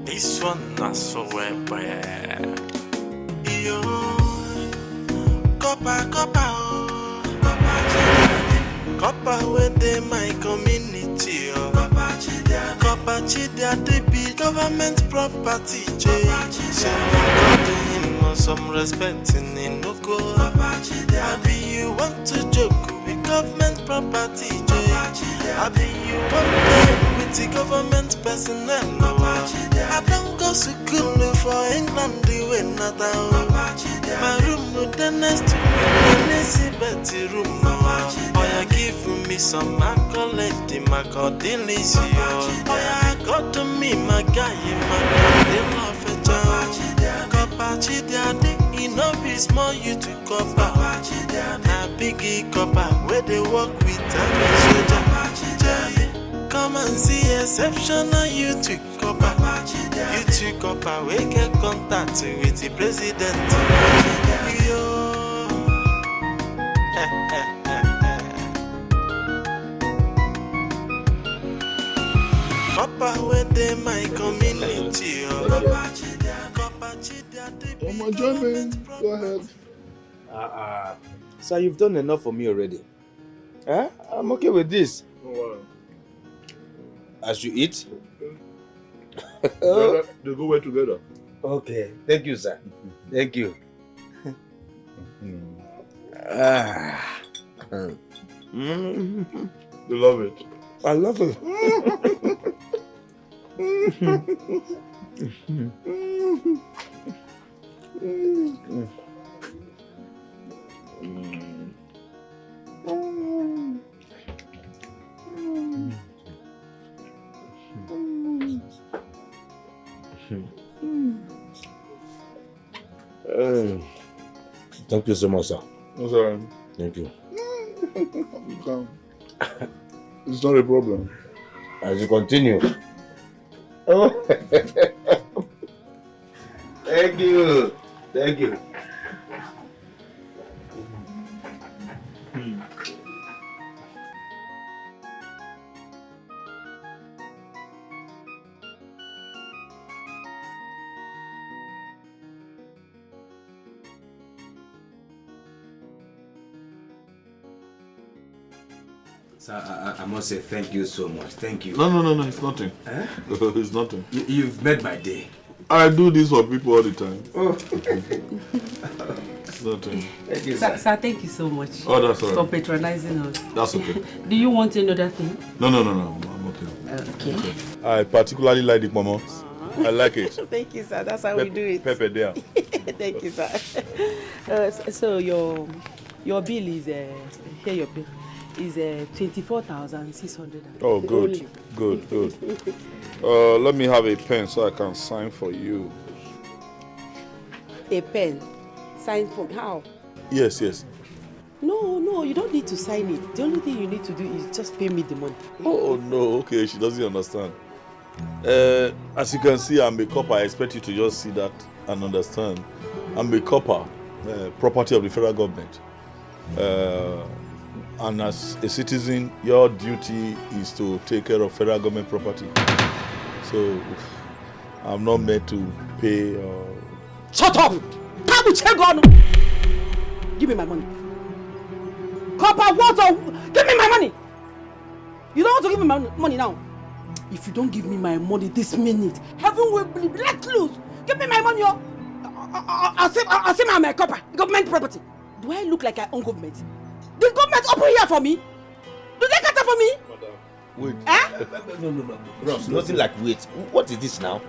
This one not so well. Yo, Copper within my community. Copper Chidia, they be government property. Some respect in no go. Maybe you want to joke with government property. Maybe you want to with the government personnel. I don't go to school for England, the way not down. My room with the next to me, Betty room. Oh, you give me some accolade, the Macadillis. Oh, I got to me, my guy, my God, love a job. Enough is more you to copper. Na biggie copper where they work with soldier. Come and see exceptional you to copper. You to copper we get contact with the president. Yo. Copper where they my community. Come on, join me. Go ahead. Sir, you've done enough for me already. Huh? I'm okay with this. Oh, wow. As you eat? They go well together. Okay. Thank you, sir. Thank you. You love it. I love it. Thank you so much, sir. No, sorry. Thank you. You can. It's not a problem. As you continue. Oh. Thank you. Thank you. Sir, I must say thank you so much. Thank you. No, it's nothing. Eh? It's nothing. You've made my day. I do this for people all the time. Oh. It's nothing. Thank you, sir, thank you so much. Oh, that's all right. For patronizing us. That's okay. Do you want another thing? No. I'm okay. Okay. I particularly like the momos. I like it. Thank you, sir. That's how we do it. Pepper there. Thank you, sir. So your bill is here. Your bill is 24,600. Oh, good. Good. Let me have a pen so I can sign for you. A pen? Sign for how? Yes. No, you don't need to sign it. The only thing you need to do is just pay me the money. Oh, no. Okay, she doesn't understand. As you can see, I'm a copper. I expect you to just see that and understand. I'm a copper, property of the federal government. And as a citizen, your duty is to take care of federal government property. So, I'm not meant to pay. Shut up! Give me my money. Copper, water! Give me my money! You don't want to give me my money now? If you don't give me my money this minute, heaven will be let loose. Give me my money, yo! I'll say I'm a copper, government property. Do I look like I own government? The government open here for me? Do they cater for me? Madam, wait. Eh? No. Bros, nothing like wait. What is this now?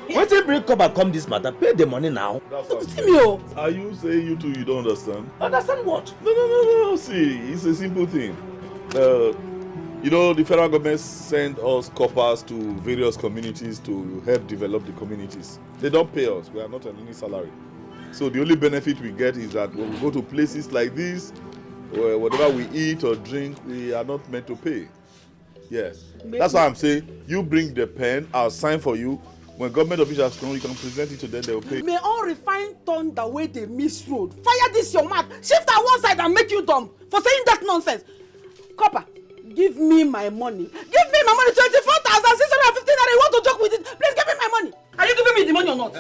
Once you bring copper come this matter, pay the money now. That's what See me, oh. Are you saying you two you don't understand? Understand what? No. See, it's a simple thing. The federal government send us coppers to various communities to help develop the communities. They don't pay us. We are not on any salary. So the only benefit we get is that when we go to places like this, where whatever we eat or drink, we are not meant to pay. Yes. Maybe. That's why I'm saying, you bring the pen, I'll sign for you. When government officials come, you can present it to them, they will pay. May all refined turn the way they miss road. Fire this your mouth. Shift at one side and make you dumb for saying that nonsense. Copper, give me my money. Give me my money, 24,600 You want to joke with it? Please give me my money. Are you giving me the money or not?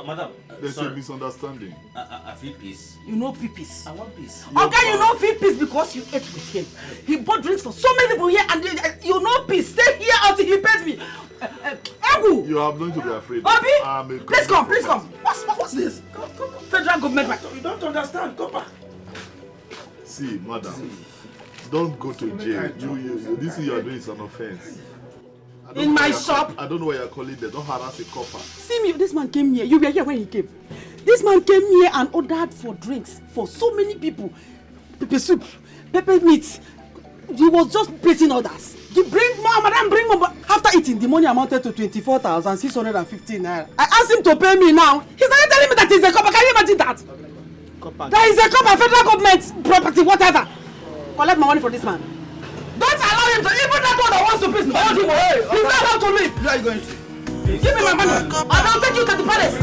Madam, There's a misunderstanding. I feel peace. You know feel peace. I want peace. Okay, you know feel peace because you ate with him. He bought drinks for so many people here and you know peace. Stay here until he pays me. Ewu! You have nothing to be afraid of. Obi, please come, please come. What's this? Come. Federal government. You don't understand, come back. See, madam, don't go to jail. This thing you are doing is an offense. In my shop? I don't know why you're calling them. Don't harass a copper. See me, this man came here. You were here when he came. This man came here and ordered for drinks for so many people. Pepper soup, pepper meat. He was just placing orders. You bring more, madam, bring more. After eating, the money amounted to 24,615 naira. I asked him to pay me now. He started telling me that he's a copper. Can you imagine that? Copper. That is a copper, federal government property, whatever. Collect my money for this man. Don't allow him to, even that one that wants to please hold him away. He's not allowed to leave. Where are you going to? Give me my money. I'll take you to the palace.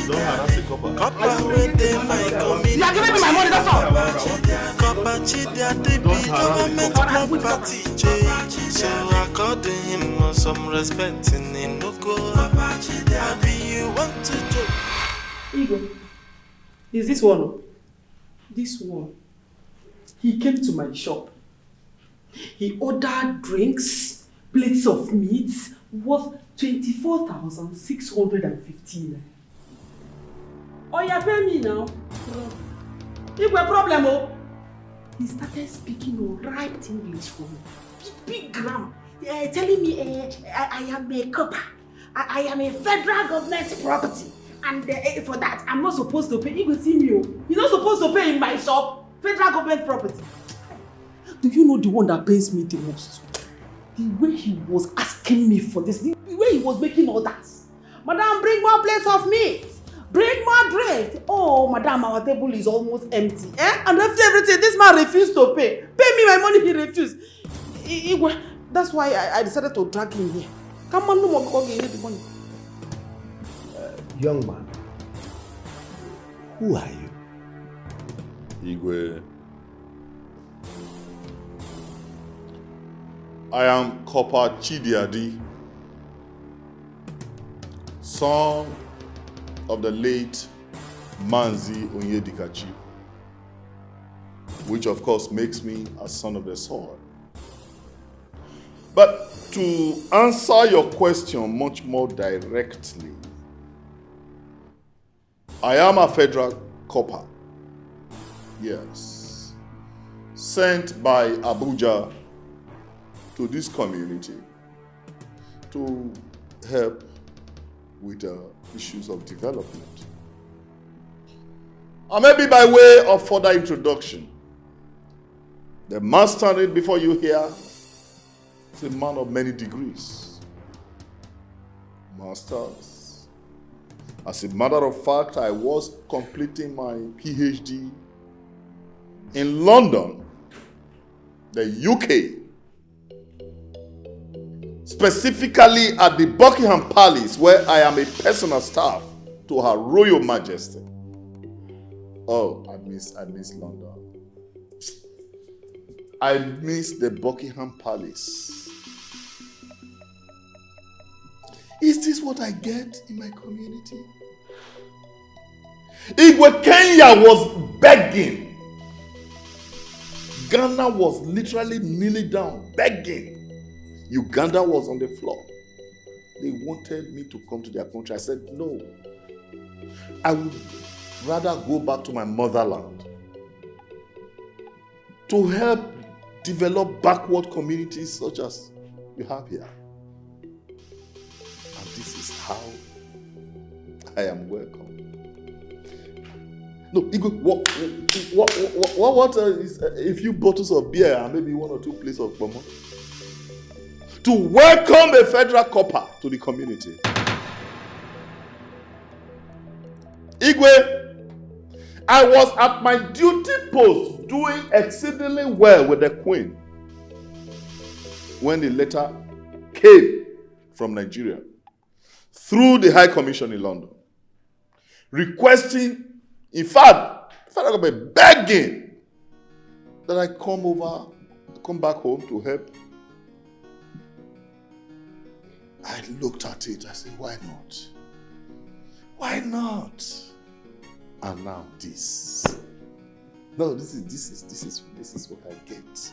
Don't harass a copper. You are giving me my money, that's all. Government property, so according him some respect in Noko. Maybe you want to joke. Igwe, is this one? This one. He came to my shop. He ordered drinks, plates of meat worth 24,615. Oh, you pay me now. Igwe, problem, oh. He started speaking right English for me. Big grammar. Telling me I am a copper. I am a federal government property. And for that, I'm not supposed to pay. Igwe, see me. You're not supposed to pay in my shop. Federal government property. Do you know the one that pains me the most? The way he was asking me for this, the way he was making orders. Madam, bring more plates of meat. Bring more drinks. Oh, madam, our table is almost empty. And after everything, this man refused to pay. Pay me my money, he refused. That's why I decided to drag him here. Come on, no more because you need the money. Young man, who are you? Igwe. I am Copper Chidiadi, son of the late Manzi Onyedikachi, which of course makes me a son of the soil. But to answer your question much more directly, I am a federal copper, yes, sent by Abuja to this community to help with issues of development. And maybe by way of further introduction, the man standing before you here is a man of many degrees, masters. As a matter of fact, I was completing my PhD in London, the UK, specifically at the Buckingham Palace, where I am a personal staff to Her Royal Majesty. Oh, I miss London. I miss the Buckingham Palace. Is this what I get in my community? Igwe Kenya was begging. Ghana was literally kneeling down, begging. Uganda was on the floor. They wanted me to come to their country. I said, no. I would rather go back to my motherland to help develop backward communities such as you have here. And this is how I am welcome. No, Igwe, what is a few bottles of beer and maybe one or two plates of pomo to welcome a federal copper to the community? Igwe, I was at my duty post doing exceedingly well with the Queen when the letter came from Nigeria through the High Commission in London, requesting, in fact, federal government begging that I come back home to help. I looked at it, I said, why not? Why not? And now this. No, this is what I get.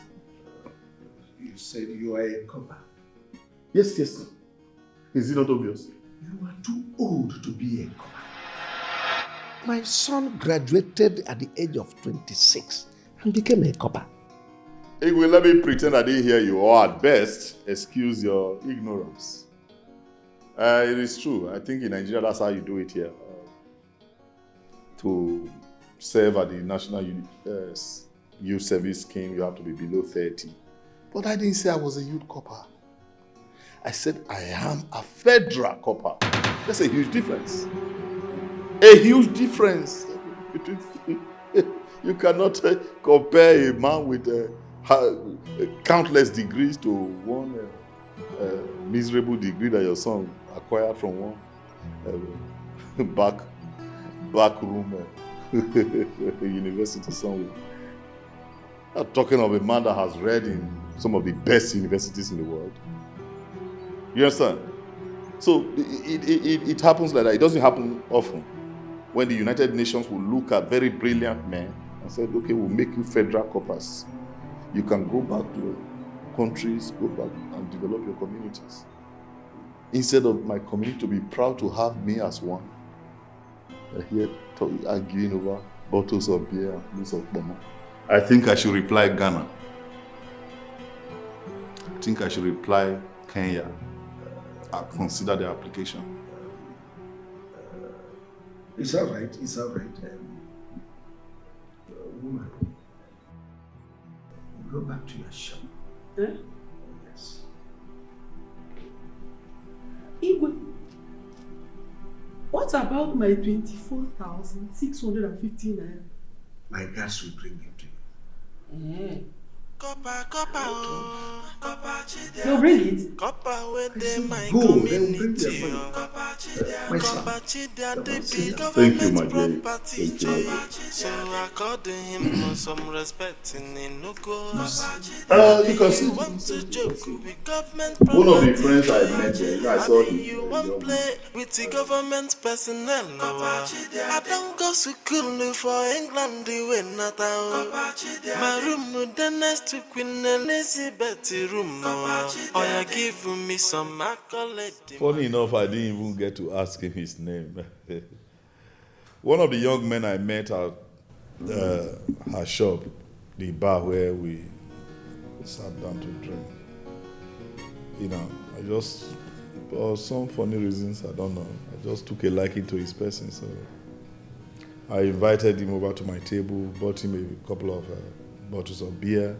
You said you are a copper. Yes. Is it not obvious? You are too old to be a copper. My son graduated at the age of 26 and became a copper. Igwe, let me pretend I didn't hear you, or at best, excuse your ignorance. It is true. I think in Nigeria, that's how you do it here. To serve at the National Youth Service Scheme, you have to be below 30. But I didn't say I was a youth copper. I said I am a federal copper. That's a huge difference. A huge difference. You cannot compare a man with countless degrees to one miserable degree that your son acquired from one back room university somewhere. I'm talking of a man that has read in some of the best universities in the world. You understand? So it happens like that. It doesn't happen often. When the United Nations will look at very brilliant men and say, okay, we'll make you federal coppers. You can go back to your countries, go back and develop your communities. Instead of my community to be proud to have me as one, here arguing over bottles of beer and loads of bomo. I think I should reply Ghana. I think I should reply Kenya. I'll consider the application. It's all right. Woman, go back to your shop. Yes. Igwe, what about my 24,650 naira? My guards will bring it to you. They'll bring it. Go, they will bring their money. My son. Thank you, my dear. Thank you. So according him some respect in you can see want to joke with government one of the friends I met there, I saw him. You won't play with the government personnel. I don't go to school for England, the way not my room, the next to Queen Elizabeth room. Oh, you give me some accolade. Funny enough, I didn't even get to ask him his name. One of the young men I met at her shop, the bar where we sat down to drink. You know, I just, for some funny reasons, I don't know, I just took a liking to his person. So I invited him over to my table, bought him a couple of bottles of beer.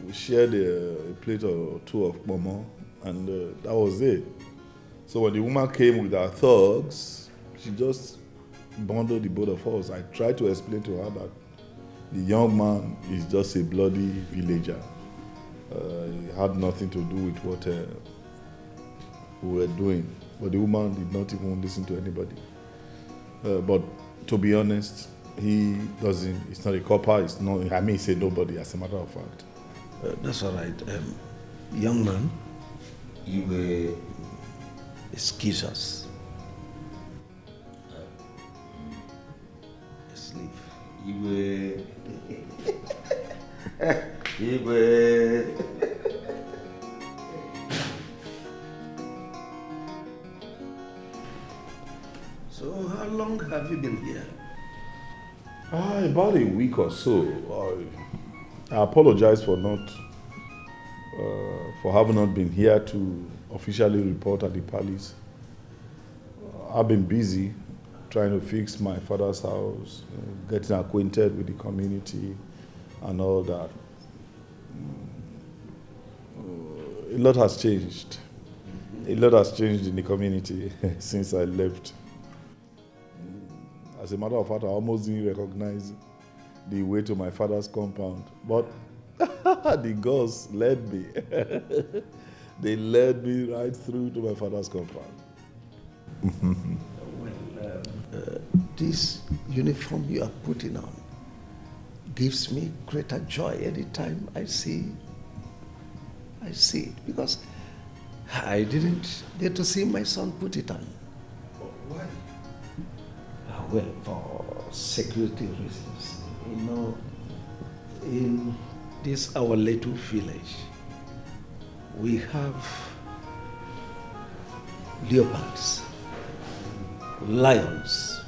We shared a plate or two of momo, and that was it. So when the woman came with her thugs, she just bundled the both of us. I tried to explain to her that the young man is just a bloody villager. He had nothing to do with what we were doing. But the woman did not even listen to anybody. But to be honest, he's not a copper, he say nobody, as a matter of fact. That's all right. Young man, you will excuse us. Sleep. You will. So how long have you been here? About a week or so. I apologize for having not been here to officially report at the palace. I've been busy trying to fix my father's house, getting acquainted with the community and all that. A lot has changed. A lot has changed in the community since I left. As a matter of fact, I almost didn't recognize the way to my father's compound. But the girls led me. They led me right through to my father's compound. This uniform you are putting on gives me greater joy anytime I see it. Because I didn't get to see my son put it on. Why? Well, for security reasons. You know, in this our little village, we have leopards, lions,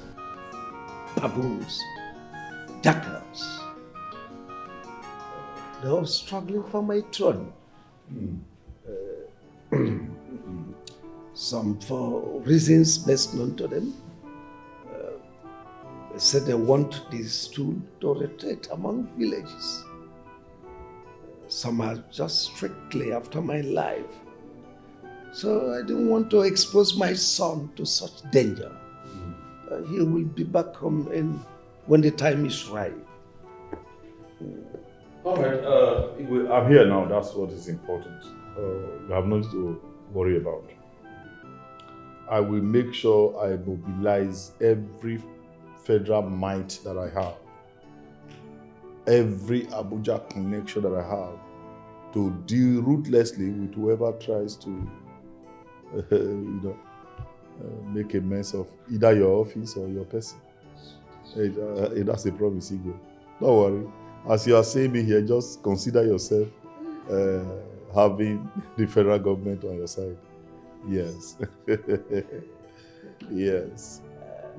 baboons, jackals. They're all struggling for my throne. Some for reasons best known to them. They said they want this stool to rotate among villages. Some are just strictly after my life. So I didn't want to expose my son to such danger. He will be back home when the time is right. All right, I'm here now. That's what is important. You have nothing to worry about. I will make sure I mobilize every federal might that I have, every Abuja connection that I have, to deal ruthlessly with whoever tries to, make a mess of either your office or your person. That's a promise, Igwe. Don't worry. As you are saying me here, just consider yourself having the federal government on your side. Yes. Yes.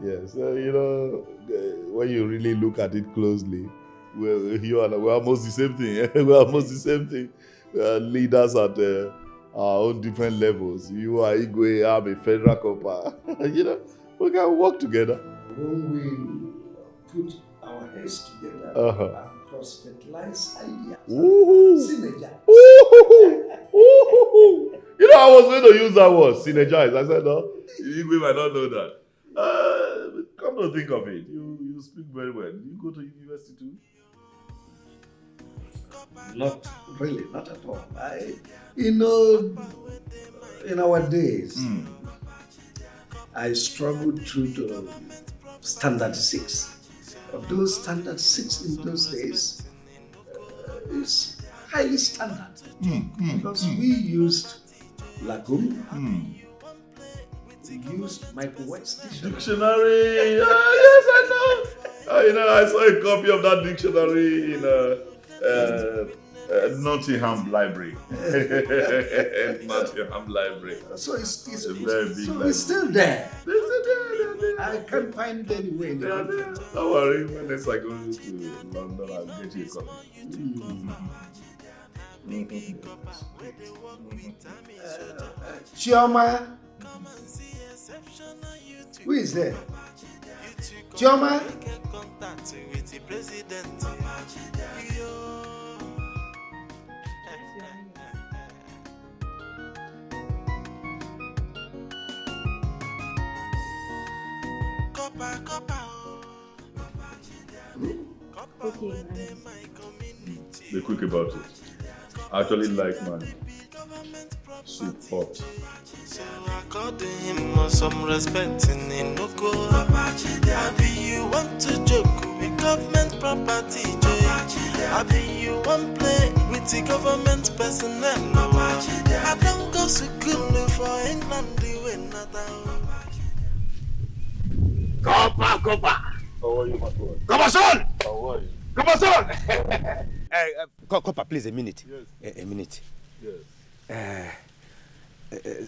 Yes. When you really look at it closely, we're almost the same thing. We're almost the same thing. We are leaders at our own different levels. You are Igwe, I'm a federal copper. We can work together. When we put our heads together and cross-fertilize ideas, synergize. I was going to use that word, synergize. I said, no, Igwe might not know that. Come to think of it, you speak very well. You go to university too? Not really, not at all. In our days, I struggled through to standard 6. Of those standard 6 in those days is highly standard because we used Lagoon, we used Michael White's dictionary. Yes, I know. I saw a copy of that dictionary in Nottingham Library. Nottingham Library. So it's a very big library. It's still there. I can't find it anywhere in the country. Don't worry, when next I go to London, I'll get you a copy. Chioma? Who is there? Chioma? Okay, be quick about it. I actually like my soup hot. So I got him some respect in Inoko. Abi you want to joke with government property, Abi you want play with the government personnel. I don't go to school for England, the way Copper! How are you, my boy? Copper son! How are you? Copper son! Copper, please, a minute. Yes. A minute. Yes.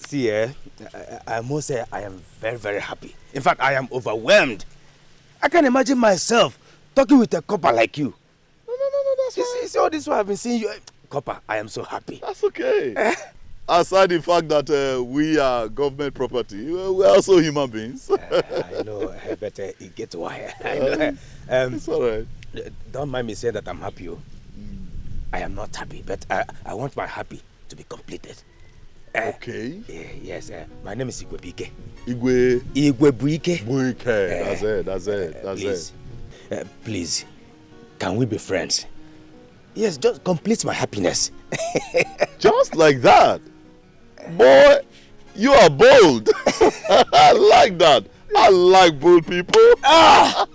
See, I must say I am very, very happy. In fact, I am overwhelmed. I can't imagine myself talking with a copper like you. No, that's fine. See all this while I've been seeing you. Copper, I am so happy. That's okay. Aside the fact that we are government property, we're also human beings. I know, but it gets wired. I know. It's all right. Don't mind me saying that I'm happy. I am not happy, but I want my happy to be completed. Okay. Yes, my name is Igwe Bike. Igwe Buike. Buike. That's it. Please, can we be friends? Yes, just complete my happiness. Just like that? Boy, you are bold. I like that. I like bold people. I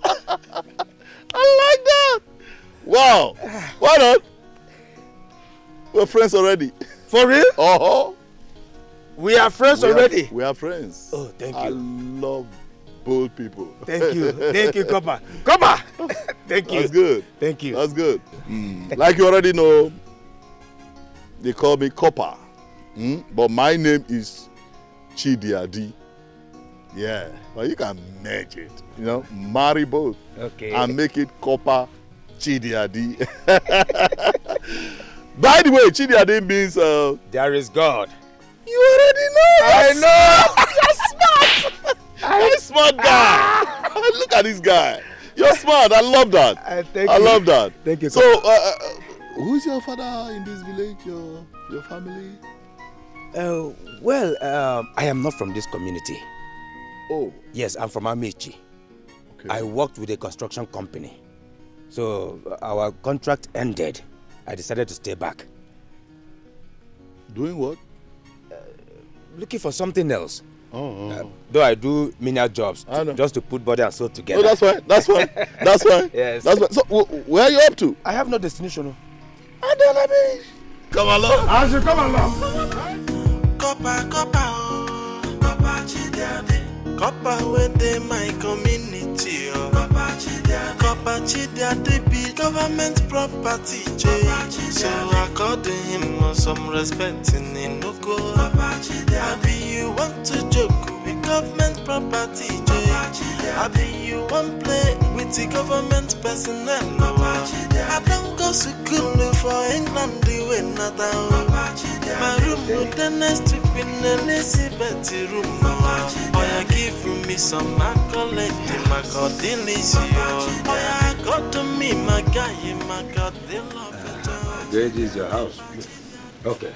like that. Wow. Why not? We're friends already. For real? Uh-huh. We are friends already. We are friends. Oh, thank you. I love bold people. Thank you. Thank you, Copper. Copper! Thank you. That's good. Thank you. That's good. Like you already know, they call me Copper. But my name is Chidiadi. Yeah. But you can merge it. Marry both. Okay. And make it Copper Chidiadi. By the way, Chidiadi means there is God. You already know. I know. You're smart. You're a smart guy. Look at this guy. You're smart. I love that. I love that. Thank you. So, who's your father in this village? Your family? I am not from this community. Oh. Yes, I'm from Amici. Okay. I worked with a construction company. So our contract ended. I decided to stay back. Doing what? Looking for something else. Oh. Though I do menial jobs just to put body and soul together. Oh, that's fine. That's fine. That's fine. Yes. That's fine. So, where are you up to? I have no destination. Come along. I should come along. Copper, Copper within my community. Copper Chidiade be government property. So according him some respect in Inoko. Abi you want to joke with government property. Abi you want play with the government personnel. I don't go to school for England the way not down. My room with the next trip in Elizabeth room. Oya give me some accolade, my God, delicious. Oya got to me, my guy, my God, they love it. This is your house. Okay.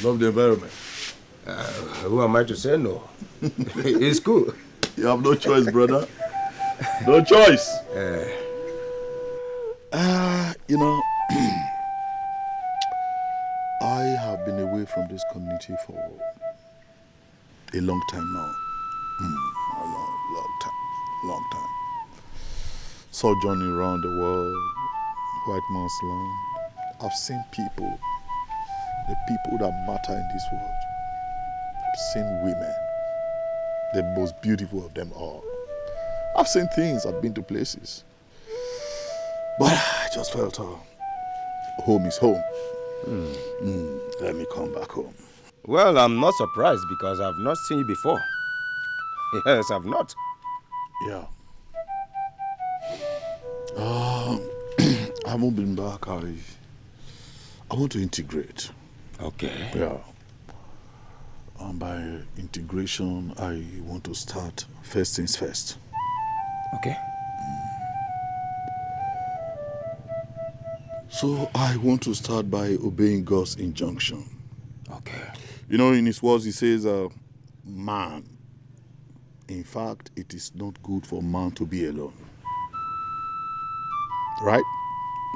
Love the environment. Who am I to say no? It's cool. You have no choice, brother. No choice. I have been away from this community for a long time now. A long time. Sojourning around the world, white man's land. I've seen people, the people that matter in this world. I've seen women, the most beautiful of them all. I've seen things, I've been to places. But I just felt home is home. Let me come back home. Well, I'm not surprised because I've not seen you before. Yes, I've not. Yeah. I haven't been back. I want to integrate. Okay. Yeah. And by integration, I want to start first things first. Okay. So I want to start by obeying God's injunction. Okay. In his words, he says, man. In fact, it is not good for man to be alone. Right?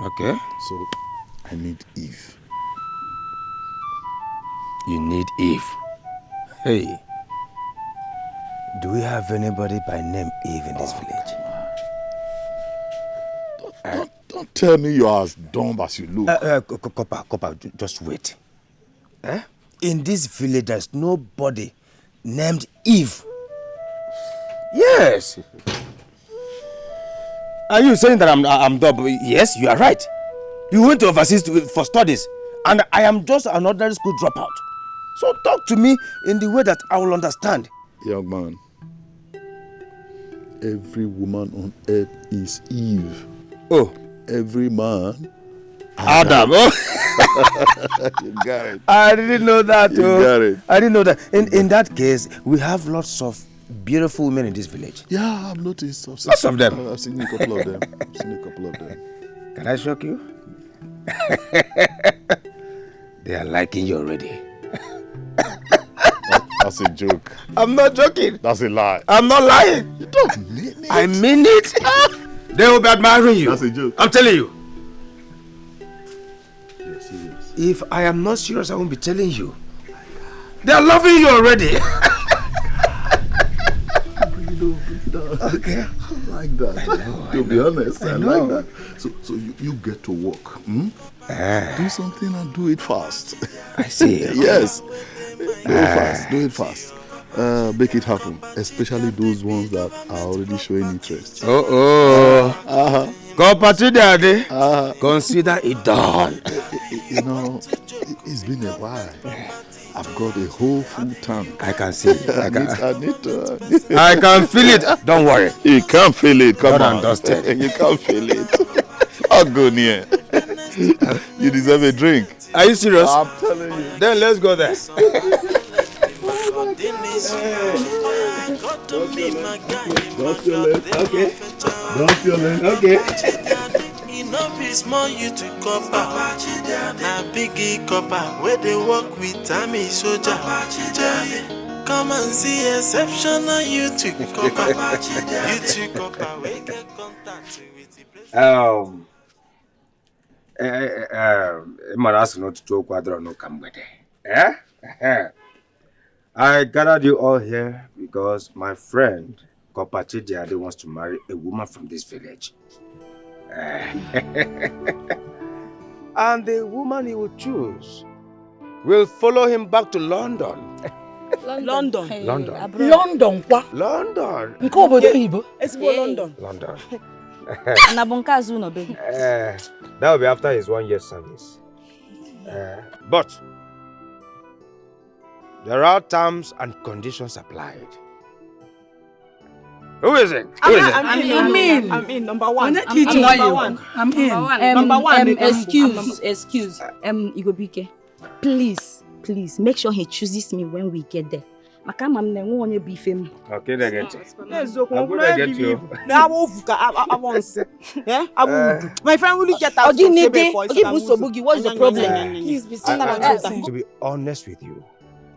Okay. So I need Eve. You need Eve. Hey. Do we have anybody by name Eve in this village? Don't tell me you're as dumb as you look. Copper, just wait. In this village, there's nobody named Eve. Yes. Are you saying that I'm dumb? Yes, you are right. You went to overseas for studies, and I am just an ordinary school dropout. So talk to me in the way that I will understand. Young man, every woman on earth is Eve. Oh. Every man, Adam. Oh. You got it. I didn't know that. You got it. I didn't know that. In that case, we have lots of beautiful women in this village. Yeah, I've noticed. Lots of them. I've seen a couple of them. Can I shock you? They are liking you already. That's a joke. I'm not joking. That's a lie. I'm not lying. You don't mean it. I mean it. They will be admiring you. That's a joke. I'm telling you. Yes, yes. If I am not serious, I won't be telling you. They are loving you already. Bring it down. Okay. I like that. To be honest, I like that. So you get to work. Do something and do it fast. I see. Yes. Do it fast. Make it happen. Especially those ones that are already showing interest. Copper Daddy. Consider it done. You know, it's been a while. I've got a whole full tank. I can see it. I need to. I can feel it. Don't worry. You can't feel it. Come on. Dusted. You can't feel it. I'll go near. You deserve a drink. Are you serious? I'm telling you. Then let's go there. Don't your leg. Okay. Don't your leg. Okay. Enough is more you to copper. Na biggie copper where they work with army soldier. Come and see exceptional you to copper. You to copper we get contact with the place. I gathered you all here because my friend Kopachi Diade wants to marry a woman from this village. And the woman he will choose will follow him back to London. London. Hey, London. abroad. London kwa? London. Nke obodo oyibo? Ezigbo Hey. London. London. Anabonkazu no baby. That will be after his 1 year service. But there are terms and conditions applied. Who is it? Who is it? I'm in. Number one. I'm in. Number one. Excuse. Igobike. Please make sure he chooses me when we get there. Maka mam na nwo onye bi fem. Okay, they get you. I'm gonna get you. My friend will get out. What's the problem? Please be To be honest with you,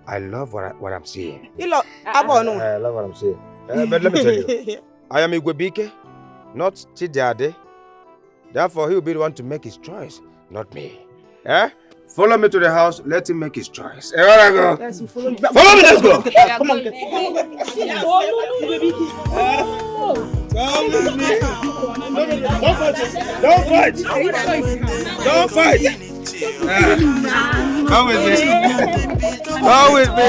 I love what I'm seeing. I love what I'm saying. But let me tell you, I am Igwebike, not Chidiade. Therefore, he will be the one to make his choice, not me. Follow me to the house. Let him make his choice. Where I go? Yes, follow me. Follow me. Let's go. Come on. Come with me. Don't fight. Don't fight. Come with me. Come with me.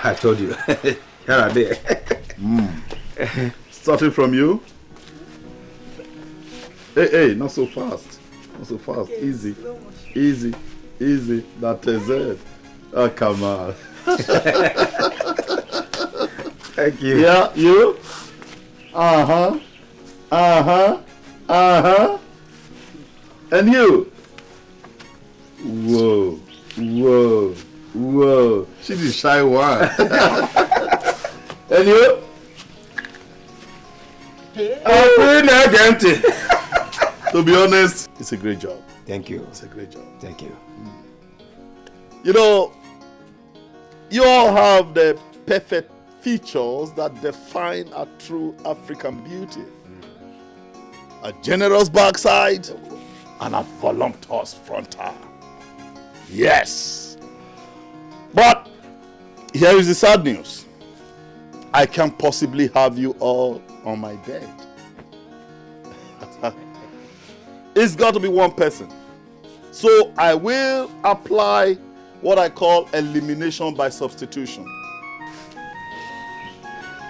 I told you. Here are they. Starting from you. Hey, not so fast. Not so fast. Easy. That is it. Oh, come on. Thank you. Yeah, you. And you. Whoa. She's the shy one. And you. To be honest, it's a great job. Thank you. It's a great job. Thank you. You know, you all have the perfect features that define a true African beauty. A generous backside and a voluptuous frontal. Yes. But here is the sad news. I can't possibly have you all on my bed. It's got to be one person. So I will apply what I call elimination by substitution.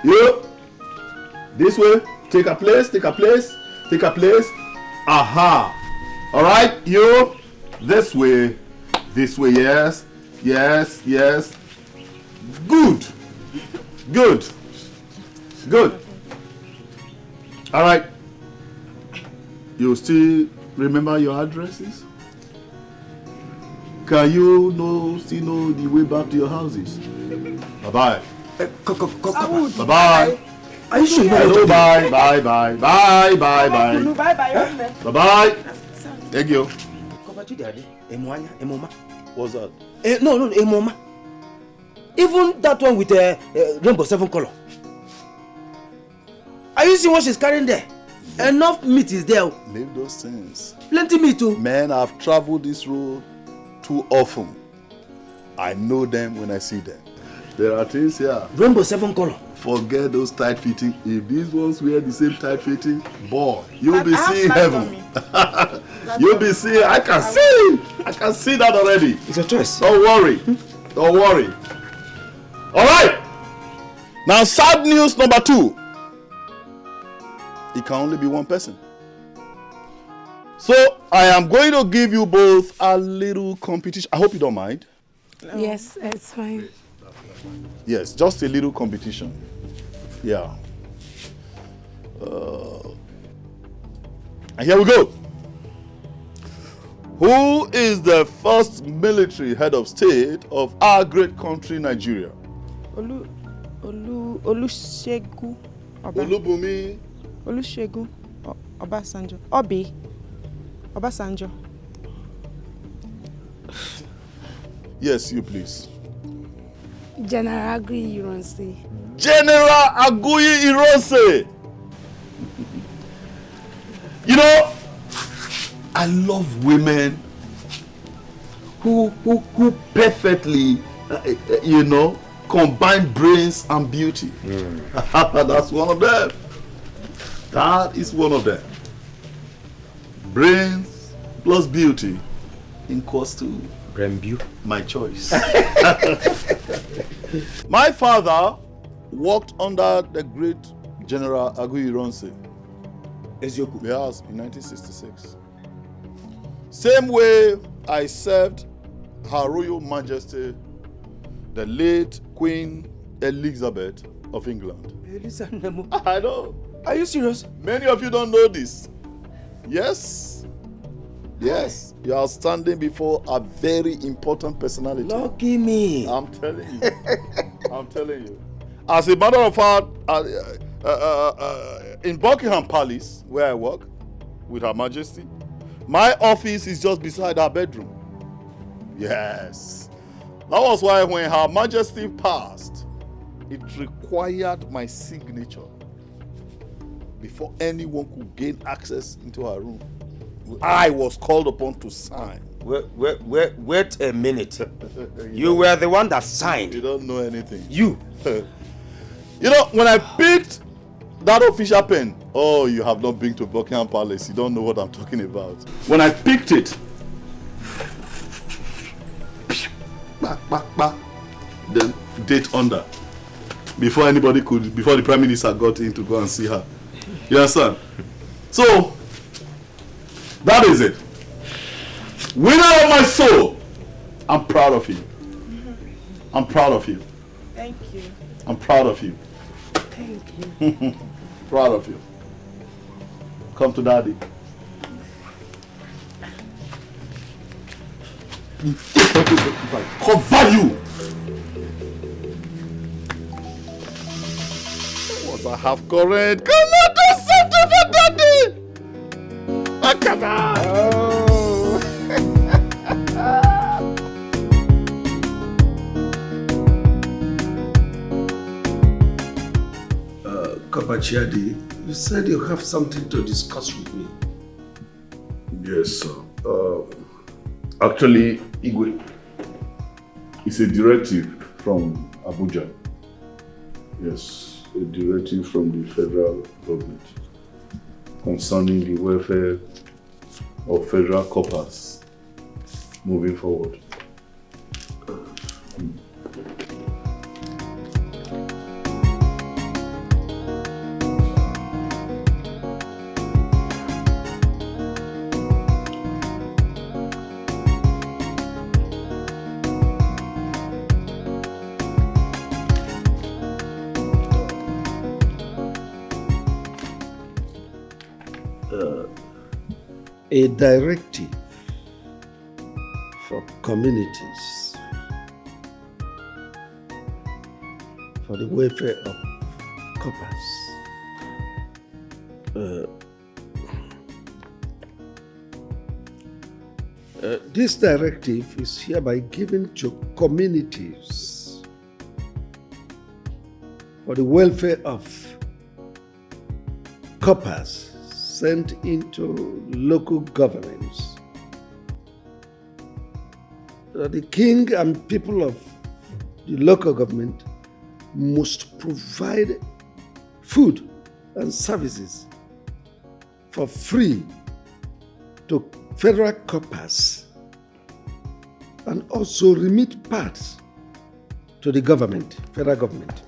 You, this way, take a place. Aha. All right, you, this way, yes. Good. All right. You still remember your addresses? Can you still know the way back to your houses? Bye-bye. Bye-bye. Are you sure? Hello, bye. Bye-bye. Thank you. What's that? No, Emoma. Even that one with rainbow 7 color. Are you seeing what she's carrying there? Enough meat is there. Leave those things. Plenty meat too. Man, I've traveled this road too often. I know them when I see them. There are things here. Rainbow 7 color. Forget those tight fitting. If these ones wear the same tight fitting, boy, you'll be seeing heaven. You'll be seeing. I can see that already. It's a choice. Don't worry. Don't worry. All right. Now, sad news number 2. It can only be one person. So, I am going to give you both a little competition. I hope you don't mind. No. Yes, it's fine. Yes, just a little competition. Yeah. And here we go. Who is the first military head of state of our great country, Nigeria? Olusegun. Olubumi. Olusegun. Obasanjo. Obasanjo. Yes, you please. General Aguiyi Ironsi. General Aguiyi Ironsi. You know, I love women who perfectly, combine brains and beauty. That's one of them. That is one of them. Brains plus beauty equals to my choice. My father worked under the great General Aguiyi Ironsi. Yes, in 1966. Same way I served Her Royal Majesty, the late Queen Elizabeth of England. I know. Are you serious? Many of you don't know this. Yes. Yes. You are standing before a very important personality. Lucky me. I'm telling you. I'm telling you. As a matter of fact, in Buckingham Palace, where I work with Her Majesty, my office is just beside her bedroom. Yes. That was why when Her Majesty passed, it required my signature before anyone could gain access into her room. I was called upon to sign. Wait a minute. You were the one that signed. You don't know anything. You. You know, when I picked that official pen, oh, you have not been to Buckingham Palace. You don't know what I'm talking about. When I picked it, then date under. Before the Prime Minister got in to go and see her. You understand? So, that is it. Winner of my soul, I'm proud of you. I'm proud of you. Thank you. I'm proud of you. Thank you. Proud of you. Come to daddy. Cover you. What I have correct. Come on, do something for daddy. Akada. Oh. Kabachiadi, you said you have something to discuss with me. Yes, sir. Actually, Igwe, it's a directive from Abuja. Yes, a directive from the federal government concerning the welfare of federal corpers moving forward. A directive for communities for the welfare of corpers. This directive is hereby given to communities for the welfare of corpers sent into local governments. The king and people of the local government must provide food and services for free to federal corpers and also remit parts to the government, federal government.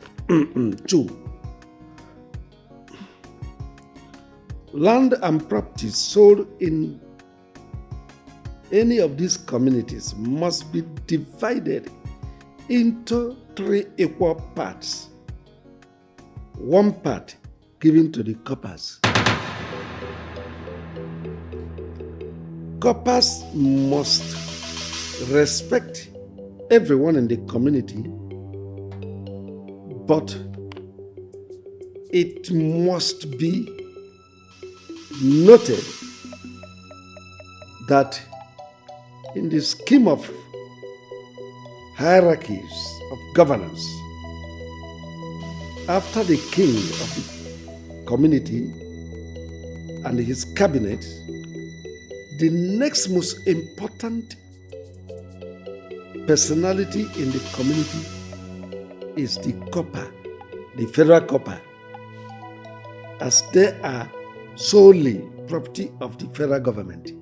2. Land and property sold in any of these communities must be divided into 3 equal parts. 1 part given to the corpers. Corpers must respect everyone in the community, but it must be noted that in the scheme of hierarchies of governance, after the king of the community and his cabinet, the next most important personality in the community is the corper, the federal corper, as they are solely property of the federal government.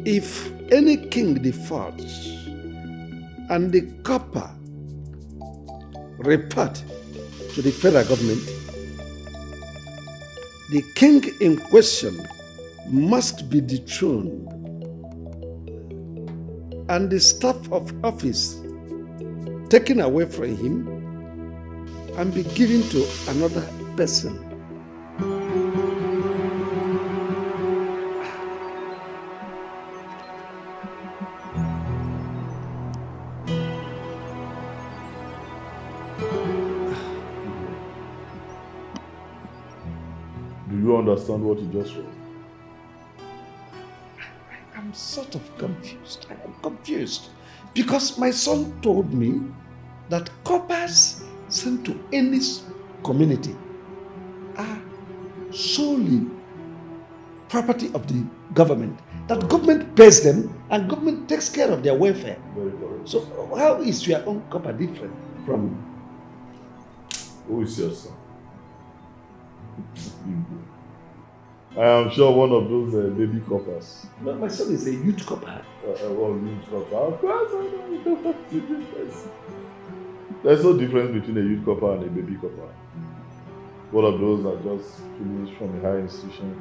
If any king defaults and the corper report to the federal government, the king in question must be dethroned and the staff of office taken away from him and be given to another person. Do you understand what you just read? I'm sort of confused. I am confused because my son told me that corpers sent to any community are solely property of the government. That government pays them and government takes care of their welfare. Very correct. So how is your own corper different from? Who is your son? I am sure one of those baby coppers. No, my son is a youth corper. Youth copper. Of course, I know. There's no difference between a youth copper and a baby copper. One of those that just finished from a higher institution,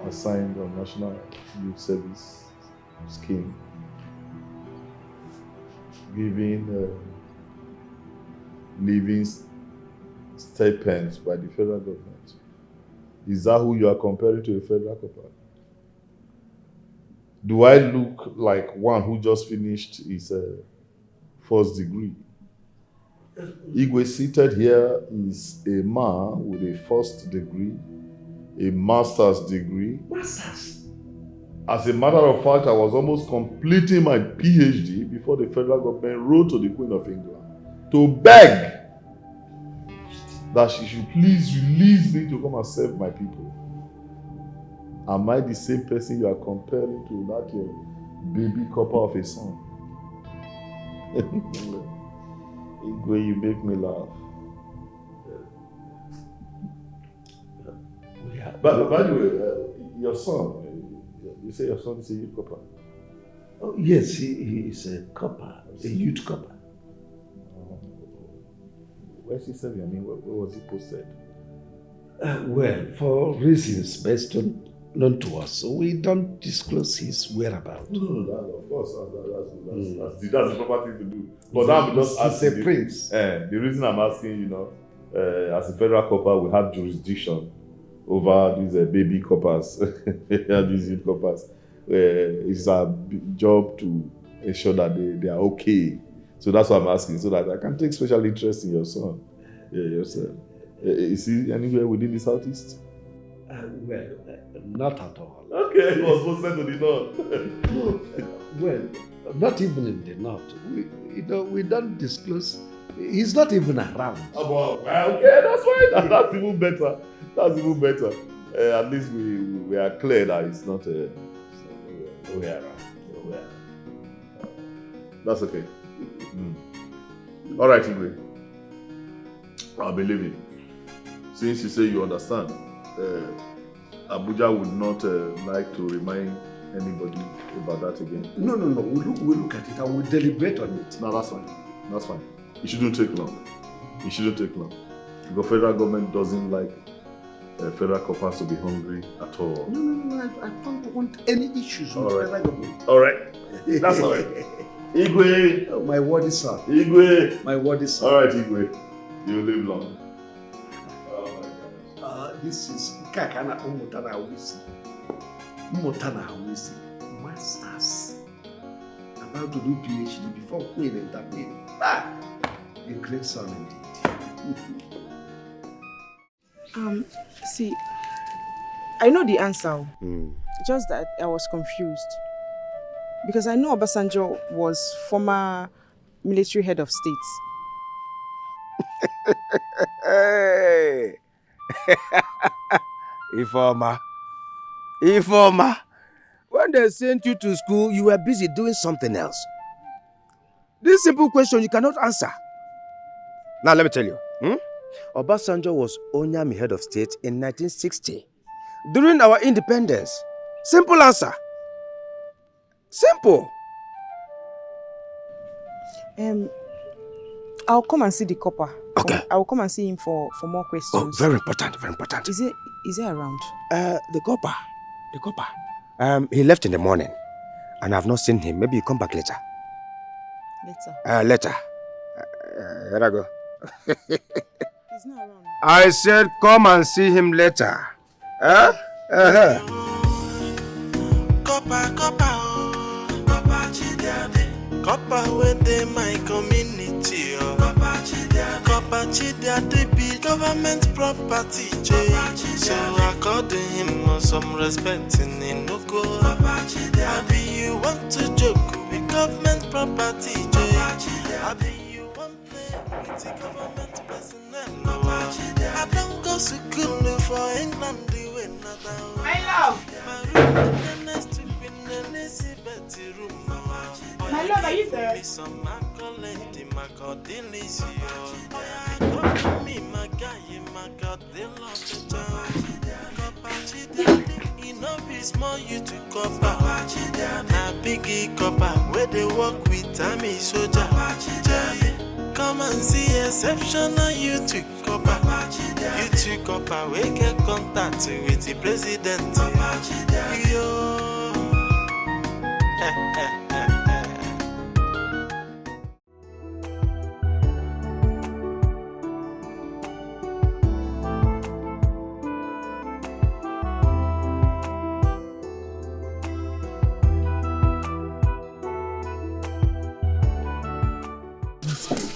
assigned on National Youth Service Scheme, giving living stipends by the federal government. Is that who you are comparing to a federal copper? Do I look like one who just finished his first degree? Igwe seated here is a man with a first degree, a master's degree. Masters? As a matter of fact, I was almost completing my PhD before the federal government wrote to the Queen of England to beg that she should please release me to come and serve my people. Am I the same person you are comparing to that your baby copper of a son? Igwe, you make me laugh. But by the way, your son, you say your son is a youth copper? Oh, yes, he is a copper, a youth copper. Where's he serving? I mean, where was he posted? Well, for reasons best known to us, so we don't disclose his whereabouts. No, of course, that's the proper thing to do. But I'm just asking. He's a prince. The reason I'm asking, as a federal copper, we have jurisdiction over these baby coppers, these youth coppers. It's our job to ensure that they are okay. So that's why I'm asking, so that I can take special interest in your son. Your son. Is he anywhere within the southeast? Well, not at all. Okay, he was posted to the north. No, well, not even in the north. We don't disclose. He's not even around. Okay, that's fine. That's even better. That's even better. At least we are clear that it's not nowhere around. That's okay. All right, Igwe. I'll be leaving. since you say you understand, Abuja would not like to remind anybody about that again. No. We'll look at it and we'll deliberate on it. No, that's fine. That's fine. It shouldn't take long. It shouldn't take long. The federal government doesn't like federal coppers to be hungry at all. No. I don't want any issues with federal government. All right. That's all right. Igwe. Oh, my word is son. Igwe. My word is son. All right, Igwe. You live long. This is Kakana Umutana Wisi. Umutana Wisi. Masters. About to do PhD before Queen and Tabin. A great son indeed. See, I know the answer. Just that I was confused. Because I know Obasanjo was former military head of state. Hey! Informa. When they sent you to school, you were busy doing something else. This simple question you cannot answer. Now let me tell you. Obasanjo was Onyami head of state in 1960. During our independence. Simple answer. Simple. I'll come and see the copper. Okay. I will come and see him for more questions. Oh, very important, very important. Is he around? The copper. He left in the morning, and I've not seen him. Maybe you come back later. Later. Here I go. He's not around. I said come and see him later. Copper within my community, Copper Chidiade be government property, so according him some respect in Inuko. Abi you want to joke with government property, Abi you want play with the government personnel. I don't go to school for England, My love! My love, are you there? Small you to copper, na biggie copper where they work with army soldier. Come and see exceptional you to copper. You to copper we get contact with the president. Yo.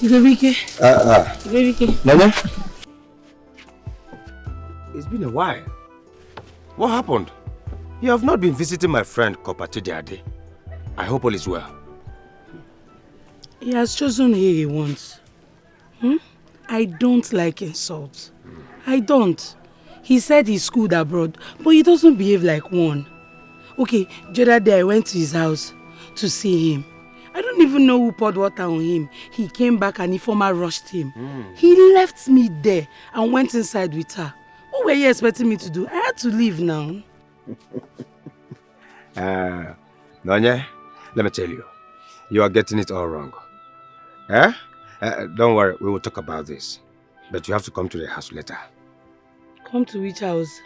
Ibebike. Nana? It's been a while. What happened? You have not been visiting my friend Copper Chidiade. I hope all is well. He has chosen who he wants. I don't like insults. I don't. He said he schooled abroad, but he doesn't behave like one. Okay, the other day I went to his house to see him. I don't even know who poured water on him. He came back and Informa rushed him. He left me there and went inside with her. What were you expecting me to do? I had to leave now. Nanya, let me tell you. You are getting it all wrong. Don't worry, we will talk about this. But you have to come to the house later. Come to which house?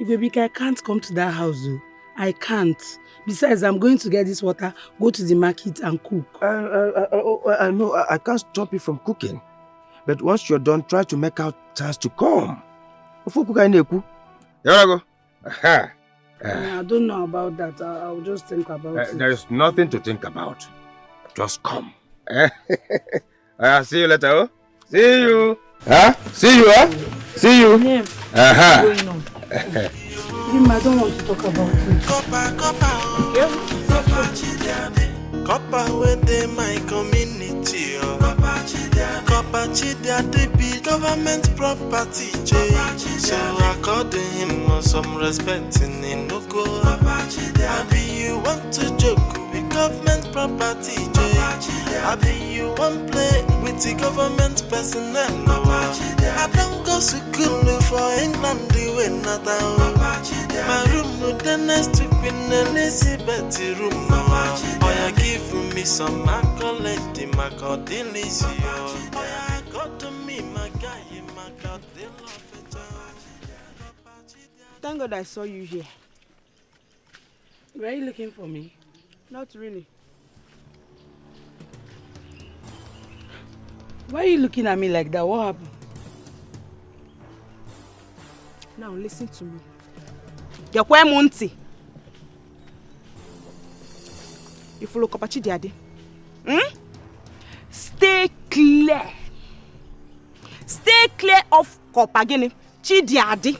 Ibebike, I can't come to that house though. I can't. Besides, I'm going to get this water, go to the market and cook. I know, I can't stop you from cooking. But once you're done, try to make out chance to come. Here I go. I don't know about that. I'll just think about it. There is nothing to think about. Just come. See you later. Oh? See you. See you. See you. Yeah. Going on. Him, I don't want to talk about it. Copper within my community, Copper Chidiade be government property, so according him some respect in Inuko. Abi you want to joke with government property, I be you one play with the government personnel. I don't go to school for England, the way not my room with the next to Queen Elizabeth room. Oh, you give me some accolade, the Macadillis. Oh, got to me, my guy, my God, they love it. Thank God I saw you here. Were you looking for me? Not really. Why are you looking at me like that? What happened? Now listen to me. You follow Kopachi Diade? Stay clear. Stay clear of Kopagini Chidiade.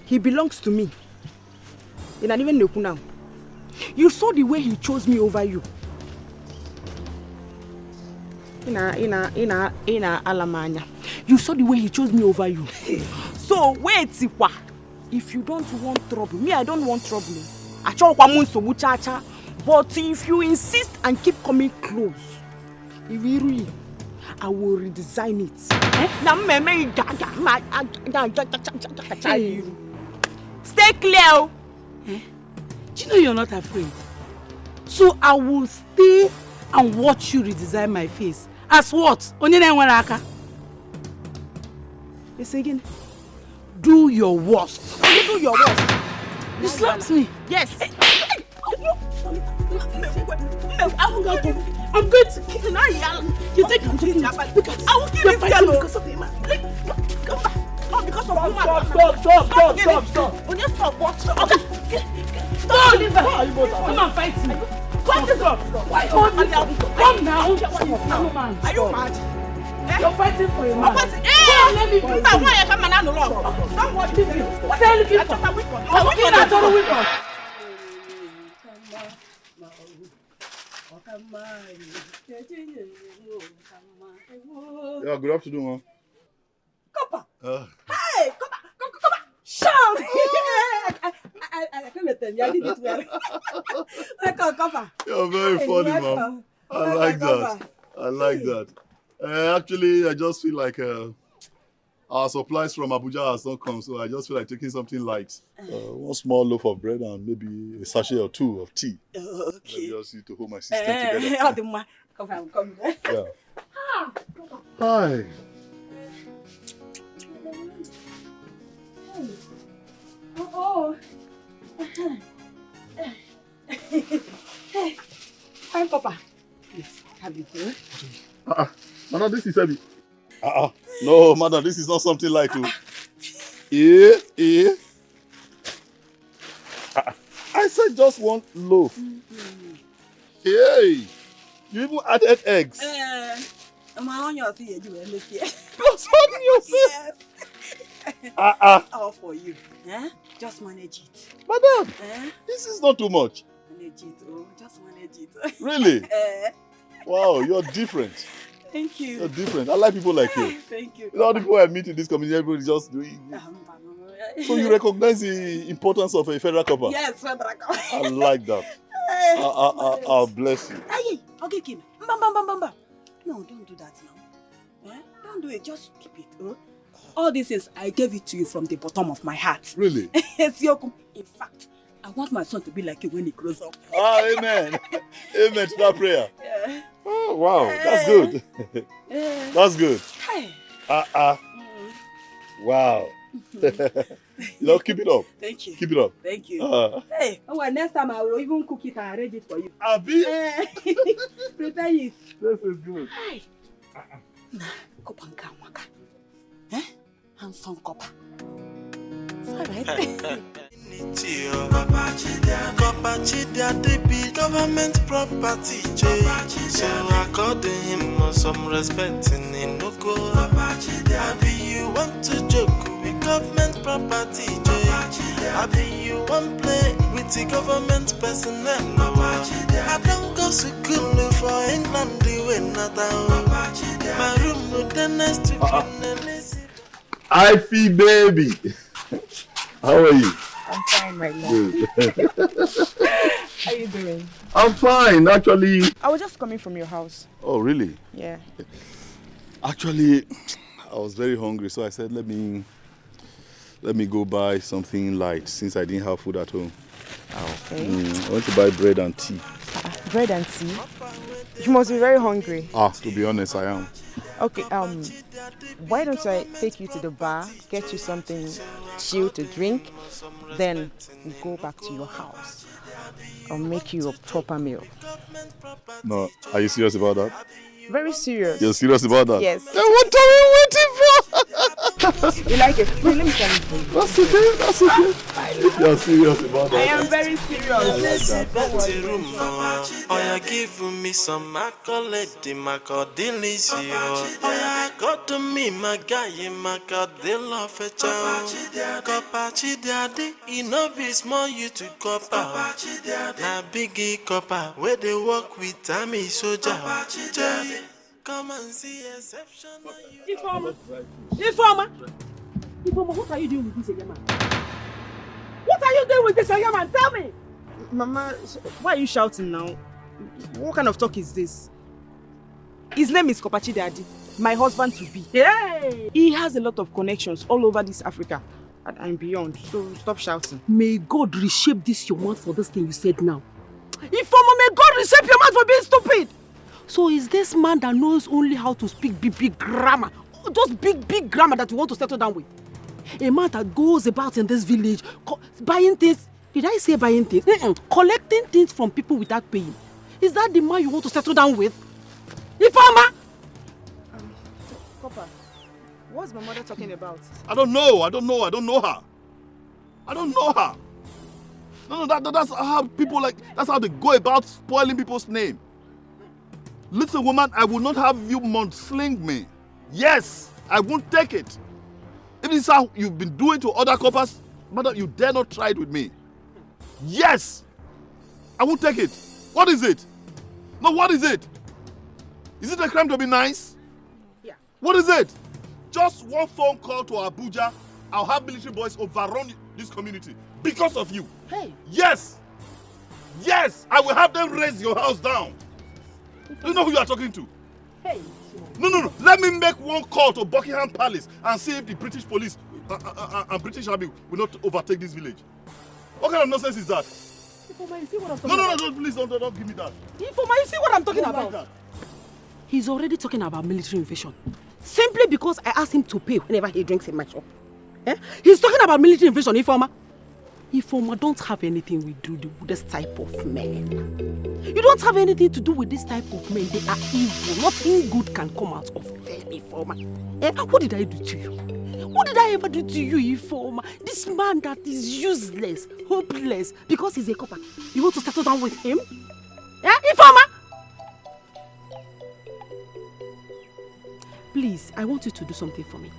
He belongs to me. You don't even know now. You saw the way he chose me over you. Ina alamanya. You saw the way he chose me over you. So wait, Sikwa. If you don't want trouble, me I don't want trouble. But if you insist and keep coming close, I will redesign it. Stay clear. Do you know you're not afraid? So I will stay and watch you redesign my face. As what? Yes, again. Do your worst. You do your worst. You slapped me. Yes. I'm going to kill you. You think I'm taking this? I will kill this girl because of him. Come back. Not because of woman. Stop. When you stop, what? Stop. Come and fight me. Come this up. Why come now? Are you mad? You're fighting for a man. Let me be. Why you come and don't watch me. What are you looking for? I'm looking at total weapon. Yeah, good afternoon, man. Copper. Hey, Copper. Shout. I can't tell you. I did it well. Copper. You're very funny, man. I like that. Actually, I just feel like our supplies from Abuja has not come, so I just feel like taking something light. One small loaf of bread and maybe a sachet or two of tea. Okay. I just need to hold my system together. Come. Yeah. Hi. Oh. Hi, Papa. Please, have it here. Madam, this is heavy. No, madam, this is not something like to. I said just one loaf. Hey, you even added eggs. I'm on your feet. Just on yourself. All for you. Just manage it. Madam, this is not too much. Manage it. Oh, just manage it. Really? Wow, you're different. Thank you. You're different. I like people like you. Thank you. You know, all the people I meet in this community, everybody's just doing it. So you recognize the importance of a federal copper? Yes, federal copper. I like that. I'll bless you. Hey, okay, Kim. Bamba. No, don't do that now. Don't do it. Just keep it. All this is, I gave it to you from the bottom of my heart. Really? In fact, I want my son to be like you when he grows up. Amen. Amen to that prayer. Yeah. Oh, wow. That's good. That's good. Hey. Wow. Keep it up. Thank you. Keep it up. Thank you. Hey. Next time I will even cook it and arrange it for you. Abi? Prepare it. This is good. Hey. Kopanka waka. Handsome copper. It's alright. Government property, so I according him some respect in Inoko. I be you want to joke with government property, I be you want play with the government personnel. I don't go to school for England, the way not my room with the next to Ify baby. How are you? I'm fine right now. Good. How are you doing? I'm fine, actually. I was just coming from your house. Oh, really? Yeah. Actually, I was very hungry, so I said, let me go buy something light since I didn't have food at home. Okay. I want to buy bread and tea. Bread and tea? You must be very hungry. To be honest, I am. Okay, why don't I take you to the bar, get you something chill to drink, then we go back to your house. I'll make you a proper meal. No, are you serious about that? Very serious. You're serious about that? Yes. Then what are we waiting for? You like it? Wait, let me tell you. That's okay, that's okay. If you're serious about that. I am very serious. Oh, you give me some accolade, my delicious. Oh, you got to me, my guy, my god, they love a child. Copachi daddy, you know, be small, you to copper. Na biggie copper, where they work with Tammy soldier. Come and see exception. Informer, what are you doing with this young man? What are you doing with this young man? Tell me! Mama, why are you shouting now? What kind of talk is this? His name is Kopachi Daddy, my husband to be. Hey! He has a lot of connections all over this Africa and beyond, so stop shouting. May God reshape this your mouth for this thing you said now. Informer, may God reshape your mouth for being stupid! So is this man that knows only how to speak big grammar? Those big grammar that you want to settle down with? A man that goes about in this village buying things. Did I say buying things? Collecting things from people without paying. Is that the man you want to settle down with? Informer! Papa, what's my mother talking about? I don't know her. No, that's how people that's how they go about spoiling people's name. Listen, woman, I will not have you mudsling me. Yes, I won't take it. If this is how you've been doing to other coppers, madam, you dare not try it with me. Yes, I won't take it. What is it? No, what is it? Is it a crime to be nice? Yeah. What is it? Just one phone call to Abuja, I'll have military boys overrun this community because of you. Hey. Yes, I will have them raise your house down. Do you know who you are talking to? Hey. No. Let me make one call to Buckingham Palace and see if the British police and British army will not overtake this village. What kind of nonsense is that? Informer, you see what I'm talking about? No, please don't give me that. Informer, you see what I'm talking about? Like He's already talking about military invasion. Simply because I asked him to pay whenever he drinks in my shop. He's talking about military invasion, Informer. Informer, don't have anything we do with this type of men. You don't have anything to do with this type of men. They are evil. Nothing good can come out of them, Informer. What did I do to you? What did I ever do to you, Informer? This man that is useless, hopeless, because he's a copper. You want to settle down with him? Informer? Please, I want you to do something for me.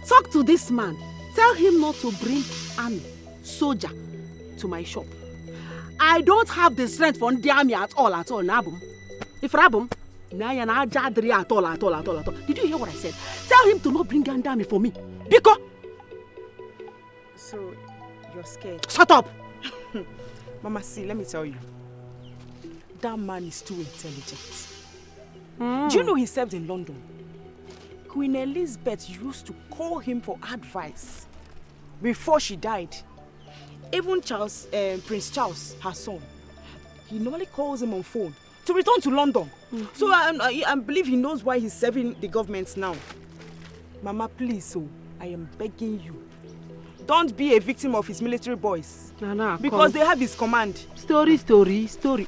Talk to this man. Tell him not to bring army, soldier to my shop. I don't have the strength for the army at all, Nabum. If Rabum, at all. Did you hear what I said? Tell him to not bring an army for me. Because. So, you're scared? Shut up! Mama, see, let me tell you. That man is too intelligent. Do you know he served in London? Queen Elizabeth used to call him for advice before she died. Even Prince Charles, her son, he normally calls him on phone to return to London. So I believe he knows why he's serving the government now. Mama, please, I am begging you. Don't be a victim of his military boys. Because they have his command. Story.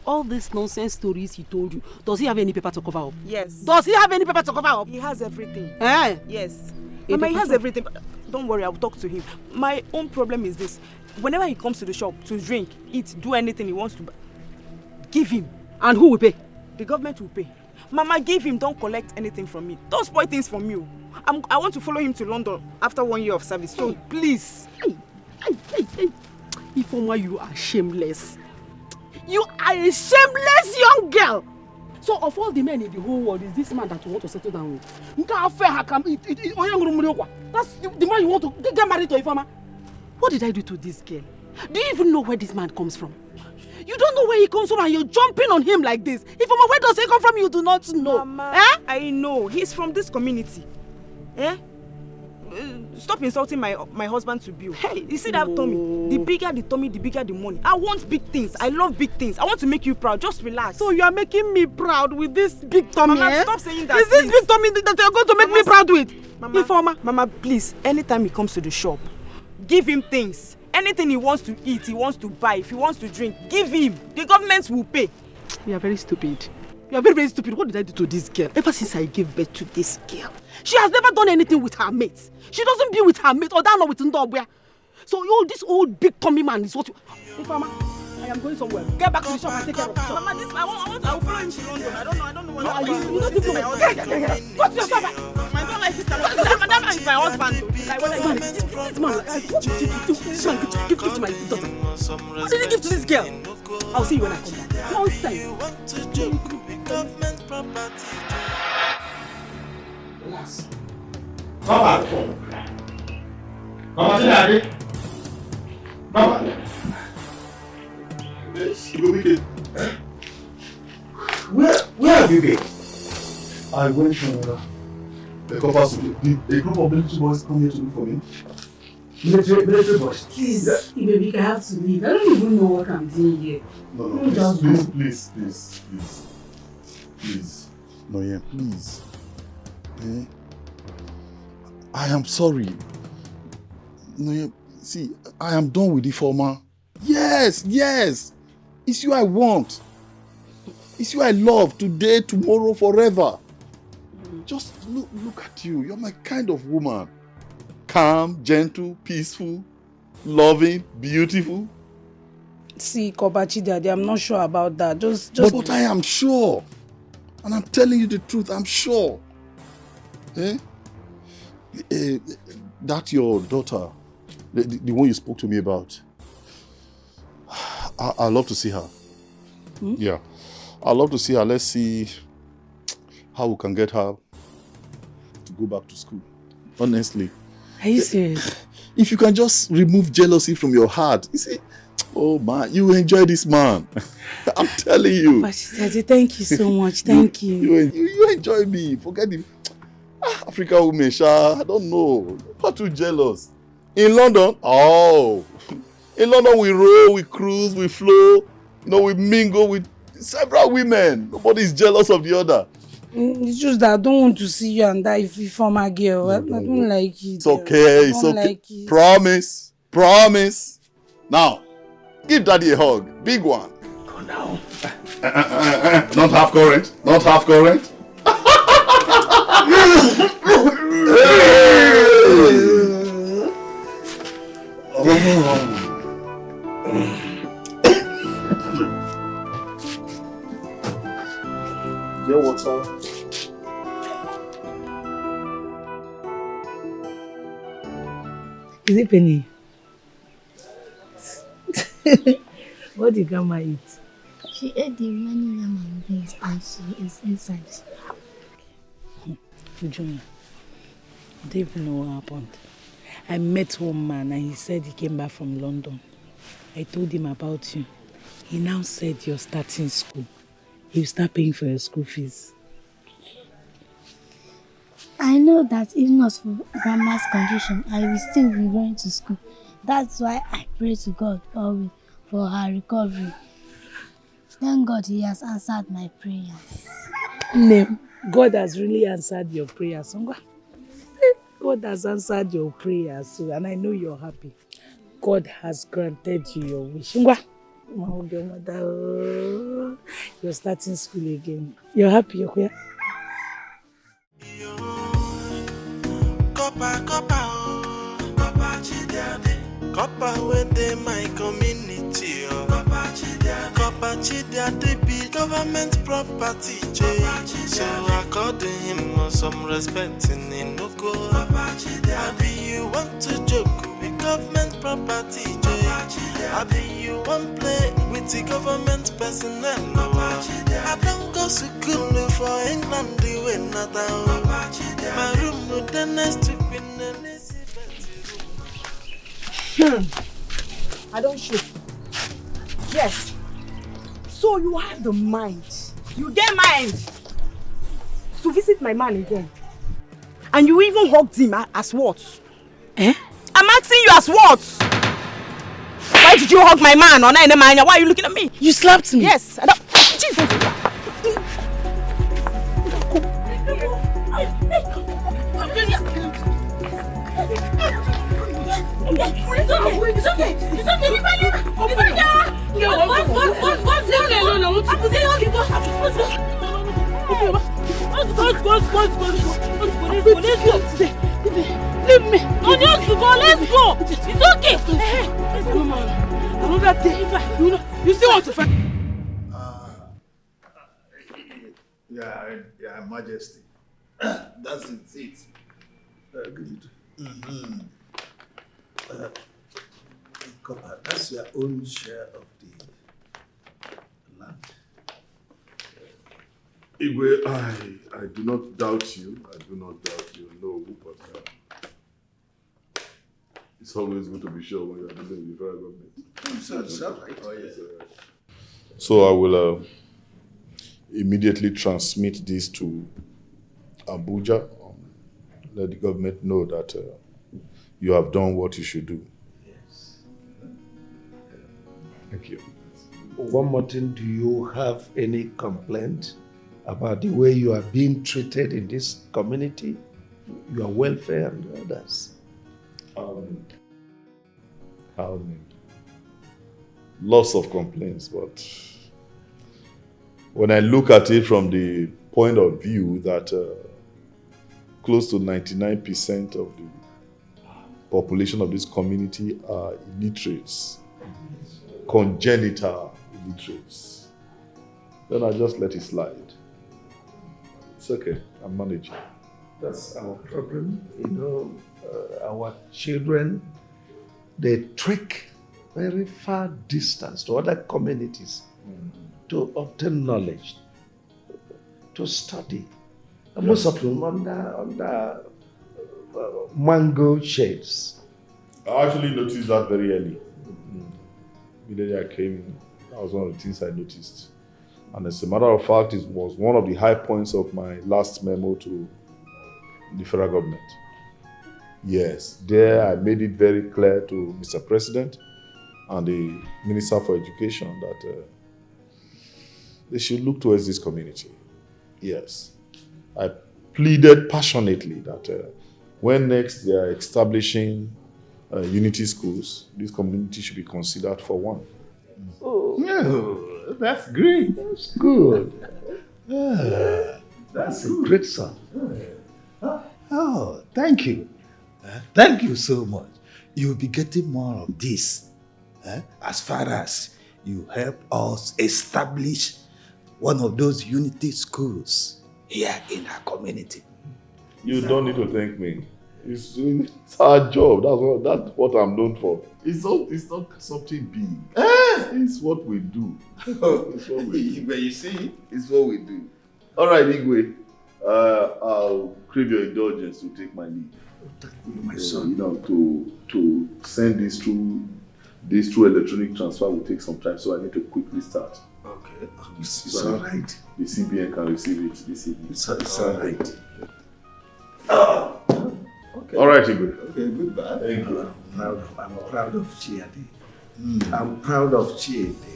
All these nonsense stories he told you. Does he have any paper to cover up? Yes. Does he have any paper to cover up? He has everything. Yes. Mama, he has everything. Don't worry, I'll talk to him. My own problem is this. Whenever he comes to the shop to drink, eat, do anything he wants to, give him. And who will pay? The government will pay. Mama, give him. Don't collect anything from me. Don't spoil things from you. I want to follow him to London after 1 year of service. So please. Hey. Informer, you are shameless. You are a shameless young girl. So of all the men in the whole world, is this man that you want to settle down with? That's the man you want to get married to, Informer. What did I do to this girl? Do you even know where this man comes from? You don't know where he comes from and you're jumping on him like this. If where does he come from, you do not know. Mama, I know. He's from this community. Stop insulting my husband to Bill. Hey, you see that tummy? The bigger the tummy, the bigger the money. I want big things. I love big things. I want to make you proud. Just relax. So you are making me proud with this big tummy, Mama, stop saying that. Is this big tummy that you're going to make me proud with? Mama, please, anytime he comes to the shop, give him things. Anything he wants to eat, he wants to buy, if he wants to drink, give him. The government will pay. You are very stupid. You are very, very stupid. What did I do to this girl? Ever since I gave birth to this girl, she has never done anything with her mates. She doesn't be with her mate or down with Ndobwe. So this old big tummy man is what you... Hey, Mama, I am going somewhere. Get back to the shop and take care of the shop. Mama, I will follow him to London. I don't know what I'm doing. You don't think so. Get. Go to your shop. I don't like this. That man is my husband. Like, what this man, give to my daughter. What did he give to this girl? I'll see you when I come back. Government property. Yes. Papa. Mama, Daddy. Papa. Yes, you go wicked. Where have you been? I went to the coppers. A group of military boys come here to look for me. Military boys. Please, baby, I have to leave. I don't even know what I'm doing here. No, please. No, yeah, please. I am sorry. No, yeah, see, I am done with the former. Yes. It's you I want. It's you I love today, tomorrow, forever. Just look at you. You're my kind of woman. Calm, gentle, peaceful, loving, beautiful. See, Kobachi Daddy, I'm not sure about that. Just... But I am sure. And I'm telling you the truth, I'm sure. That's your daughter, the one you spoke to me about. I'd love to see her. Yeah. I'd love to see her. Let's see how we can get her to go back to school. Honestly. Are you serious? If you can just remove jealousy from your heart. You see, oh man, you enjoy this man. I'm telling you. Daddy, thank you so much. Thank you. You enjoy me. Forget it. African women, I don't know. Not too jealous. In London, in London we roll, we cruise, we flow. We mingle with several women. Nobody's jealous of the other. It's just that I don't want to see you and that former girl. I don't like it. It's okay. It's okay. Like it. Promise. Now, give Daddy a hug. Big one. Go now. Not half current. Your water. Is it Penny? What did Grandma eat? She ate the remaining yam and beans and she is inside. Junior, I don't even know what happened. I met one man and he said he came back from London. I told him about you. He now said you're starting school. He'll start paying for your school fees. I know that if not for Grandma's condition, I will still be going to school. That's why I pray to God always for her recovery. Thank God he has answered my prayers. No, God has really answered your prayers. God has answered your prayers, and I know you're happy. God has granted you your wish. You're starting school again. You're happy, okay? Copper within my community. Copper Chidiade be government property. So according him some respect in Inoko. Abi you want to joke with government property. Abi you want play with the government personnel. I don't go to school for England doing nothing. My room with the next to be I don't shoot. Yes, So you have the mind. You get mind to visit my man again. And you even hugged him as what? Eh? I'm asking you as what? Why did you hug my man? Why are you looking at me? You slapped me? Yes. I don't... Jesus. It's okay. Leave me. No, just go. Let's go. It's okay. Another day. You still want to fight? Yeah, Majesty. That's it. Copper, that's your own share of the land. Igwe, I do not doubt you. No, but it's always good to be sure when you are dealing with the federal government. It's all right. Oh, yeah. So I will immediately transmit this to Abuja. Let the government know that you have done what you should do. Yes. Thank you. One more thing, do you have any complaint about the way you are being treated in this community, your welfare and others? Lots of complaints, but when I look at it from the point of view that close to 99% of the population of this community are illiterates, congenital illiterates, then I just let it slide. It's okay, I'm managing. That's our problem. Our children, they trek very far distance to other communities to obtain knowledge, to study. And most of them under mango shades. I actually noticed that very early. Immediately I came in, that was one of the things I noticed. And as a matter of fact, it was one of the high points of my last memo to the federal government. Yes, there I made it very clear to Mr. President and the Minister for Education that they should look towards this community. Yes. I pleaded passionately that when next they are establishing unity schools, this community should be considered for one. Oh, that's great. That's good. That's a great son. Oh, thank you. Thank you so much. You'll be getting more of this as far as you help us establish one of those unity schools here in our community. You don't need to thank me. It's our job. That's what I'm known for. It's not something big. It's what we do. It's what we do. But you see, it's what we do. All right, Igwe. I'll crave your indulgence to take my leave. My son. To send this through electronic transfer will take some time, so I need to quickly start. Okay. It's all right. The CBN can receive it this evening. It's all right. Okay. All right, Igwe. Okay, goodbye. Thank you. I'm proud of Chiadi. I'm proud of Chiadi.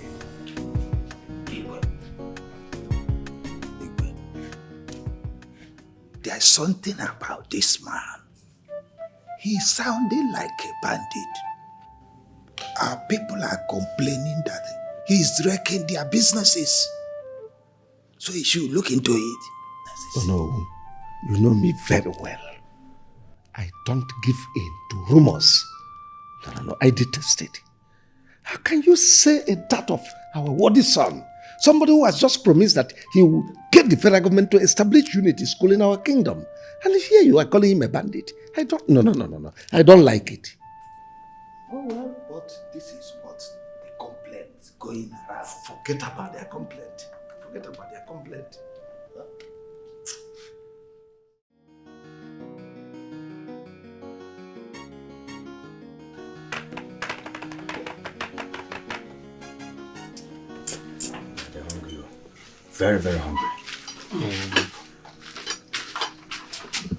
There's something about this man. He's sounding like a bandit. Our people are complaining that he's wrecking their businesses. So you should look into it. Oh no, you know me very well. I don't give in to rumors. No, I detest it. How can you say that of our worthy son? Somebody who has just promised that he will get the federal government to establish unity school in our kingdom. And here you are calling him a bandit. No. I don't like it. Oh well, but this is what the complaint going around. Forget about their complaint. very, very hungry.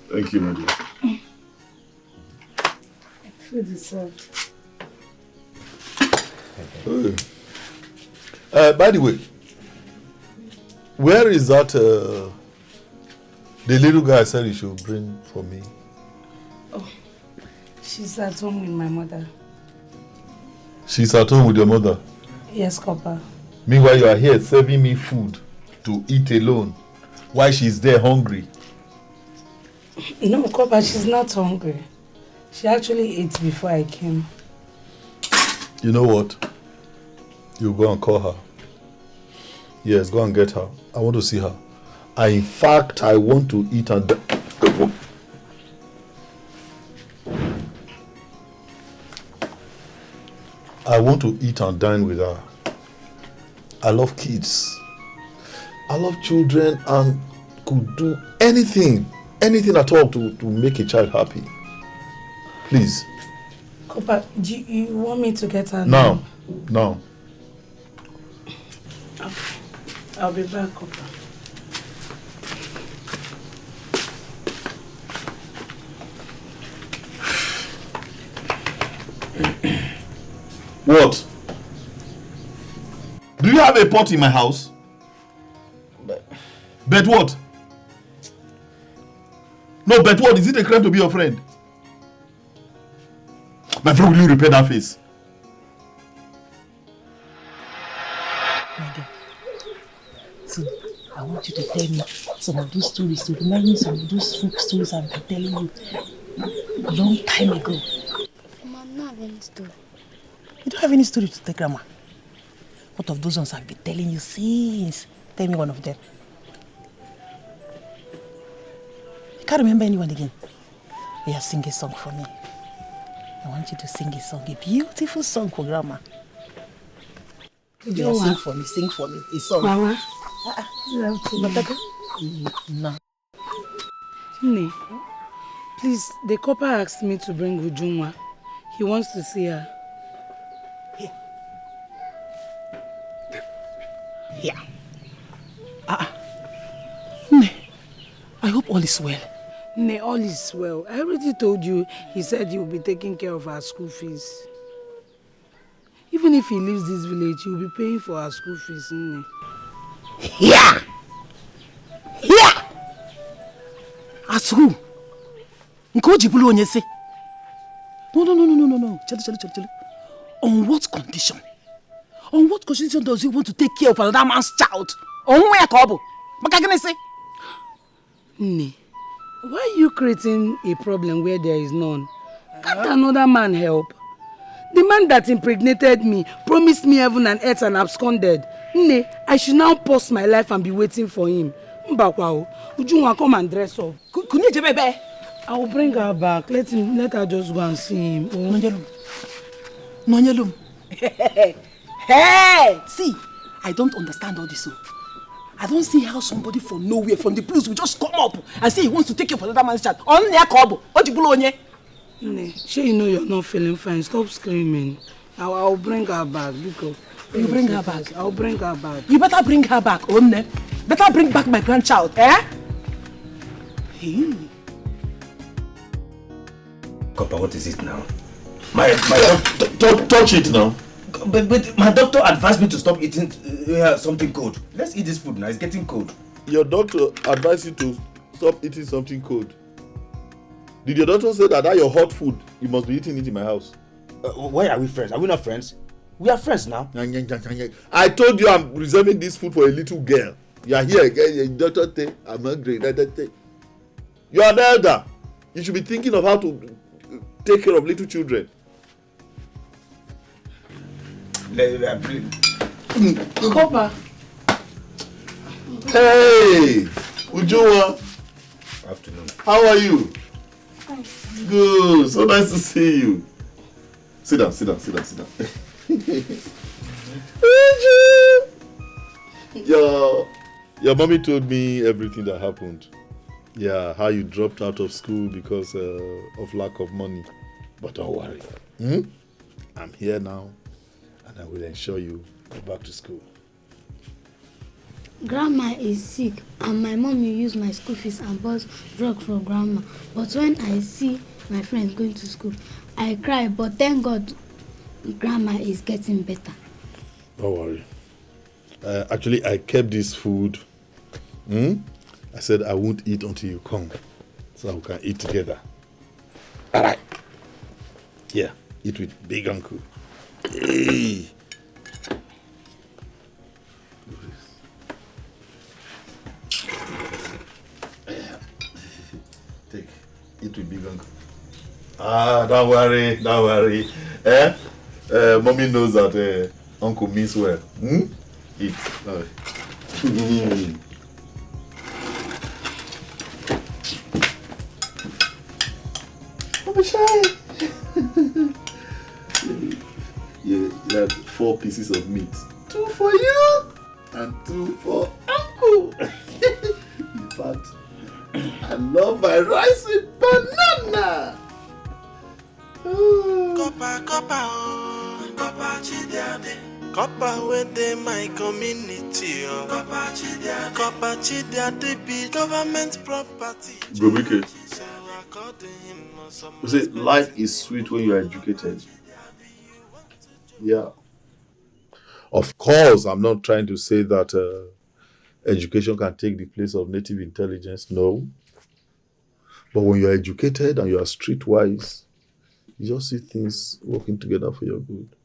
Thank you, my dear. Food is served. By the way, where is that the little guy said you should bring for me? Oh, she's at home with my mother. She's at home with your mother? Yes, Copper. Meanwhile, you are here serving me food to eat alone while she's there hungry. No, Copper, she's not hungry. She actually ate before I came. You know what? You go and call her. Yes, go and get her. I want to see her. In fact, I want to eat and... I want to eat and dine with her. I love kids. I love children and could do anything at all to make a child happy. Please. Copper, do you want me to get her now? Now. I'll be back, Copper. What? Do you have a pot in my house? Bet what? No, bet what? Is it a crime to be your friend? My friend, will you repair that face? So, I want you to tell me some of those stories, to remind me some of those folk stories I've been telling you a long time ago. Mom, I don't have any story. You don't have any story to tell Grandma? What of those ones I've been telling you since? Tell me one of them. You can't remember anyone again. Yeah, sing a song for me. I want you to sing a song, a beautiful song for Grandma. Yeah, sing for me, a song. Mama. No. Nne, please, the copper asked me to bring Ujunwa. He wants to see her. Here. Nne, I hope all is well. Nne, all is well. I already told you, he said he will be taking care of our school fees. Even if he leaves this village, he will be paying for our school fees, Nne. Here! Here! As who? Nkoji bulu onyese. No. Chale. On what condition? On what condition does he want to take care of another man's child? On where kobo? Makagenese? Nne, why are you creating a problem where there is none? Can't another man help? The man that impregnated me promised me heaven and earth and absconded. Nne, I should now pause my life and be waiting for him. Mbakwao, Ujunwa, come and dress up. Kunye bebe. I will bring her back. Let her just go and see him. Nonyelum. Hey! See, I don't understand all this. I don't see how somebody from nowhere, from the blues, will just come up and say he wants to take you for another man's child. On their kobo. What you onye? Nne, sure you know you're not feeling fine. Stop screaming. I'll bring her back. Because you bring her back? I'll bring her back. You better bring her back, Omne. Better bring back my grandchild, eh? Hey. Copper, what is it now? Touch it now. But my doctor advised me to stop eating something cold. Let's eat this food now. It's getting cold. Your doctor advised you to stop eating something cold. Did your doctor say that your hot food, you must be eating it in my house? Why are we friends? Are we not friends? We are friends now. I told you I'm reserving this food for a little girl. You are here again, doctor. I'm hungry. You are the elder. You should be thinking of how to take care of little children. Copper. Hey, Ujunwa. Afternoon. How are you? Fine. Good. So nice to see you. Sit down. Your mommy told me everything that happened. Yeah, how you dropped out of school because of lack of money. But don't worry. I'm here now, and I will ensure you go back to school. Grandma is sick and my mom will use my school fees and bought drug for grandma. But when I see my friends going to school, I cry. But thank God, grandma is getting better. Don't worry. Actually, I kept this food. I said I won't eat until you come, so we can eat together. All right. Yeah, eat with big uncle. Hey. Take, eat with big uncle. Don't worry. Mommy knows that uncle means well. Eat. Don't be shy. You had 4 pieces of meat. 2 for you and 2 for uncle. In fact, I love my rice with banana. Copper chidiade. Copper within my community. Copper chidiade be government property. Bobike, you say life is sweet when you are educated. Yeah. Of course, I'm not trying to say that education can take the place of native intelligence. No. But when you're educated and you are streetwise, you just see things working together for your good.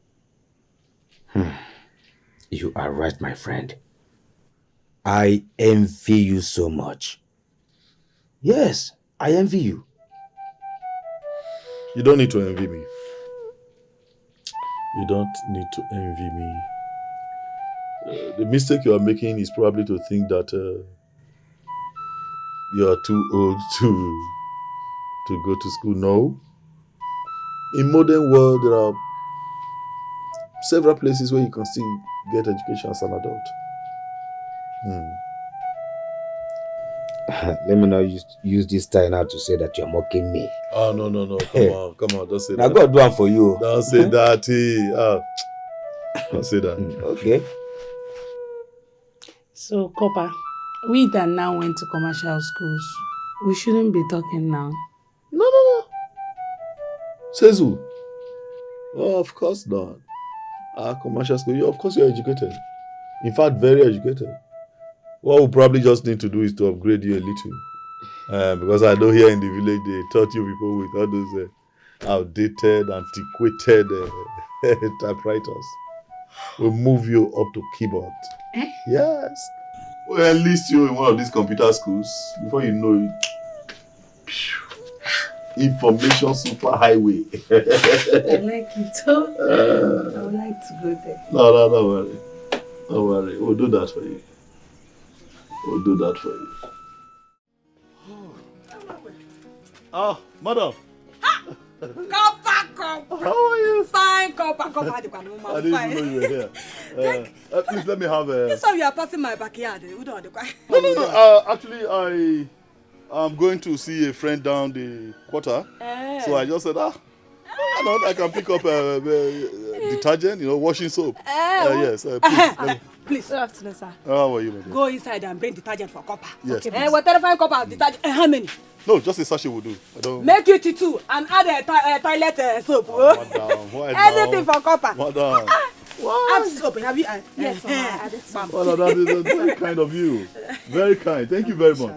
You are right, my friend. I envy you so much. Yes, I envy you. You don't need to envy me. You don't need to envy me. The mistake you are making is probably to think that you are too old to go to school. No. In modern world, there are several places where you can still get education as an adult. Let me not use this time now to say that you're mocking me. Oh, no. Come on. Don't say that. Now God do one for you. Don't say that. Don't say that. Okay. So, Copper, we that now went to commercial schools, we shouldn't be talking now. No. Says who? Oh, of course not. Commercial school, of course you're educated. In fact, very educated. What we probably just need to do is to upgrade you a little. Because I know here in the village, they taught you people with all those outdated, antiquated typewriters. We'll move you up to keyboard. Yes. We'll enlist you in one of these computer schools. Before you know it, information superhighway. I like it. I would like to go there. No, don't worry. Don't worry. We'll do that for you. Oh, madam. Copper. How are you? Fine, Copper. I didn't even know you were here. Please let me have a... This time you are passing my backyard. No. Actually, I'm going to see a friend down the quarter. So I just said, I can pick up detergent, washing soap. Yes, please. Good afternoon, sir. How are you, my dear? Go inside and bring detergent for Copper. Yes. Okay, whatever find Copper detergent. How many? No, just a sachet will do. I don't... Make it 2 and add a toilet soap. Anything for Copper. Madam. Add soap. Have you? Yes, I added soap. That's very kind of you. Very kind. Thank you very much.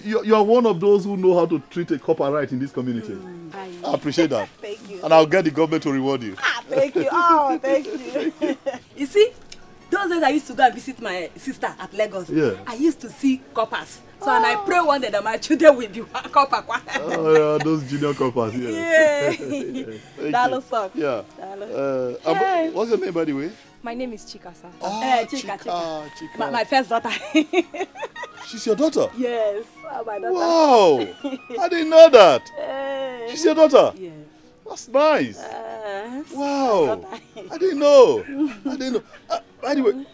You are one of those who know how to treat a copper right in this community. I appreciate that. Thank you. And I'll get the government to reward you. Thank you. Oh, thank you. You see, those days I used to go and visit my sister at Lagos. Yeah. I used to see coppers. So and I pray one day that my children will be copper. Oh, yeah, those junior coppers. Yeah. Dalo suck. Yeah. What's your name, by the way? My name is Chika, sir. Oh, Chika. My first daughter. She's your daughter? Yes, my daughter. Wow. I didn't know that. She's your daughter? Yes. That's nice. Wow. I didn't know. Anyway.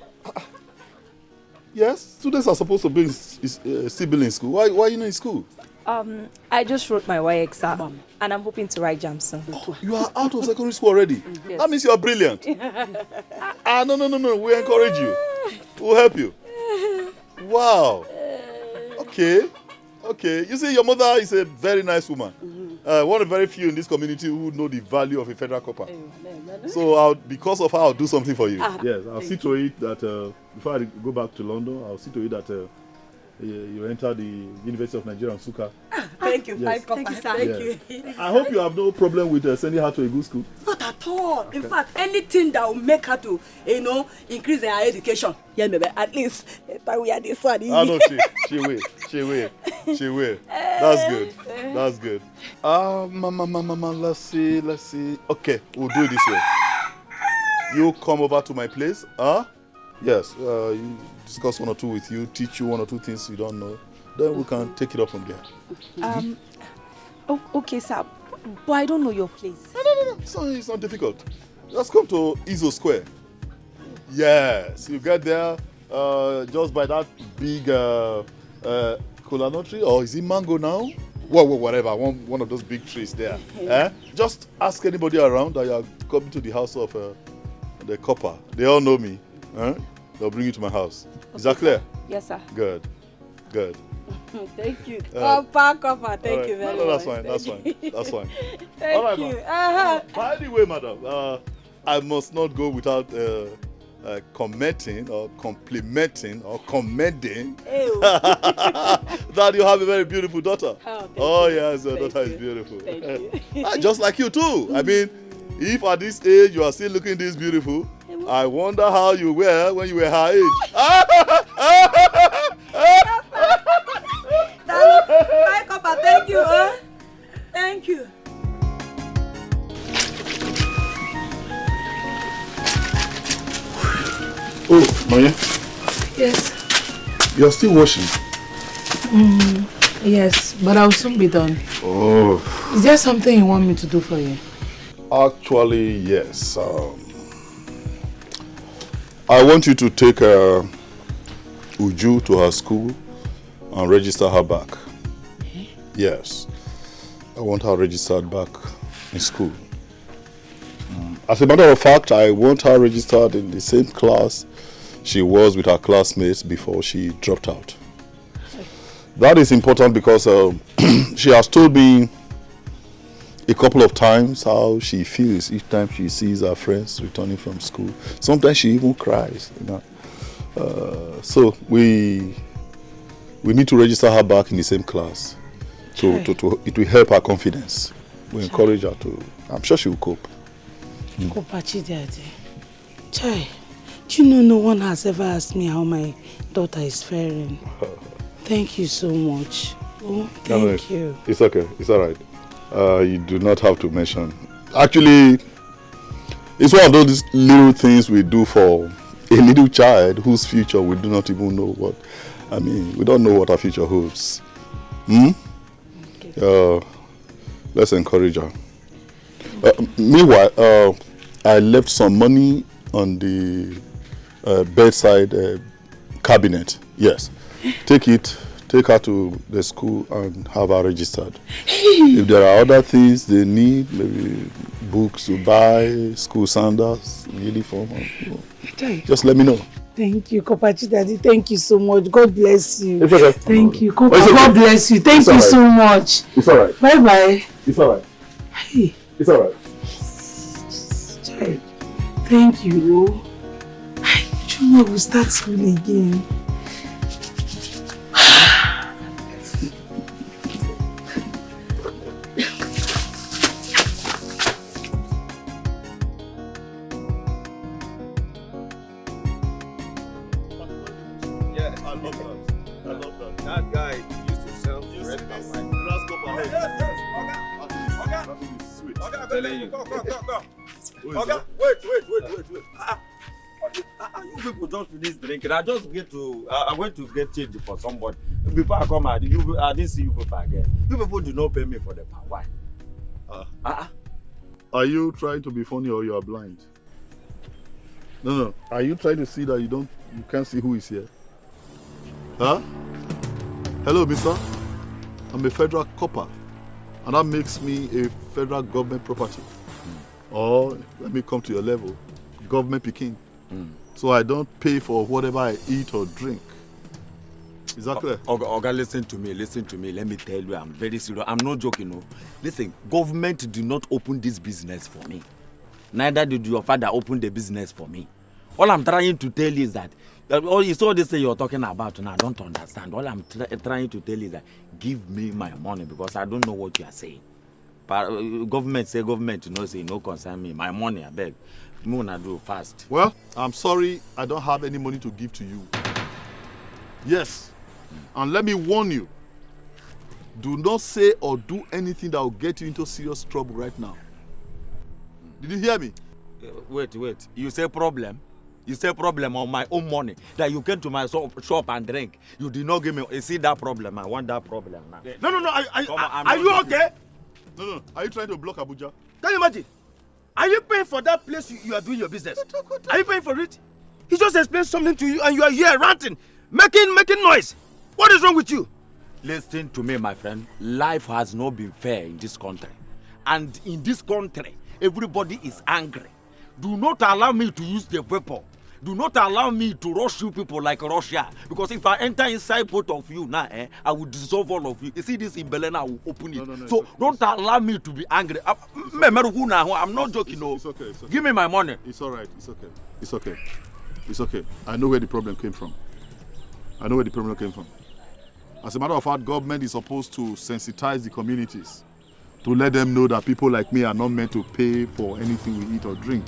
Yes, students are supposed to be still in school. Why are you not in school? I just wrote my YX exam and I'm hoping to write jam soon. Oh, you are out of secondary school already? Yes. That means you are brilliant. No. We encourage you. We'll help you. Wow. Okay. Okay. You see, your mother is a very nice woman. One of the very few in this community who know the value of a federal copper. So, because of her, I'll do something for you. Yes, I'll see to it that before I go back to London, I'll see to it that you enter the University of Nigeria, Nsukka. Thank you. Yes. Thank you, sir. Yes. I hope you have no problem with sending her to a good school. Not at all. Okay. In fact, anything that will make her to, increase her education. Yeah, maybe at least we are this one. Ah, no, she will. That's good. That's good. Mama, let's see. Okay, we'll do it this way. You come over to my place, Yes, you discuss one or two with you, teach you one or two things you don't know. Then we can take it up from there. Okay, sir. But I don't know your place. No. It's not difficult. Just come to Izo Square. Yes, you get there just by that big kola nut tree, or is it mango now? Whatever, one of those big trees there. Just ask anybody around that you are coming to the house of the copper. They all know me. They'll bring you to my house. Is that clear? Yes, sir. Good. Thank you. Copper. Thank you very much. That's fine. Thank all right, you. By the way, madam, I must not go without commenting or complimenting or commending that you have a very beautiful daughter. Oh yes, your daughter is beautiful. Thank you. Just like you too. I mean, if at this age you are still looking this beautiful, I wonder how you were when you were her age. Bye, Copper. Thank you. Thank you. Oh, Maya. Yes. You're still washing? Yes, but I'll soon be done. Oh. Is there something you want me to do for you? Actually, yes. I want you to take Uju to her school and register her back. Yes. I want her registered back in school. As a matter of fact, I want her registered in the same class she was with her classmates before she dropped out. That is important because she has told me a couple of times how she feels each time she sees her friends returning from school. Sometimes she even cries, so we need to register her back in the same class. So it will help her confidence. We encourage her to. I'm sure she will cope. Chai, do you know no one has ever asked me how my daughter is faring? Thank you so much. Oh, thank you. It's okay. It's all right. You do not have to mention. Actually, it's one of those little things we do for a little child whose future we do not even know what. I mean, we don't know what our future holds. Okay. Let's encourage her. Meanwhile, I left some money on the bedside cabinet. Yes. Take her to the school and have her registered. If there are other things they need, maybe books to buy, school sandals, uniform, just let me know. Thank you, Kopachi Daddy. Thank you so much. God bless you. It's okay. Thank you, Kopa. God bless you. Thank you so much. It's all right. Bye-bye. It's all right. Hey. It's all right. Thank you. You know we'll start school again. Okay, wait. You people don't finish drinking. I went to get change for somebody. Before I come out, I didn't see you people again. You people do not pay me for the power. Why? Are you trying to be funny or you are blind? No. Are you trying to see that you can't see who is here? Huh? Hello, mister. I'm a federal copper. And that makes me a federal government property. Or, let me come to your level, government picking. So I don't pay for whatever I eat or drink. Is that clear? Oga, listen to me. Let me tell you, I'm very serious. I'm not joking, no. Listen, government did not open this business for me. Neither did your father open the business for me. All I'm trying to tell you is that, you saw this thing you're talking about now, I don't understand. All I'm trying to tell you is that, give me my money because I don't know what you are saying. Government say, no concern me. My money, I beg. Me wanna do fast. Well, I'm sorry, I don't have any money to give to you. Yes, and let me warn you, do not say or do anything that will get you into serious trouble right now. Did you hear me? Wait. You say problem? You say problem on my own money that you came to my shop and drink. You did not give me. You see that problem? I want that problem now. No. Are you okay? No. Are you trying to block Abuja? Can you imagine? Are you paying for that place you are doing your business? Are you paying for it? He just explained something to you and you are here ranting, making noise. What is wrong with you? Listen to me, my friend. Life has not been fair in this country. And in this country, everybody is angry. Do not allow me to use the weapon. Do not allow me to rush you people like Russia. Because if I enter inside both of you now, I will dissolve all of you. You see this in Billionaire, I will open it. No, so don't allow me to be angry. I'm not joking. No. It's okay. Give me my money. It's all right. It's okay. I know where the problem came from. As a matter of fact, government is supposed to sensitize the communities to let them know that people like me are not meant to pay for anything we eat or drink.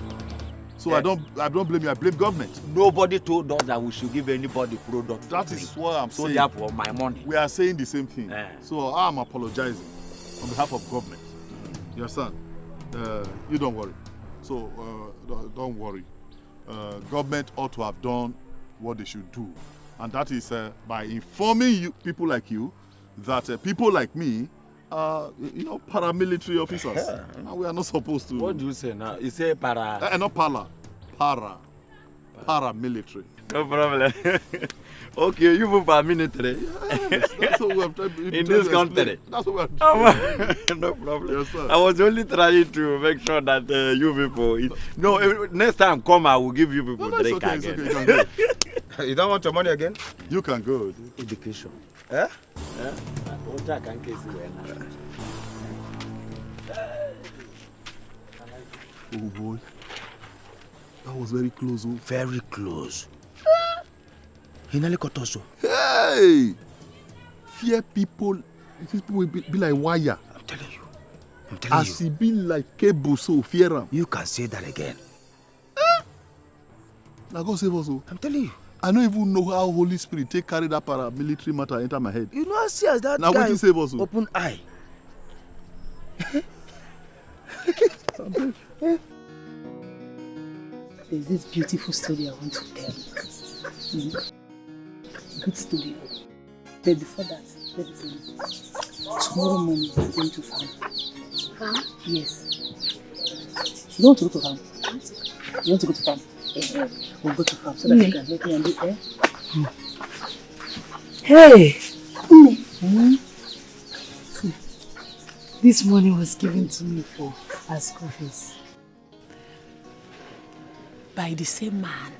So I don't blame you, I blame government. Nobody told us that we should give anybody product. That is what I'm saying. So therefore, my money. We are saying the same thing. So I'm apologizing on behalf of government. You understand? You don't worry. So don't worry. Government ought to have done what they should do. And that is by informing you, people like you, that people like me are, paramilitary officers. And we are not supposed to. What do you say now? You say para. Not paramilitary. No problem. Okay, you move paramilitary. Yes, that's what we have tried in this country. That's what we have tried. No problem. Yes, sir. I was only trying to make sure that you people. Next time come, I will give you people drink again. It's okay. You can go. You don't want your money again? You can go. Education. Eh? Oh boy, that was very close. Oh. Very close. He nearly got us. Hey! Fear people. These people will be like wire. I'm telling you. As he be like cable, so fear him. You can say that again. Now God save us. Oh. I'm telling you. I don't even know how Holy Spirit take carry that paramilitary matter enter my head. You know how serious that now guy what save us? Open eye. There's this beautiful story I want to tell you. Good story. But before that, let me tell you. Tomorrow morning we're going to farm. Farm? Yes. You don't want to go to farm? You want to go to farm? We'll go to farm so that you can help me and do air. Hey! This money was given to me for our school fees. By the same man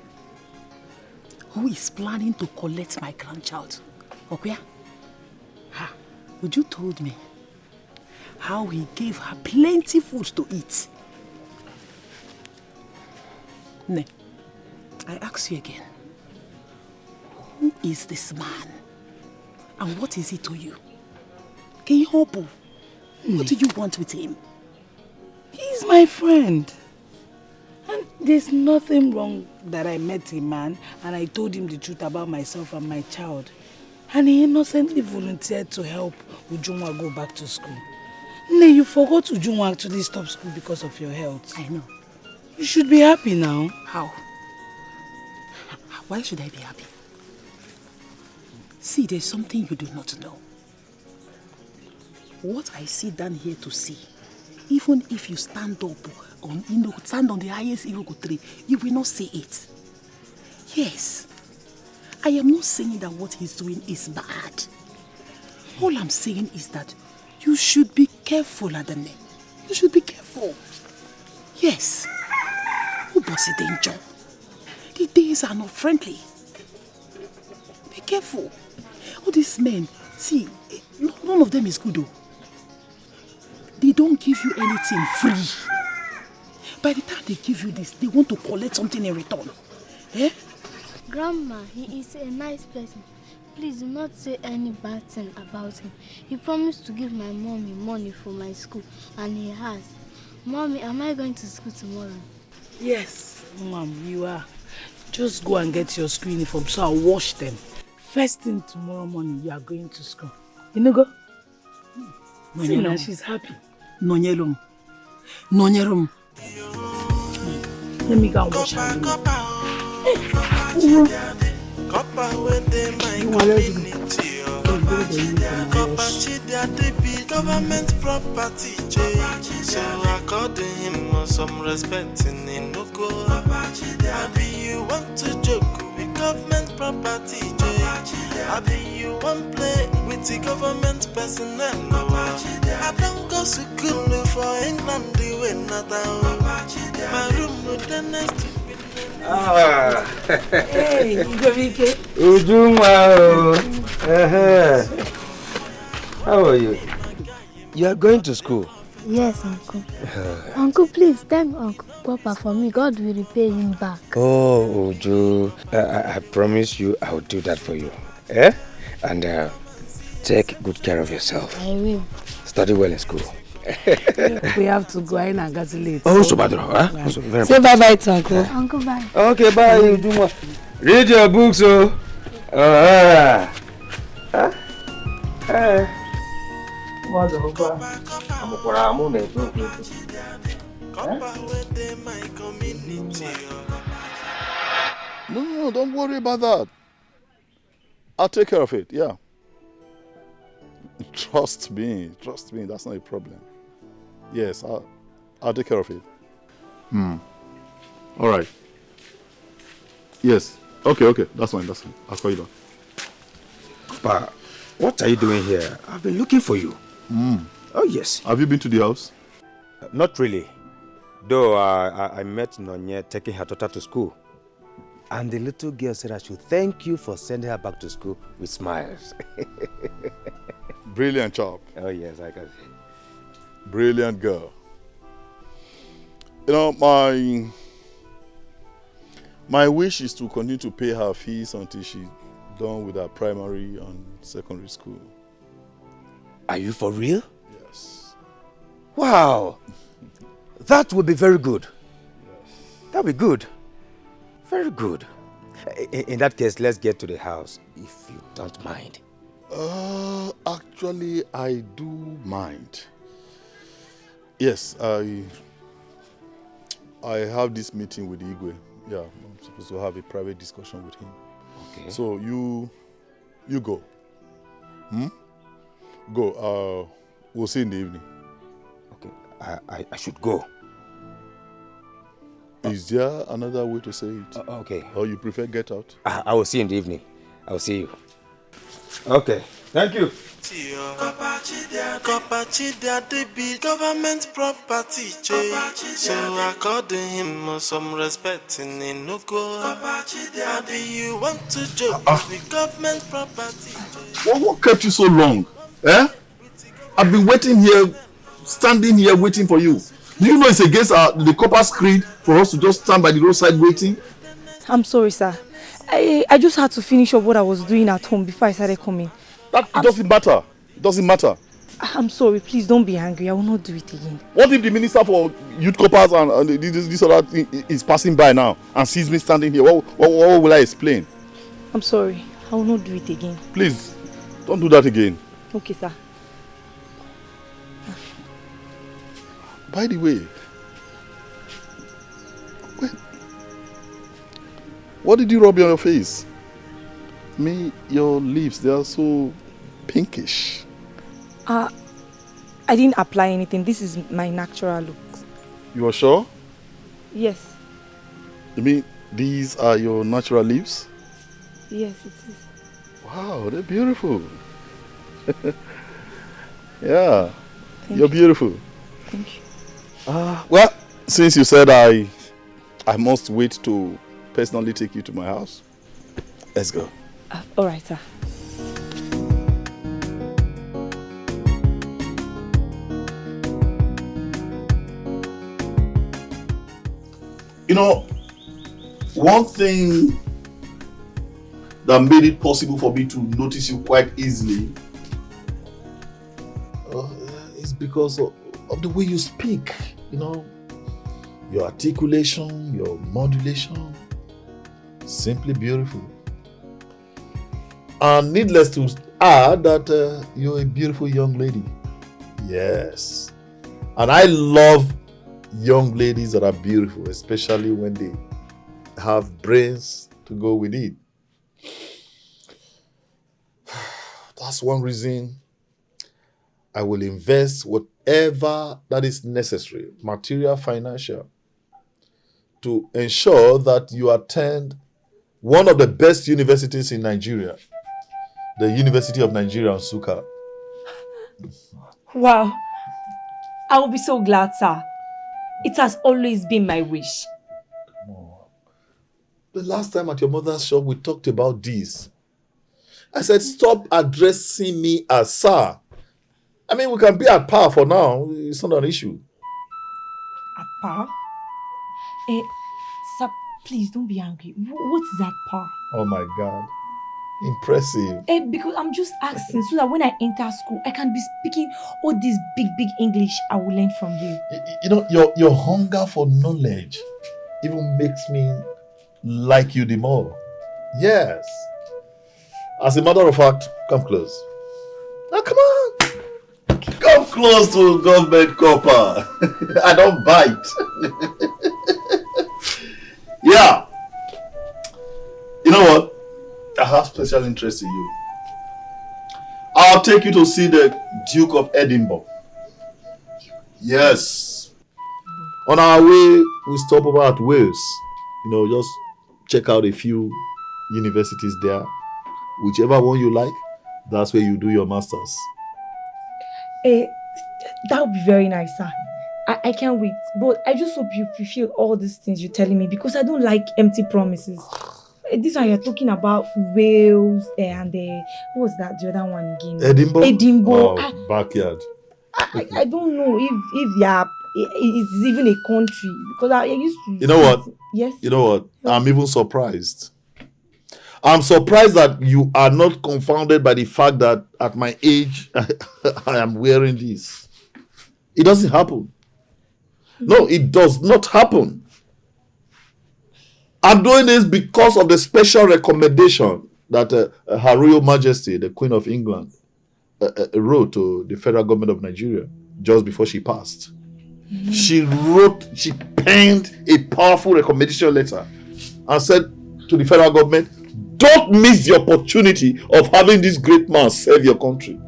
who is planning to collect my grandchild. Okay? Would you told me how he gave her plenty food to eat? Ne, I ask you again. Who is this man? And what is he to you? Can you help him? What do you want with him? He's my friend. And there's nothing wrong that I met a man and I told him the truth about myself and my child. And he innocently volunteered to help Ujunwa go back to school. Ne, you forgot Ujunwa actually stopped school because of your health. I know. You should be happy now. How? Why should I be happy? See, there's something you do not know. What I sit down here to see, even if you stand up on, stand on the highest Iroko tree, you will not see it. Yes. I am not saying that what he's doing is bad. All I'm saying is that you should be careful, Adane. You should be careful. Yes. Who was it danger? The days are not friendly. Be careful. All these men, see, none of them is good though. They don't give you anything free. By the time they give you this, they want to collect something in return. Eh? Grandma, he is a nice person. Please do not say any bad thing about him. He promised to give my mommy money for my school, and he has. Mommy, am I going to school tomorrow? Yes, Mom, you are. Just go and get your school uniform so I'll wash them. First thing tomorrow morning, you are going to school. You know, go? See now, she's happy. Nonyerum. Nonyerum. Let me go and wash her. You government property, so according him some respect in Inoko. Abi you want to joke with government property, Abi you want play with the government personnel. I don't go to school for England, the way not my room with the next. Hey, Igobike. Ujuma. How are you? You are going to school? Yes, Uncle. Uncle, please thank Uncle Papa for me. God will repay him back. Oh, Uju. I promise you I will do that for you. Eh? And take good care of yourself. I will. Study well in school. We have to go in and get late. Oh, so bad, huh? Say bye-bye to Uncle. Uncle, bye. Okay, bye, Ujuma. Read your books, oh. No, don't worry about that. I'll take care of it, yeah. Trust me, that's not a problem. Yes, I'll take care of it. All right. Yes, okay, that's fine. I'll call you back. Papa, what are you doing here? I've been looking for you. Oh, yes. Have you been to the house? Not really. Though I met Nonye taking her daughter to school. And the little girl said I should thank you for sending her back to school with smiles. Brilliant job. Oh, yes, I can see. Brilliant girl. You know, my wish is to continue to pay her fees until she's done with her primary and secondary school. Are you for real? Yes. Wow. That would be very good. Yes. That would be good. Very good. In that case, let's get to the house, if you don't mind. Actually, I do mind. Yes, I have this meeting with Igwe. Yeah, I'm supposed to have a private discussion with him. Okay. So you go. Go. We'll see in the evening. Okay. I should go. Is there another way to say it? Okay. Or you prefer get out? I will see you in the evening. I will see you. Okay. Thank you. Government property, so according him some respect in Inoko. You want to joke with government property. What kept you so long? Eh? I've been waiting here, standing here waiting for you. Do you know it's against the corpus creed for us to just stand by the roadside waiting? I'm sorry, sir. I just had to finish up what I was doing at home before I started coming. It doesn't matter. It doesn't matter. I'm sorry. Please don't be angry. I will not do it again. What if the minister for youth corpus and this other thing is passing by now and sees me standing here? What will I explain? I'm sorry. I will not do it again. Please, don't do that again. Okay, sir. By the way, what did you rub on your face? Your lips, they are so pinkish. I didn't apply anything. This is my natural look. You are sure? Yes. You mean these are your natural lips? Yes, it is. Wow, they're beautiful. Yeah, you're beautiful. Thank you. Well, since you said I must wait to personally take you to my house, let's go. All right, sir. You know, one thing that made it possible for me to notice you quite easily is because of the way you speak. You know, your articulation, your modulation, simply beautiful. And needless to add that you're a beautiful young lady. Yes. And I love young ladies that are beautiful, especially when they have brains to go with it. That's one reason I will invest whatever that is necessary, material, financial, to ensure that you attend one of the best universities in Nigeria, the University of Nigeria, Nsukka. Wow. I will be so glad, sir. It has always been my wish. The last time at your mother's shop, we talked about this. I said, stop addressing me as sir. I mean, we can be at par for now. It's not an issue. At par? Sir, please don't be angry. What is at par? Oh my God. Impressive. Because I'm just asking so that when I enter school, I can be speaking all this big English I will learn from you. You know, your hunger for knowledge even makes me like you the more. Yes. As a matter of fact, come close. Now come on. Come close to government copper. I don't bite. Yeah. You know what? I have special interest in you. I'll take you to see the Duke of Edinburgh. Yes. On our way, we stop over at Wales. You know, just check out a few universities there. Whichever one you like, that's where you do your masters. That would be very nice, sir. I can't wait. But I just hope you fulfill all these things you're telling me because I don't like empty promises. This one you're talking about Wales and what was that? The other one again? Edinburgh. Oh, backyard. I don't know if it's even a country because I used to. You know what? Yes. You know what? I'm even surprised. I'm surprised that you are not confounded by the fact that at my age I am wearing this. It doesn't happen. No, it does not happen. I'm doing this because of the special recommendation that Her Royal Majesty, the Queen of England, wrote to the federal government of Nigeria just before she passed. She penned a powerful recommendation letter and said to the federal government, don't miss the opportunity of having this great man serve your country.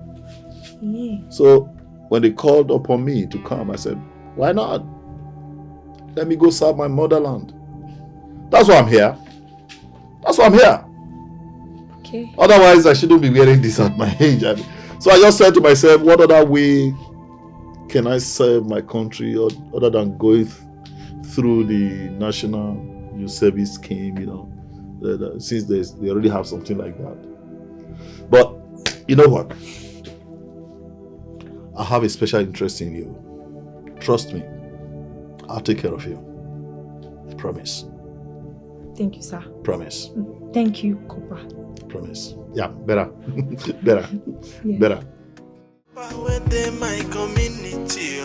So when they called upon me to come, I said, why not? Let me go serve my motherland. That's why I'm here. That's why I'm here. Okay. Otherwise, I shouldn't be wearing this at my age. So I just said to myself, what other way can I serve my country other than going through the National Youth Service Scheme, you know, since they already have something like that. But you know what? I have a special interest in you. Trust me. I'll take care of you. Promise. Thank you, sir. Promise. Thank you, Copper. Promise. Yeah, better. Better. Yeah. Better. Within my community,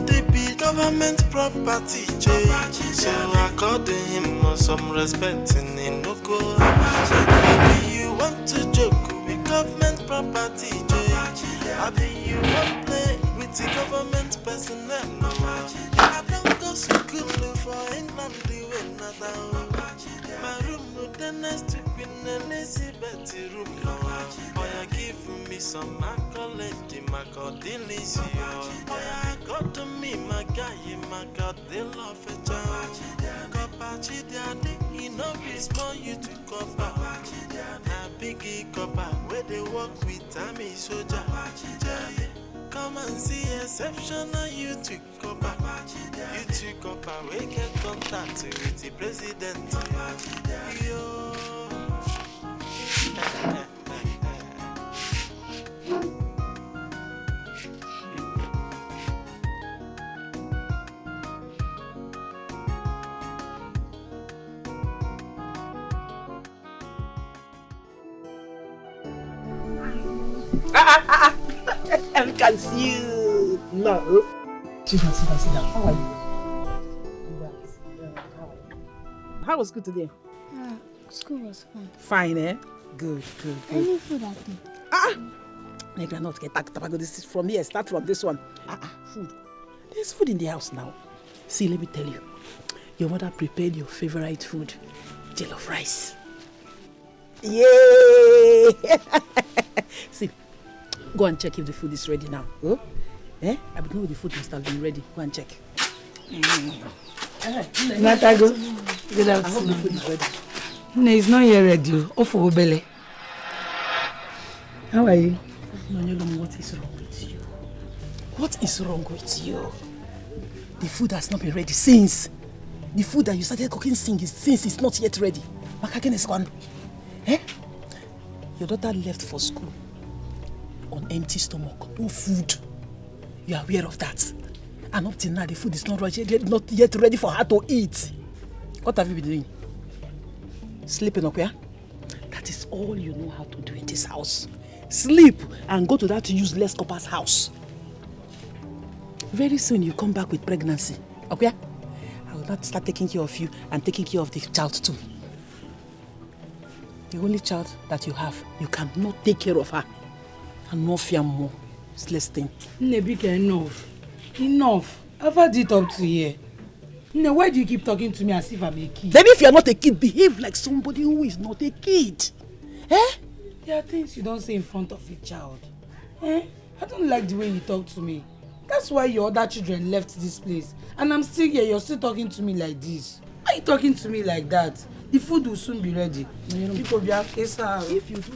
they be government property. So I called him some respect in Noko. You want to joke with government property? I be you want play with the government personnel. I don't go school for England, the way not. My room, the next to Queen Elizabeth room. Oh, you give me some accolade, my God, delicious. Oh, you got to me, my guy, my God, they love a child. Copachi, daddy, you know, respond you to copper. Now, biggie copper, where they work with Tammy soldier. Come and see exceptional you to copper. You to copper, we get contact with the president. Yo. I can see you. No. Sit down. How are you? How was school today? School was fine. Fine, eh? Good. Any food at home? I cannot get tapago. This is from here. Start from this one. Food. There's food in the house now. See, let me tell you. Your mother prepared your favorite food, jollof rice. Yay! See, go and check if the food is ready now. Oh? Eh? I know the food must have been ready. Go and check. Natago. Good afternoon. I hope the food is ready. No, it's not yet ready. Off for Obele. How are you? Nonyolum, what is wrong with you? What is wrong with you? The food has not been ready since. The food that you started cooking since it's not yet ready. Makaken is gone. Eh? Your daughter left for school on empty stomach. No food. You are aware of that. And up till now, the food is not yet ready for her to eat. What have you been doing? Sleeping up here? That is all you know how to do in this house. Sleep and go to that useless copper's house. Very soon you come back with pregnancy. Okay? I will not start taking care of you and taking care of the child too. The only child that you have, you cannot take care of her. And no fear more. It's less thing. Nebika, enough. I've had it up to here. Now, why do you keep talking to me as if I'm a kid? Then if you're not a kid, behave like somebody who is not a kid. Eh? There are things you don't say in front of a child. Eh? I don't like the way you talk to me. That's why your other children left this place. And I'm still here, you're still talking to me like this. Why are you talking to me like that? The food will soon be ready. If you do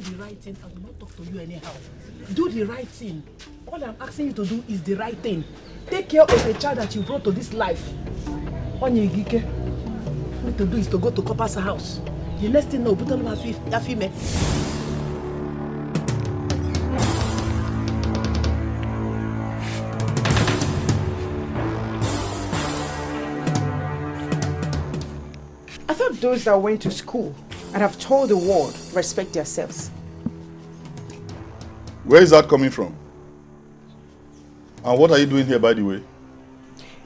the right thing, I will not talk to you anyhow. Do the right thing. All I'm asking you to do is the right thing. Take care of a child that you brought to this life. All you need to do is to go to Copper's house. The next thing now, put on my female. I thought those that went to school and have told the world respect themselves. Where is that coming from? And what are you doing here, by the way?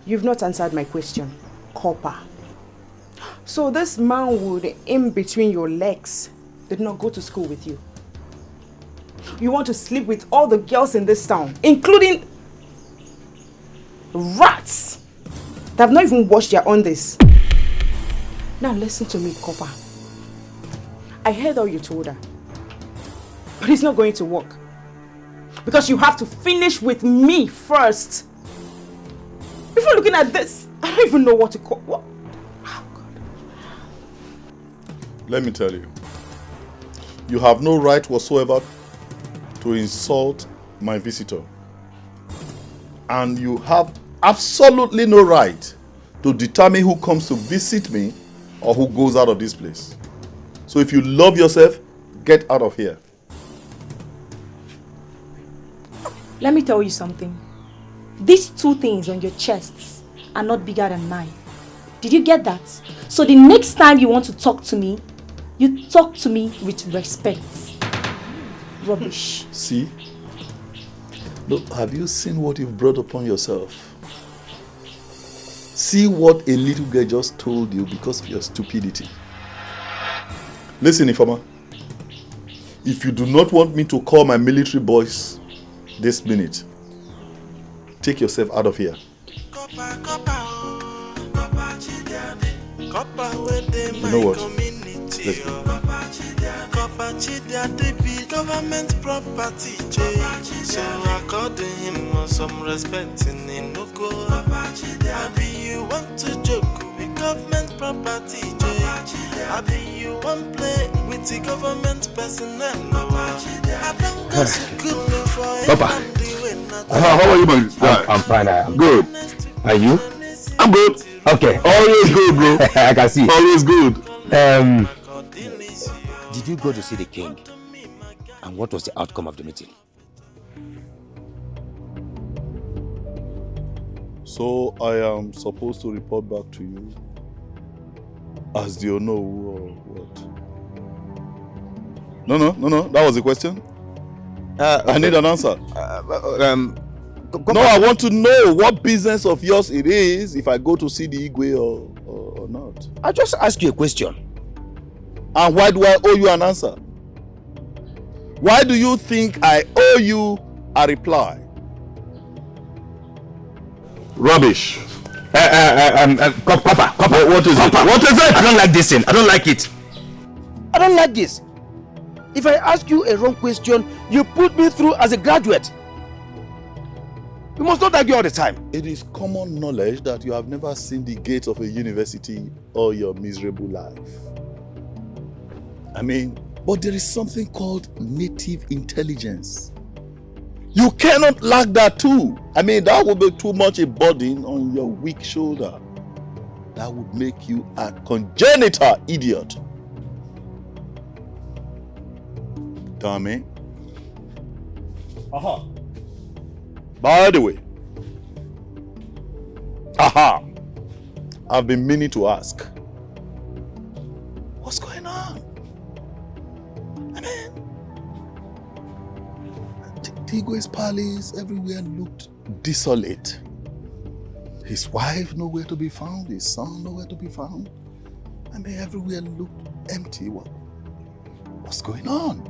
You've not answered my question, Copper. So this manwood in between your legs did not go to school with you. You want to sleep with all the girls in this town, including rats that have not even washed their undies. Now listen to me, Copper. I heard all you told her. But it's not going to work. Because you have to finish with me first. Before looking at this, I don't even know what to call. What? Oh, God. Let me tell you. You have no right whatsoever to insult my visitor. And you have absolutely no right to determine who comes to visit me or who goes out of this place. So if you love yourself, get out of here. Let me tell you something. These two things on your chests are not bigger than mine. Did you get that? So the next time you want to talk to me, you talk to me with respect. Rubbish. See? Look, have you seen what you've brought upon yourself? See what a little girl just told you because of your stupidity. Listen, Ifama. If you do not want me to call my military boys this minute, take yourself out of here. You know what? Let's go. Government property, so according him some respect in Inoko. Abi you want to joke with government property, I be you want play with the government personnel. I don't go school for Papa, how are you, man? I'm fine. I'm good. Are you? I'm good. Okay. Always good, bro. I can see. Always good. Did you go to see the king? And what was the outcome of the meeting? So I am supposed to report back to you as the Onowu or what? No. That was the question. I need an answer. No, I want to know what business of yours it is if I go to see the Igwe or not. I just ask you a question. And why do I owe you an answer? Why do you think I owe you a reply? Rubbish. Papa, what is it? What is it? I don't like this thing. I don't like it. I don't like this. If I ask you a wrong question, you put me through as a graduate. You must not argue all the time. It is common knowledge that you have never seen the gates of a university all your miserable life. I mean, but there is something called native intelligence. You cannot lack that too. I mean, that would be too much a burden on your weak shoulder. That would make you a congenital idiot. Dummy. Aha. By the way, I've been meaning to ask, what's going on? I mean, Tigwe's palace everywhere looked desolate. His wife nowhere to be found, his son nowhere to be found. I mean, everywhere looked empty. What's going on?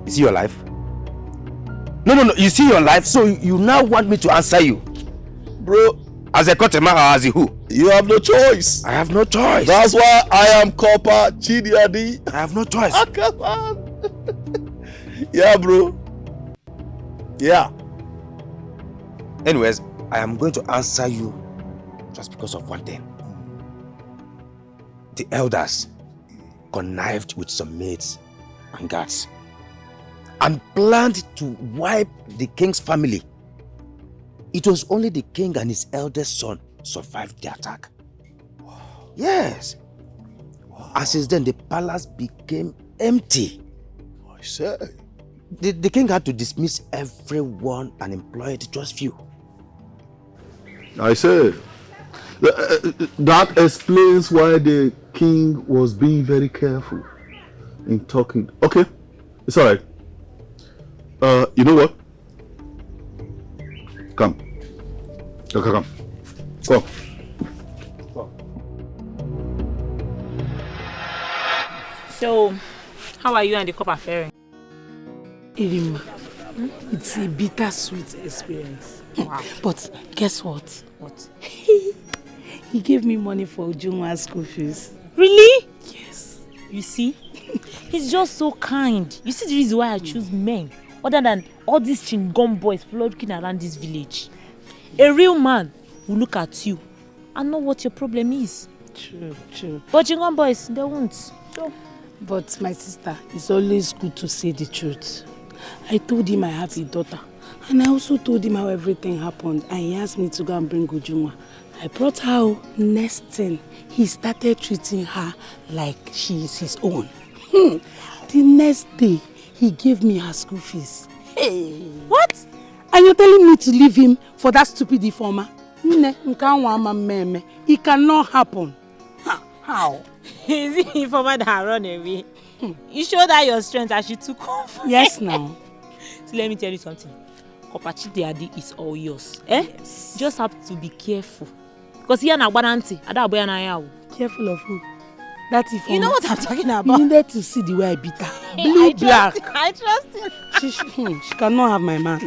Is he your life? No. You see your life, so you now want me to answer you. Bro, as a Kotema or as a who? You have no choice. I have no choice. That's why I am Copper Chidiadi. I have no choice. Oh, come on. Yeah, bro. Yeah. Anyways, I am going to answer you just because of one thing. The elders connived with some maids and guards and planned to wipe the king's family. It was only the king and his eldest son survived the attack. Wow. Yes. Wow. And since then, the palace became empty. I say. The king had to dismiss everyone and employed just few. I say. That explains why the king was being very careful in talking. Okay, it's all right. You know what? Come. Come. Go. So, how are you and the copper faring? Irima, it's a bittersweet experience. Wow. But guess what? What? He gave me money for Ujunwa's school fees. Really? Yes. You see? He's just so kind. You see the reason why I choose men other than all these chingom boys floating around this village. A real man will look at you and know what your problem is. True. But chingom boys, they won't. So. But my sister, it's always good to say the truth. I told him I have a daughter. And I also told him how everything happened. And he asked me to go and bring Ujunwa. I brought her. Next thing, he started treating her like she is his own. The next day, he gave me her school fees. Hey. What? And you're telling me to leave him for that stupid informer? It cannot happen. How? Is it informer that run away? You showed her your strength and she took off. Yes, now. So let me tell you something. Kopachi Deadi is all yours. Yes. Just have to be careful. Because you're not guarantee. Careful of who? That informer. You know what I'm talking about? You needed to see the way I beat her. Blue, black. I trust him. She cannot have my man.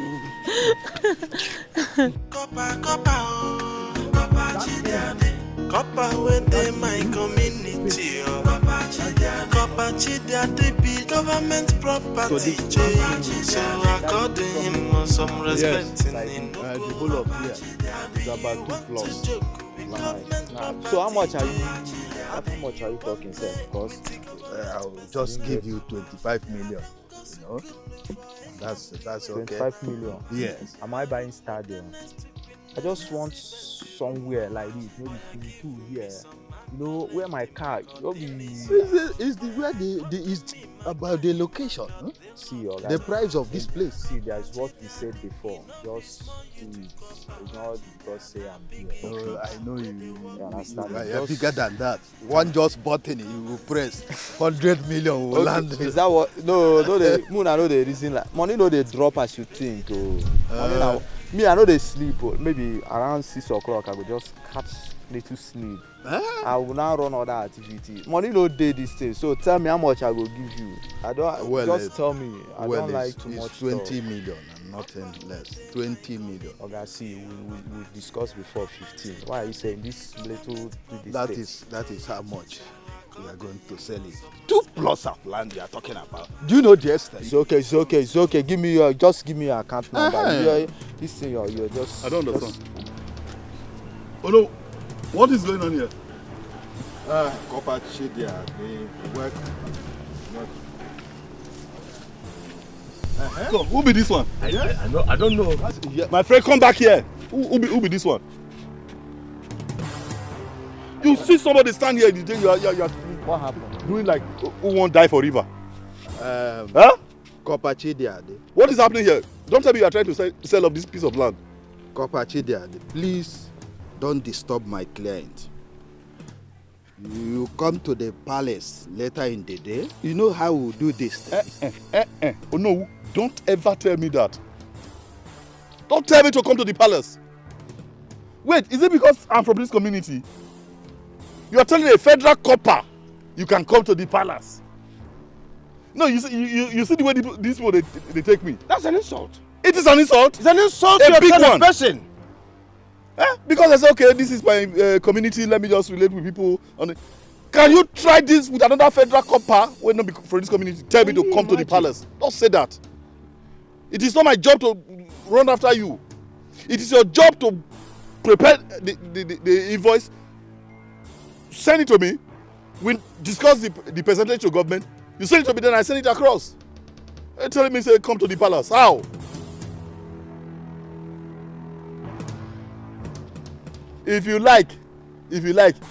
Copper within my community. Copper Chidiadi be government property. So according him some respect in the whole of here is about 2+. So how much are you talking, sir? Because I'll just give you 25 million. You know? That's okay. 25 million. Yes. Am I buying stadium? I just want somewhere like this, maybe two here. You know, where my car. Is the where About the location, huh? See, Oga. The price of this place. See, there's what we said before. Just do it. It's not because say I'm here. No, I know you. You understand? You're bigger than that. One just button, you will press 100 million will land. Is that what? No, the moon. I know the reason. Like money, no, they drop as you think. Money now. Me, I know they sleep. Maybe around 6 o'clock, I will just catch little sleep. I will now run other activity. Money no day this thing. So tell me how much I will give you. I don't. Well, just tell me. I don't like too much. It's 20 million and nothing less. 20 million. Okay, see, we discussed before 15. Why are you saying this little to this? That is how much we are going to sell it. 2 plots of land you are talking about. Do you know the extent? It's okay. Give me your account number. This thing you're just. I don't understand. Oh no, what is going on here? Copper Chedia, they work. So, who be this one? I don't know. My friend, come back here. Who be this one? You see somebody stand here, you are what happened? Doing like who won't die for river? Copper Chedia. What is happening here? Don't tell me you are trying to sell off this piece of land. Copper Chedia, please don't disturb my client. You come to the palace later in the day. You know how we do this. Oh no, don't ever tell me that. Don't tell me to come to the palace. Wait, is it because I'm from this community? You are telling a federal copper you can come to the palace? No, you see the way these people they take me. That's an insult. It is an insult. It's an insult a to a big kind one. of person. Because I say, okay, this is my community. Let me just relate with people. Can you try this with another federal copper when not for this community? Tell me to come to the palace. Don't say that. It is not my job to run after you. It is your job to prepare the invoice, send it to me. We discuss the percentage to government. You send it to me, then I send it across. You're telling me, say, come to the palace. How? If you like,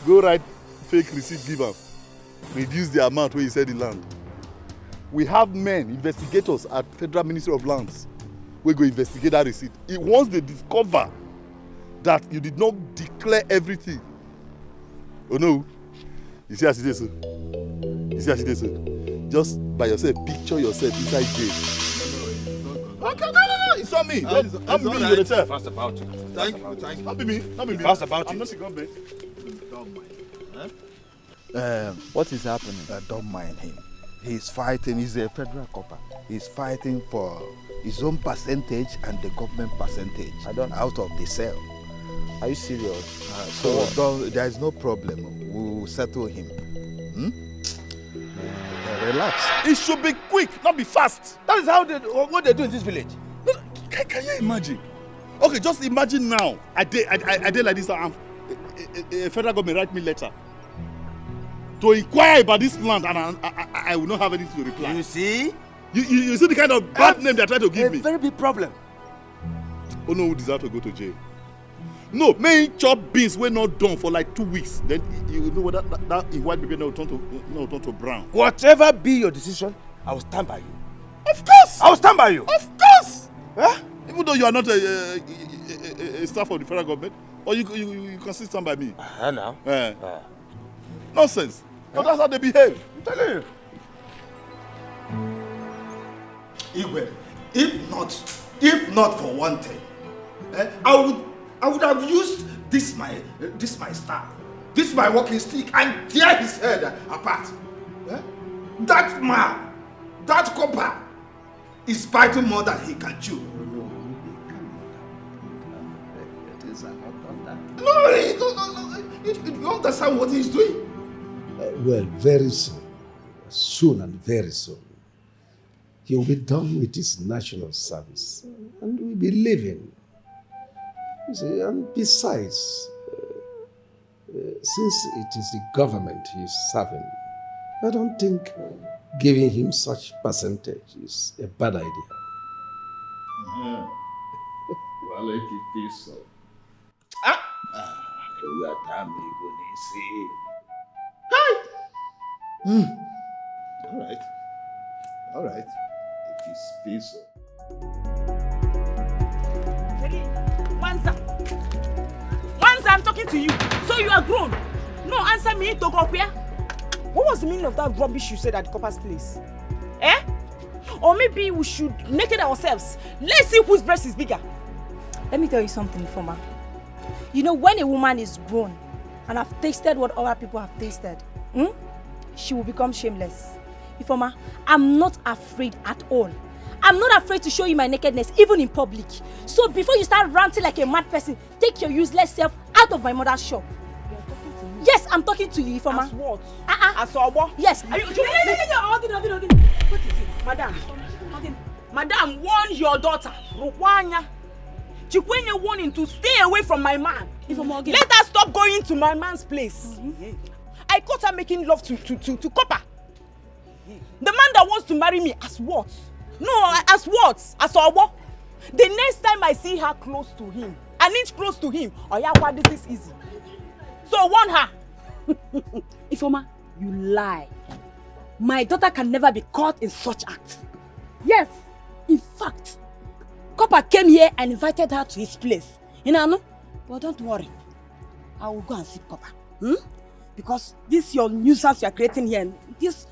go write fake receipt, give am. Reduce the amount where you sell the land. We have men, investigators at Federal Ministry of Lands. We go investigate that receipt. Once they discover that you did not declare everything. Oh no. You see as it is. Just by yourself, picture yourself inside jail. Okay, no. It's not me. I'm me, you're the chef. Fast about it. Thank you. Not be me. Fast about it. I'm not the government. Don't mind. What is happening? Don't mind him. He's fighting. He's a federal copper. He's fighting for his own percentage and the government percentage out of the sale. Are you serious? So there is no problem. We'll settle him. Relax. It should be quick, not be fast. That is what they do in this village. Can you imagine? Okay, just imagine now. I did like this. A federal government write me letter to inquire about this land, and I will not have anything to reply. You see? You see the kind of bad name they are trying to give me. A very big problem. Oh no, who deserve to go to jail? No, may chop beans wey not done for like 2 weeks. Then you know what that white people now turn to brown. Whatever be your decision, I will stand by you. Of course. I will stand by you. Of course. Even though you are not a staff of the federal government, or you can still stand by me. Now. Nonsense. But that's how they behave. I'm telling you. Igwe, if not for one thing, I would have used this my staff, this my walking stick, and tear his head apart. That man, that copper, is biting more than he can chew. No, you understand what he's doing? Well, very soon and very soon, he will be done with his national service and will be living. You see, and besides, since it is the government he is serving, I don't think giving him such percentage is a bad idea. Well, if it is so. We are damn All right. All right. If you feel so. Once I'm talking to you, so you are grown. No, answer me, Togopia. What was the meaning of that rubbish you said at the copper's place? Eh? Or maybe we should naked ourselves. Let's see whose breast is bigger. Let me tell you something, Ifoma. You know, when a woman is grown and have tasted what other people have tasted, she will become shameless. Ifoma, I'm not afraid at all. I'm not afraid to show you my nakedness, even in public. So before you start ranting like a mad person, take your useless self out of my mother's shop. You're talking to me? Yes, I'm talking to you, Ifoma. As what? As Obo? Yes. Are you... What is it? Madam. Madam, warn your daughter. Rukwanya. Chikwenye warning to stay away from my man. Let her stop going to my man's place. I caught her making love to Copper. The man that wants to marry me, as what? No, as what? As Obo. The next time I see her close to him, an inch close to him, this is easy. So warn her. Ifoma, you lie. My daughter can never be caught in such act. Yes, in fact, Copper came here and invited her to his place. You know, but don't worry. I will go and see Copper. Because this your nuisance you are creating here, this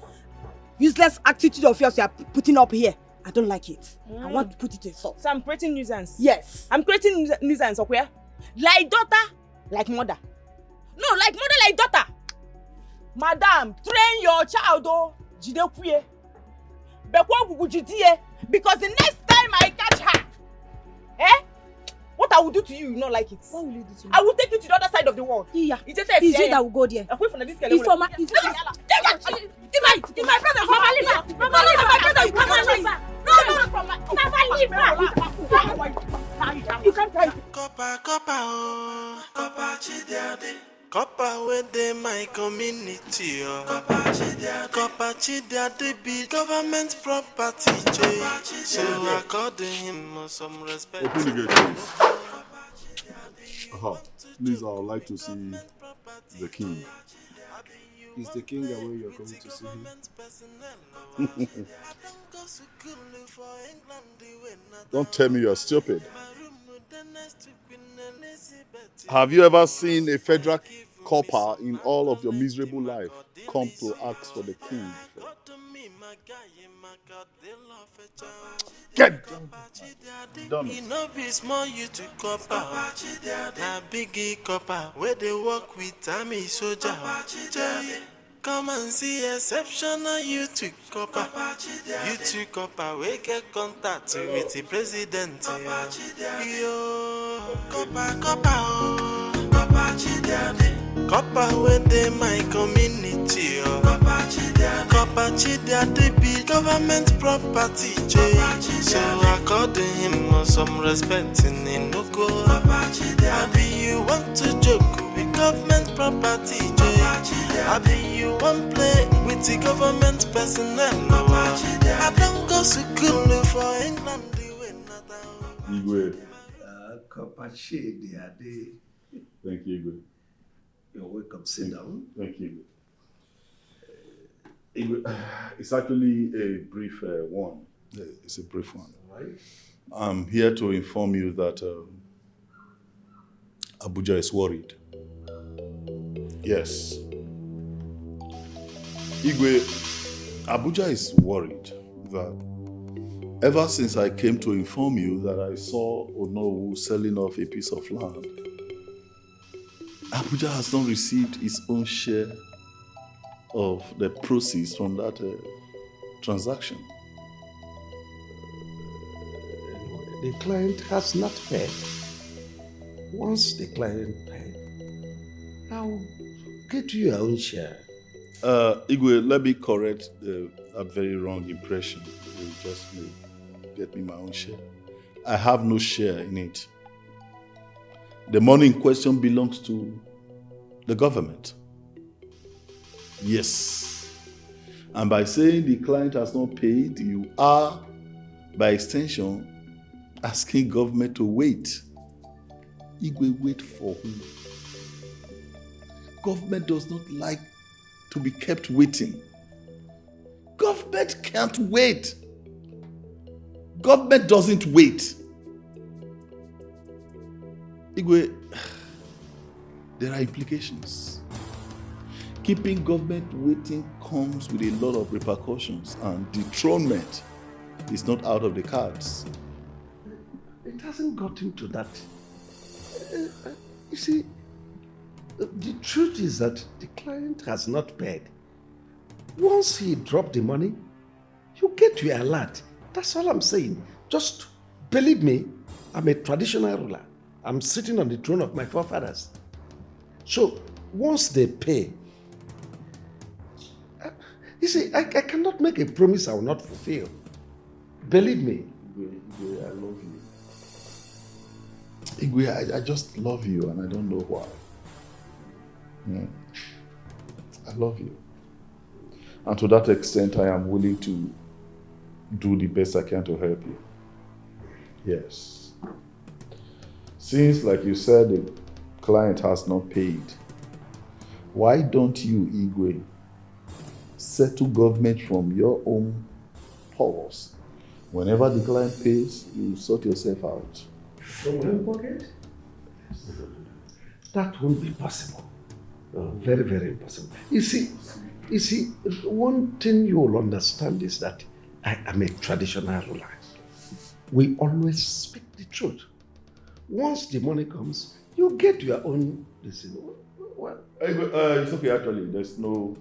useless attitude of yours you are putting up here, I don't like it. I want to put it to a stop. So I'm creating nuisance? Yes. I'm creating nuisance, okay? Like daughter, like mother. No, like mother, like daughter. Madam, train your child, oh. Because the next time I catch her, what I will do to you, you not like it. What will you do to me? I will take you to the other side of the world. Yeah. Is it that will go there? Ifoma, in my brother, Mama, leave her. Mama, leave her. My brother, you can't leave her. No, leave her. You can't try. Copper, oh. Copper, chidiade. Copper, where they my community, oh. Copper, chidiade be government property, so according him some respect. Open the gate, please. Please, I would like to see the king. Is the king away you're going to see him? Don't tell me you're stupid. Have you ever seen a federal copper in all of your miserable life come to ask for the king? Get done. He no be small you to copper. Na biggie copper where they work with army soldier. Come and see exceptional you to copper. You to copper we get contact with the president. Yo, copper, oh. Copper chidiade. Copper where they my community. Copper chidiade be government property. So according him some respect in no go. Abi you want to joke with government property. Abi you want play with the government personnel. I don't go to school for England. Igwe. Copper chidiade. Thank you, Igwe. You're welcome. Sit down. Thank you. It's actually a brief one. It's a brief one. Right. I'm here to inform you that Abuja is worried. Yes. Igwe, Abuja is worried that ever since I came to inform you that I saw Onowu selling off a piece of land, Abuja has not received its own share of the proceeds from that transaction. The client has not paid. Once the client paid, I'll get you your own share. Igwe, let me correct that very wrong impression you just made. Get me my own share. I have no share in it. The money in question belongs to the government. Yes. And by saying the client has not paid, you are, by extension, asking government to wait. Igwe, wait for who? Government does not like to be kept waiting. Government can't wait. Government doesn't wait. Igwe, there are implications. Keeping government waiting comes with a lot of repercussions, and dethronement is not out of the cards. It hasn't gotten to that. You see, the truth is that the client has not paid. Once he dropped the money, you get your alert. That's all I'm saying. Just believe me, I'm a traditional ruler. I'm sitting on the throne of my forefathers. So once they pay, you see, I cannot make a promise I will not fulfill. Believe me. Igwe, I love you. Igwe, I just love you and I don't know why. I love you. And to that extent, I am willing to do the best I can to help you. Yes. Since, like you said, the client has not paid, why don't you, Igwe, settle government from your own purse? Whenever the client pays, you sort yourself out. From my pocket? That won't be possible. Very, very impossible. You see, one thing you will understand is that I am a traditional ruler. We always speak the truth. Once the money comes, you get your own decision. Well, it's okay, actually. There's no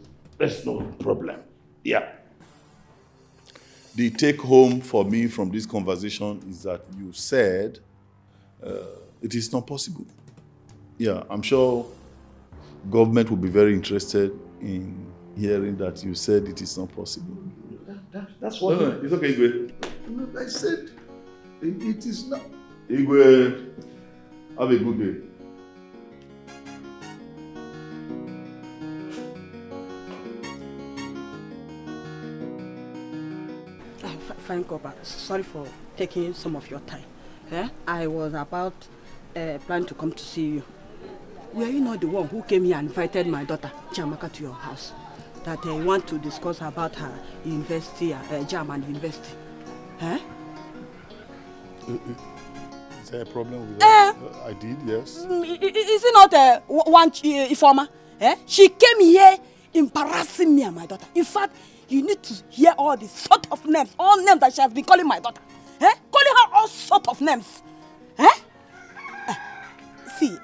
problem. Yeah. The take home for me from this conversation is that you said it is not possible. Yeah, I'm sure government will be very interested in hearing that you said it is not possible. That's what... No, it's okay, Igwe. No, I said it is not... Igwe, have a good day. Fine, Copper. Sorry for taking some of your time. I was about planning to come to see you. Were you not the one who came here and invited my daughter, Jamaka, to your house? That I want to discuss about her university, German university. Is there a problem with that? I did, yes. Is it not one informer? She came here embarrassing me and my daughter. In fact, you need to hear all the sort of names, all names that she has been calling my daughter. Calling her all sort of names. See,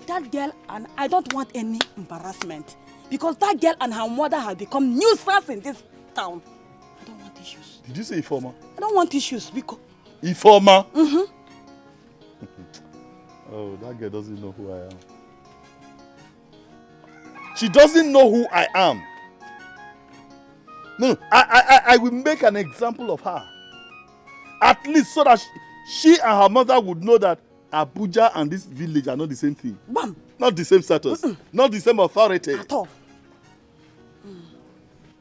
that girl, and I don't want any embarrassment, because that girl and her mother have become nuisance in this town. I don't want issues. Did you say informer? I don't want issues because... Informer? Oh, that girl doesn't know who I am. She doesn't know who I am. No, I will make an example of her. At least so that she and her mother would know that Abuja and this village are not the same thing. Bam. Not the same status. Not the same authority. At all.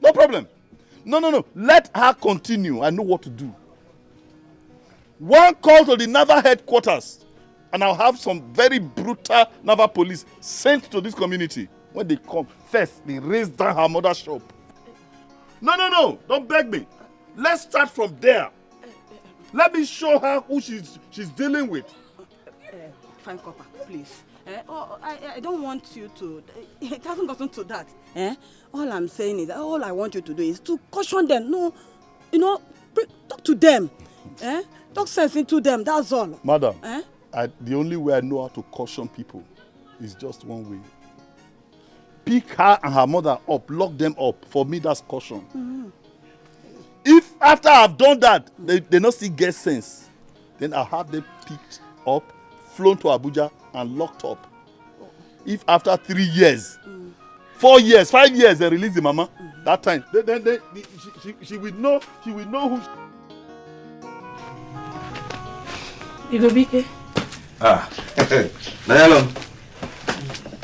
No problem. No. Let her continue. I know what to do. One call to the naval headquarters, and I'll have some very brutal naval police sent to this community. When they come, first, they raise down her mother's shop. No. Don't beg me. Let's start from there. Let me show her who she's dealing with. Fine, Copper, please. I don't want you to... It hasn't gotten to that. All I'm saying is, all I want you to do is to caution them. No, talk to them. Talk sense into them, that's all. Madam, the only way I know how to caution people is just one way. Pick her and her mother up, lock them up. For me, that's caution. If after I've done that, they not see get sense, then I'll have them picked up, flown to Abuja, and locked up. If after 3 years, 4 years, 5 years, they release the mama, that time, then she will know who. Igobike. Nayalom.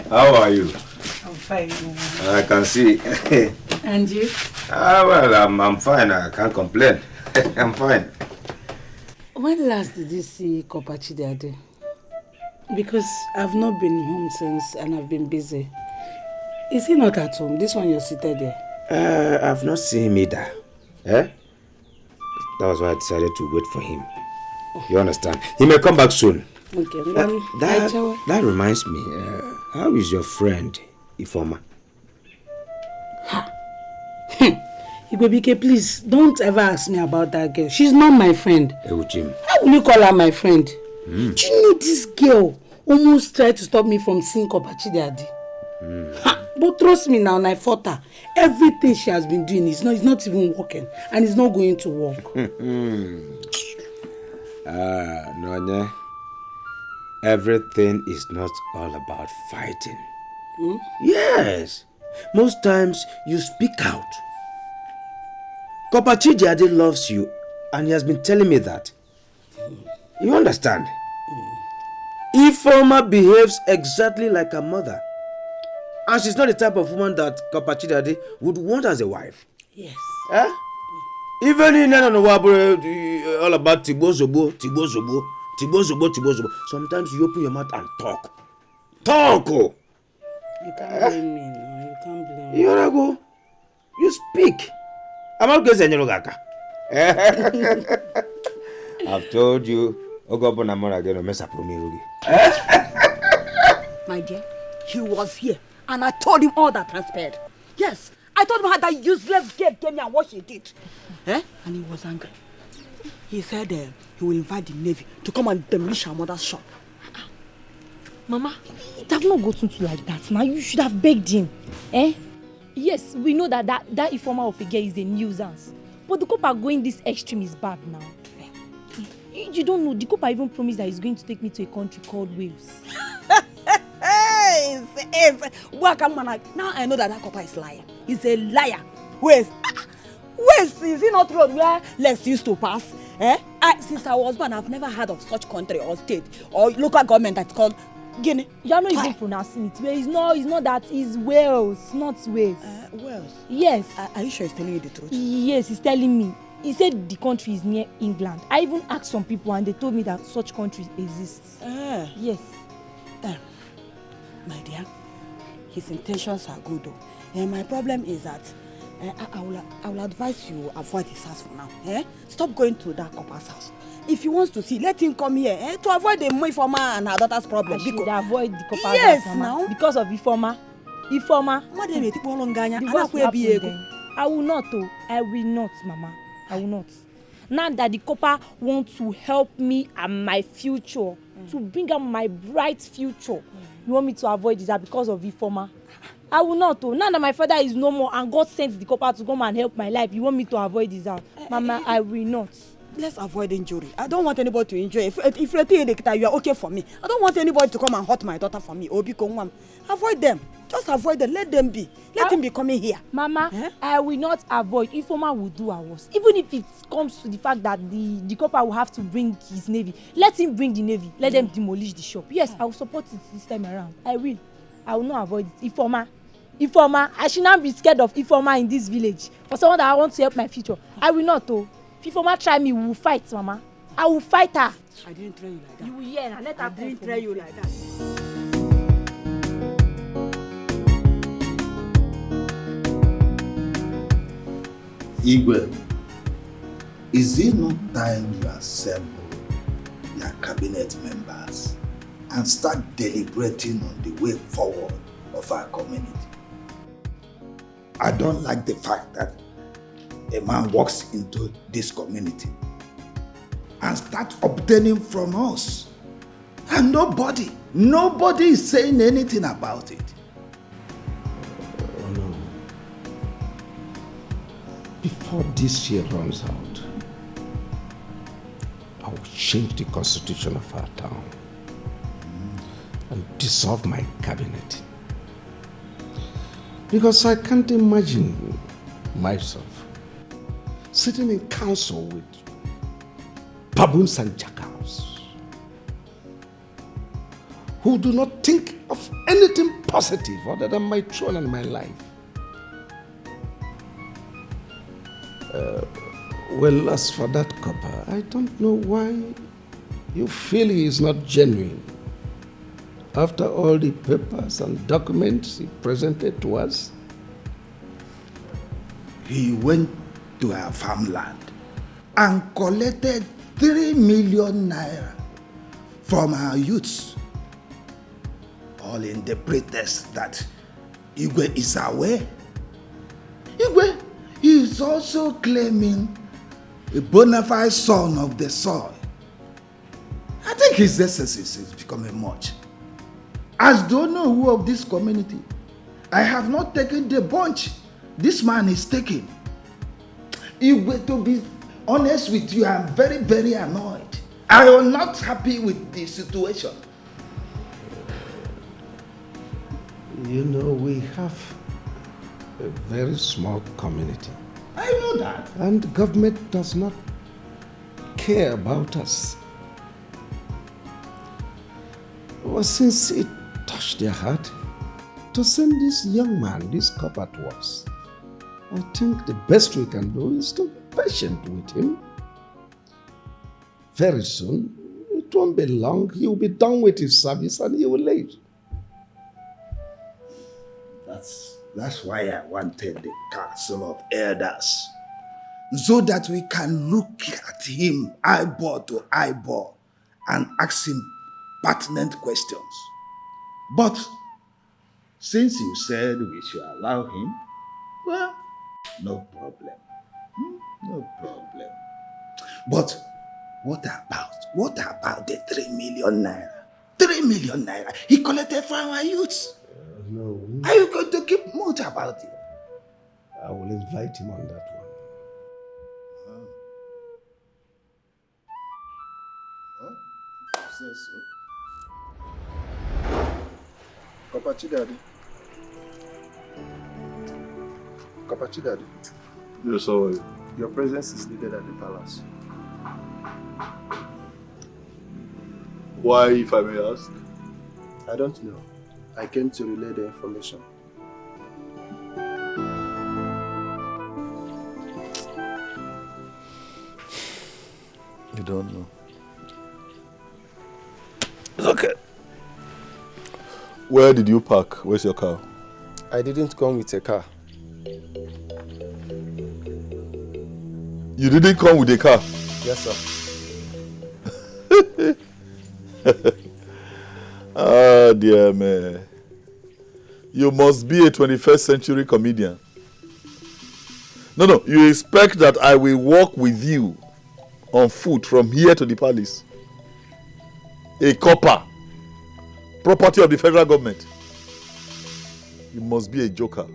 How are you? I'm fine. I can see. And you? Well, I'm fine. I can't complain. I'm fine. When last did you see Kopachi Daddy? Because I've not been home since and I've been busy. Is he not at home? This one you're seated there. I've not seen him either. Eh? That was why I decided to wait for him. You understand? He may come back soon. Okay, that reminds me. How is your friend, Ifoma? Igwebike, please, don't ever ask me about that girl. She's not my friend. Jim. How will you call her my friend? Do you know this girl almost tried to stop me from seeing Kopachidadi? But trust me now, I fought her. Everything she has been doing is not even working, and it's not going to work. No, everything is not all about fighting. Yes. Most times you speak out. Kopachidadi loves you, and he has been telling me that. You understand? Ifoma behaves exactly like her mother. And she's not the type of woman that Kopachidadi would want as a wife. Yes. Eh? Even in all about Tibo Zobo. Sometimes you open your mouth and talk. Talk! You can't blame me. No, you can't blame me. You wanna go? You speak. I'm not going to I've told you. My dear, he was here and I told him all that transpired. Yes, I told him how that useless girl came here and what she did. And he was angry. He said he will invite the Navy to come and demolish our mother's shop. Mama, it have not gotten to like that. Now you should have begged him. Yes, we know that informer of a girl is a nuisance. But the couple going this extreme is bad now. You don't know, the couple even promised that he's going to take me to a country called Wales. Now I know that couple is lying. He's a liar. Wales, is it not road where Lex used to pass? Since I was born, I've never heard of such country or state or local government that's called Guinea. You're not even pronouncing it. It's not that. It's Wales, not Wales. Wales? Yes. Are you sure he's telling you the truth? Yes, he's telling me. He said the country is near England. I even asked some people and they told me that such country exists. Yes. My dear, his intentions are good though. My problem is that I will advise you avoid his house for now. Stop going to that couple's house. If he wants to see, let him come here to avoid the Ifoma and her daughter's problem. I should avoid the couple's yes, house, now. Because of Ifoma. Ifoma. I will not, oh. I will not, Mama. I will not. Now that the couple want to help me and my future, to bring up my bright future, you want me to avoid this because of Ifoma? I will not, oh. Now that my father is no more and God sent the couple to come and help my life, you want me to avoid this out? Mama, I will not. Let's avoid injury. I don't want anybody to injure. If you think you are okay for me, I don't want anybody to come and hurt my daughter for me. Avoid them. Just avoid them. Let them be. Let him be coming here. Mama, I will not avoid. Ifoma will do our worst. Even if it comes to the fact that the couple will have to bring his navy, let him bring the navy. Let them demolish the shop. Yes, I will support it this time around. I will not avoid it. Ifoma, I should not be scared of Ifoma in this village. For someone that I want to help my future, I will not. Oh. If Ifoma try me, we will fight, Mama. I will fight her. I didn't tell you like that. You will hear and let her. I didn't tell you like that. Igwe, is it not time you assemble your cabinet members and start deliberating on the way forward of our community? I don't like the fact that a man walks into this community and starts obtaining from us, and nobody is saying anything about it. Oh no. Before this year runs out, I will change the constitution of our town and dissolve my cabinet. Because I can't imagine myself sitting in council with baboons and jackals who do not think of anything positive other than my throne and my life. Well, as for that copper, I don't know why you feel he is not genuine. After all the papers and documents he presented to us, he went to her farmland and collected 3 million naira from her youths, all in the pretext that Igwe is aware. Igwe is also claiming a bona fide son of the soil. I think his excesses is becoming much. As the owner who of this community, I have not taken the bunch this man is taking. Igwe, to be honest with you, I'm very, very annoyed. I am not happy with the situation. You know, we have a very small community. I know that. And the government does not care about us. Well, since it touched their heart to send this young man, this copper, to us, I think the best we can do is to be patient with him. Very soon, it won't be long, he will be done with his service and he will leave. That's why I wanted the council of elders, so that we can look at him eyeball to eyeball and ask him pertinent questions. But since you said we should allow him, well, no problem. No problem. But what about the 3 million naira? 3 million naira he collected from our youths. No. Are you going to keep mute about it? I will invite him on that one. Say so. Kapachi Daddy. Yes, how are you? Your presence is needed at the palace. Why, if I may ask? I don't know. I came to relay the information. You don't know. It's okay. Where did you park? Where's your car? I didn't come with a car. You didn't come with a car? Yes, sir. Oh, dear man. You must be a 21st century comedian. No, you expect that I will walk with you on foot from here to the palace? A copper, property of the federal government. You must be a joker.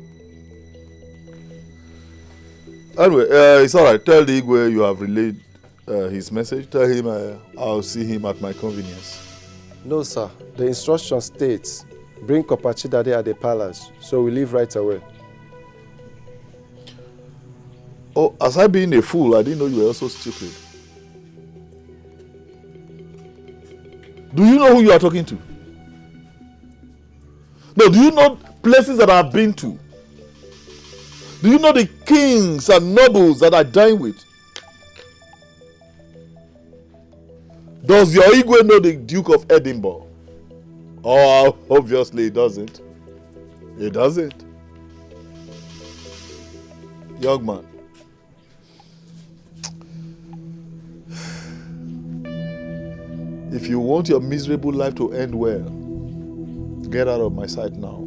Anyway, it's all right. Tell the Igwe you have relayed his message. Tell him I'll see him at my convenience. No, sir. The instruction states, bring Kapachi Daddy at the palace, so we leave right away. Oh, as I being a fool, I didn't know you were also stupid. Do you know who you are talking to? No, do you know places that I've been to? Do you know the kings and nobles that I dine with? Does your Igwe know the Duke of Edinburgh? Oh, obviously it doesn't. It doesn't. Young man. If you want your miserable life to end well, get out of my sight now.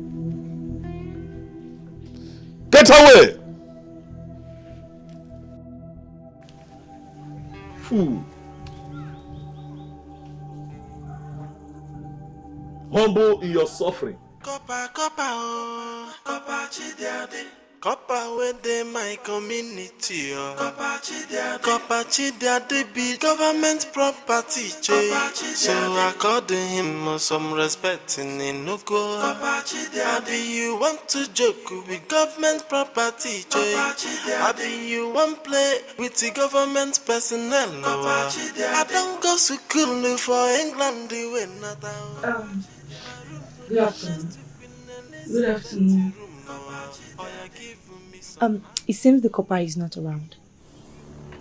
Get away! Fool. Humble in your suffering. Copper, oh, copper chidiade. Copper within my community, oh. Copper chidiade be government property, so according him some respect in Inuko. I be you want to joke with government property, I be you want play with the government personnel, I don't go to school for England, the way not. Good afternoon. Good afternoon. It seems the copper is not around.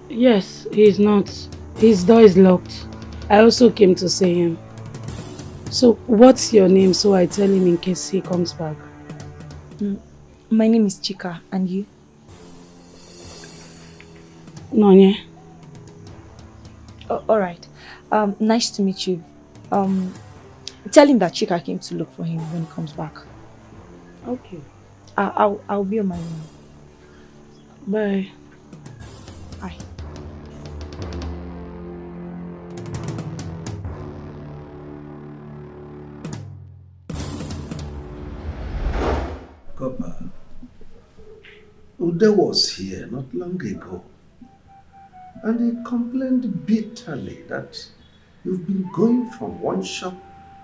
Yes, he's not. His door is locked. I also came to see him. So, what's your name so I tell him in case he comes back? My name is Chika, and you? No, yeah. Oh, all right. Nice to meet you. Tell him that Chika came to look for him when he comes back. Okay. I'll be on my own. Bye. Bye. Copper, Ude was here not long ago, and he complained bitterly that you've been going from one shop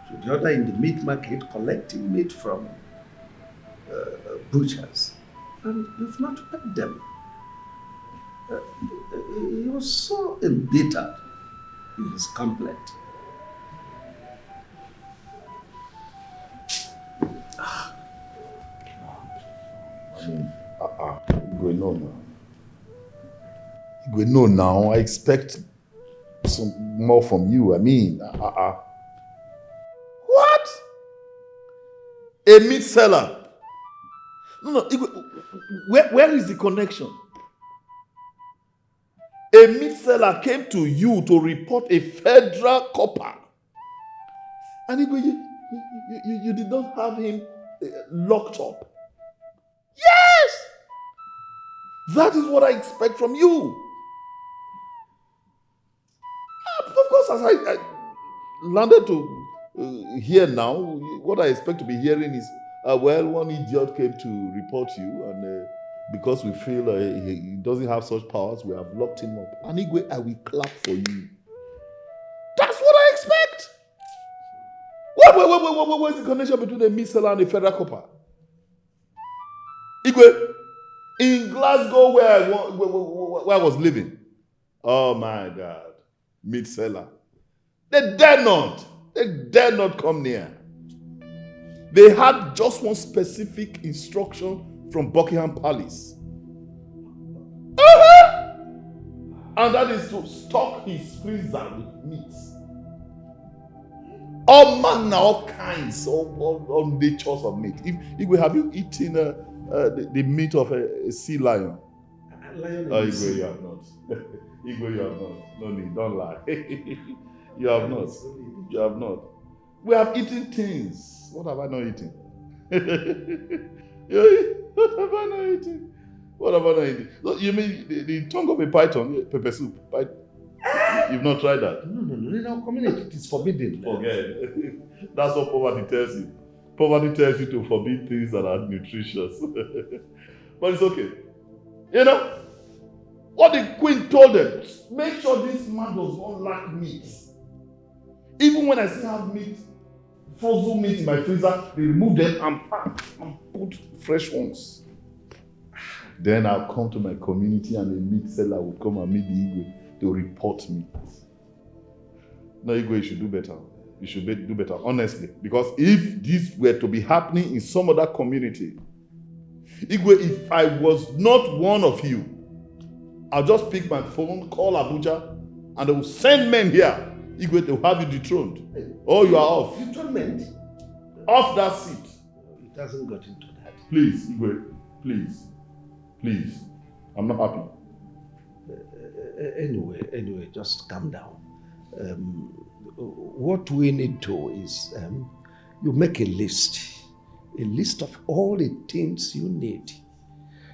to the other in the meat market collecting meat from butchers, and you've not paid them. He was so embittered in his complaint. Igwe, no now. Igwe, no now. I expect some more from you. I mean, What? A meat seller? No, Igwe, where is the connection? A meat seller came to you to report a federal copper. And Igwe, you did not have him locked up. Yes! That is what I expect from you. Of course, as I landed to hear now, what I expect to be hearing is, well, one idiot came to report you, and because we feel he doesn't have such powers, we have locked him up. And Igwe, I will clap for you. That's what I expect. What's the connection between a meat seller and a federal copper? Igwe, in Glasgow where I was living, oh my God, meat seller. They dare not come near. They had just one specific instruction from Buckingham Palace. And that is to stock his freezer with meats. All manner, all kinds, all natures of meat. Igwe, have you eaten the meat of a sea lion? Igwe, you have not. Igwe, you have not. No need, don't lie. You have not. You have not. We have eaten things. What have I not eaten? What have I not eaten? What have I not eaten? So you mean the tongue of a python, pepper soup? You've not tried that? No. In our community, it is forbidden. Forget. That's what poverty tells you. Poverty tells you to forbid things that are nutritious. But it's okay. You know, what the queen told them, make sure this man does not lack meat. Even when I still have meat, frozen meat in my freezer, they remove them and pack and put fresh ones. Then I'll come to my community and the meat seller would come and meet the Igwe to report me. No, Igwe, you should do better. You should do better, honestly. Because if this were to be happening in some other community, Igwe, if I was not one of you, I'll just pick my phone, call Abuja, and they will send men here. Igwe, they will have you dethroned. Oh, you are off. Dethronement? Off that seat. It hasn't got into that. Please, Igwe, please. Please. I'm not happy. Anyway, just calm down. What we need to is you make a list of all the things you need,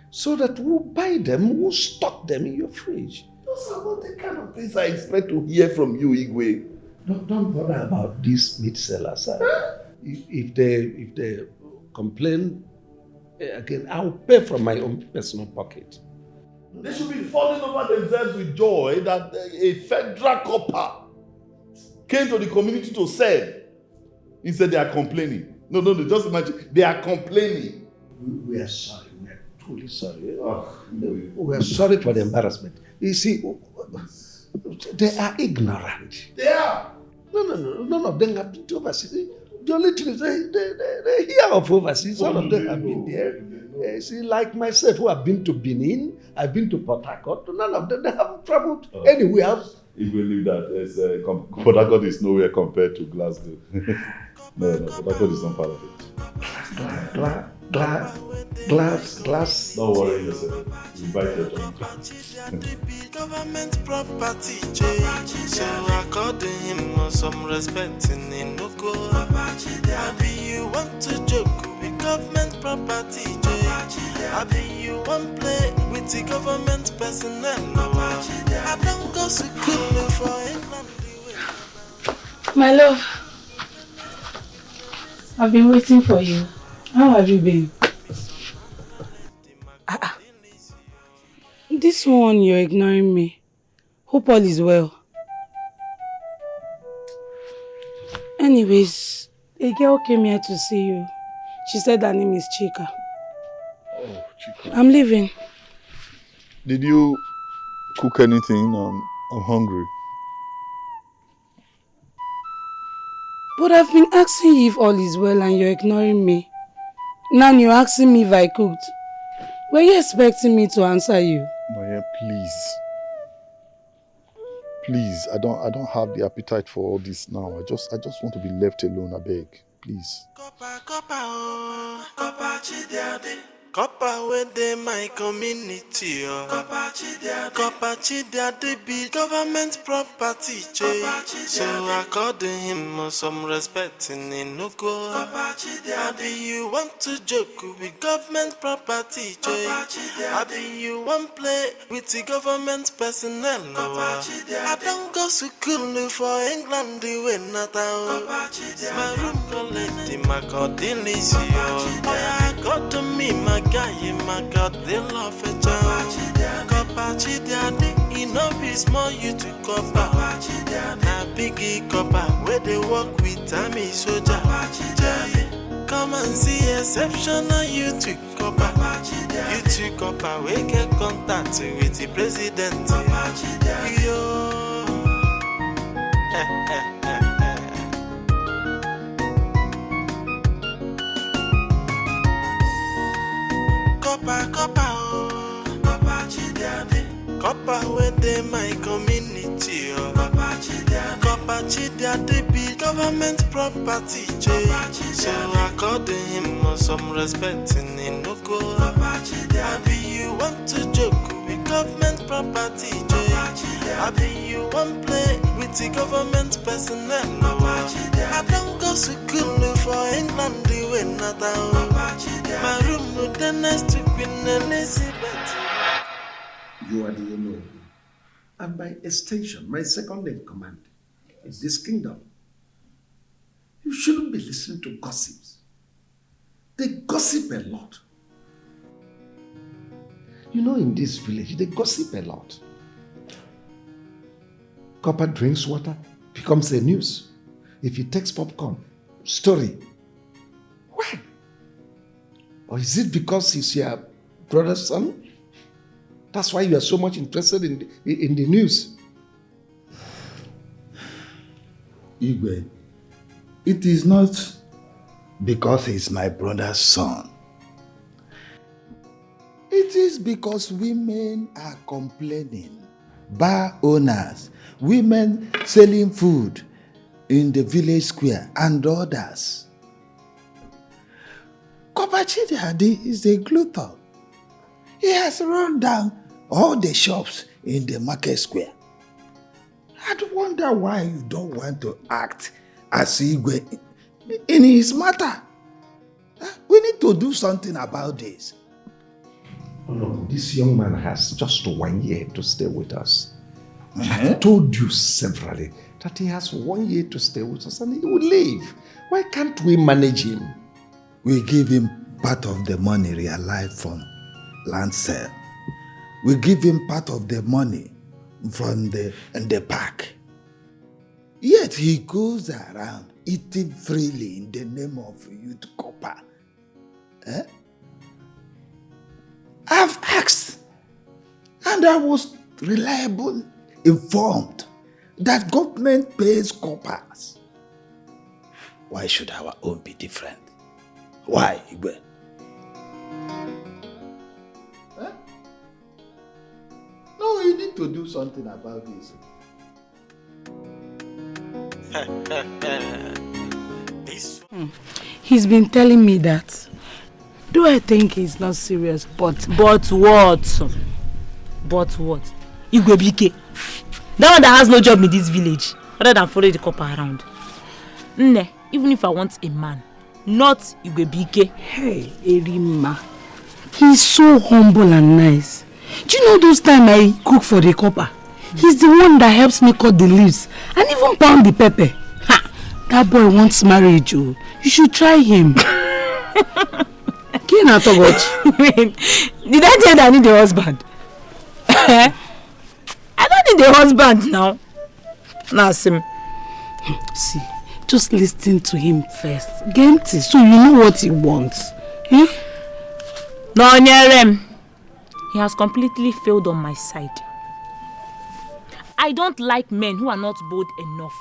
so that we'll buy them, we'll stock them in your fridge. Those are not the kind of things I expect to hear from you, Igwe. Don't bother about these meat sellers. If they complain again, I'll pay from my own personal pocket. They should be falling over themselves with joy that a federal copper came to the community to serve. Instead, they are complaining. No, just imagine. They are complaining. We are sorry. We are truly sorry. We are sorry for the embarrassment. You see, they are ignorant. They are. No. None of them have been to overseas. The only thing is they hear of overseas. All of them have been there. See, like myself, who have been to Benin, I've been to Port Harcourt. None of them, they haven't traveled anywhere. If we leave that, Port Harcourt is nowhere compared to Glasgow. No, Port Harcourt is not part of it. glass. Don't worry yourself. You bite your tongue. Government property, so according him some respect in Inuko. Maybe you want to joke with government property, maybe you want play with the government personnel. I don't go to school for England. My love, I've been waiting for you. How have you been? This one, you're ignoring me. Hope all is well. Anyways, a girl came here to see you. She said her name is Chika. Oh, Chika. I'm leaving. Did you cook anything? I'm hungry. But I've been asking you if all is well and you're ignoring me. Now you're asking me if I cooked. Were you expecting me to answer you? Maya, please. Please, I don't have the appetite for all this now. I just want to be left alone, I beg. Please. Copper within my community, Copper Chidiade be government property, so according him some respect in Inuko. Maybe you want to joke with government property, maybe you want play with the government personnel. I don't go to school for England, we not out. My room collect the Macadillis, I got to me, my guy, my God, they love a child. Copper Chidiade, enough is more you to copper. Na biggie copper, where they work with Tammy soldier. Come and see exceptional you to copper. You to copper, we get contact with the president. Yo. Copper Chidiade. Copper within my community, Copper Chidiade be government property, so according him some respect in Inuko. Maybe you want to joke with government property, maybe you want play with the government personnel. I don't go to school for England, we not out. My room with the next to Queen Elizabeth. You are the Eno. And by extension, my second in command in this kingdom. You shouldn't be listening to gossips. They gossip a lot. You know, in this village, they gossip a lot. Copper drinks water, becomes a news. If he takes popcorn, story. Why? Or is it because he's your brother's son? That's why you are so much interested in the news. Igwe, it is not because he's my brother's son. It is because women are complaining. Bar owners, women selling food in the village square, and others. Copper Chidiade is a glutton. He has run down all the shops in the market square. I wonder why you don't want to act as Igwe in his matter. We need to do something about this. Oh no, this young man has just 1 year to stay with us. I've told you severally that he has 1 year to stay with us and he will leave. Why can't we manage him? We give him part of the money realized from land sale. We give him part of the money from the park. Yet he goes around eating freely in the name of youth copper. I've asked, and I was reliably informed that government pays coppers. Why should our own be different? Why, Igwe? No, you need to do something about this. He's been telling me that Do I think it's not serious? But what? But what? Igwebike. That one that has no job in this village, other than follow the copper around. Nne, even if I want a man, not Igwebike. Hey, Erima. He's so humble and nice. Do you know those times I cook for the copper? He's the one that helps me cut the leaves and even pound the pepper. Ha! That boy wants marriage, oh. You should try him. Did I tell you that I need a husband? I don't need a husband now. Now, see, just listen to him first. Genti, so you know what he wants. No, Nyerem. He has completely failed on my side. I don't like men who are not bold enough.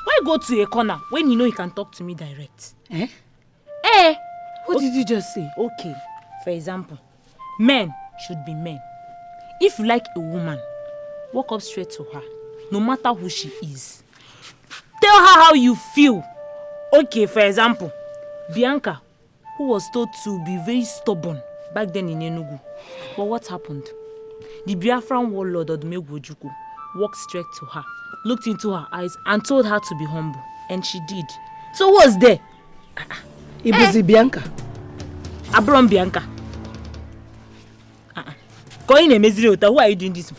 Why go to a corner when you know he can talk to me direct? What did you just say? Okay, for example, men should be men. If you like a woman, walk up straight to her, no matter who she is. Tell her how you feel. Okay, for example, Bianca, who was told to be very stubborn back then in Enugu. But what happened? The Biafran warlord Odumegwu Ojukwu walked straight to her, looked into her eyes and told her to be humble. And she did. So what's there? It was Bianca. Abram Bianca. Going a Meziriota, who are you doing this for?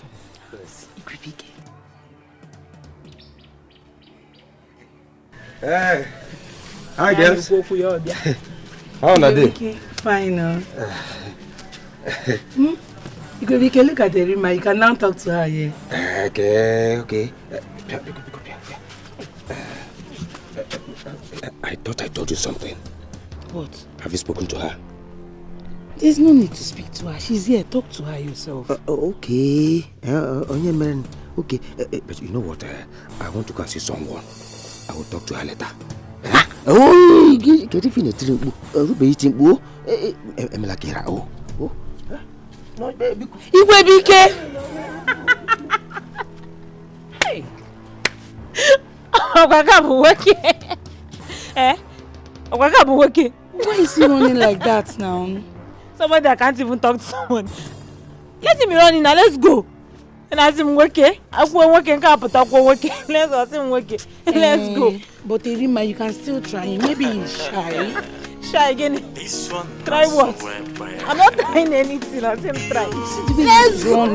Hey. Hi, girls. How are they? Fine. You can look at Erima. You can now talk to her here. Okay. I thought I told you something. What? Have you spoken to her? There's no need to speak to her. She's here. Talk to her yourself. Okay. Okay. But you know what? I want to go and see someone. I will talk to her later. Oh, get it in a drink. No, baby. Igwebike. Hey. Why is he running like that now? Somebody that can't even talk to someone. Let him be running now. Let's go. And as him working, let's go. But Erima, you can still try him. Maybe he's shy. Shy again. Try what? I'm not trying anything. I'll him try. Let's go.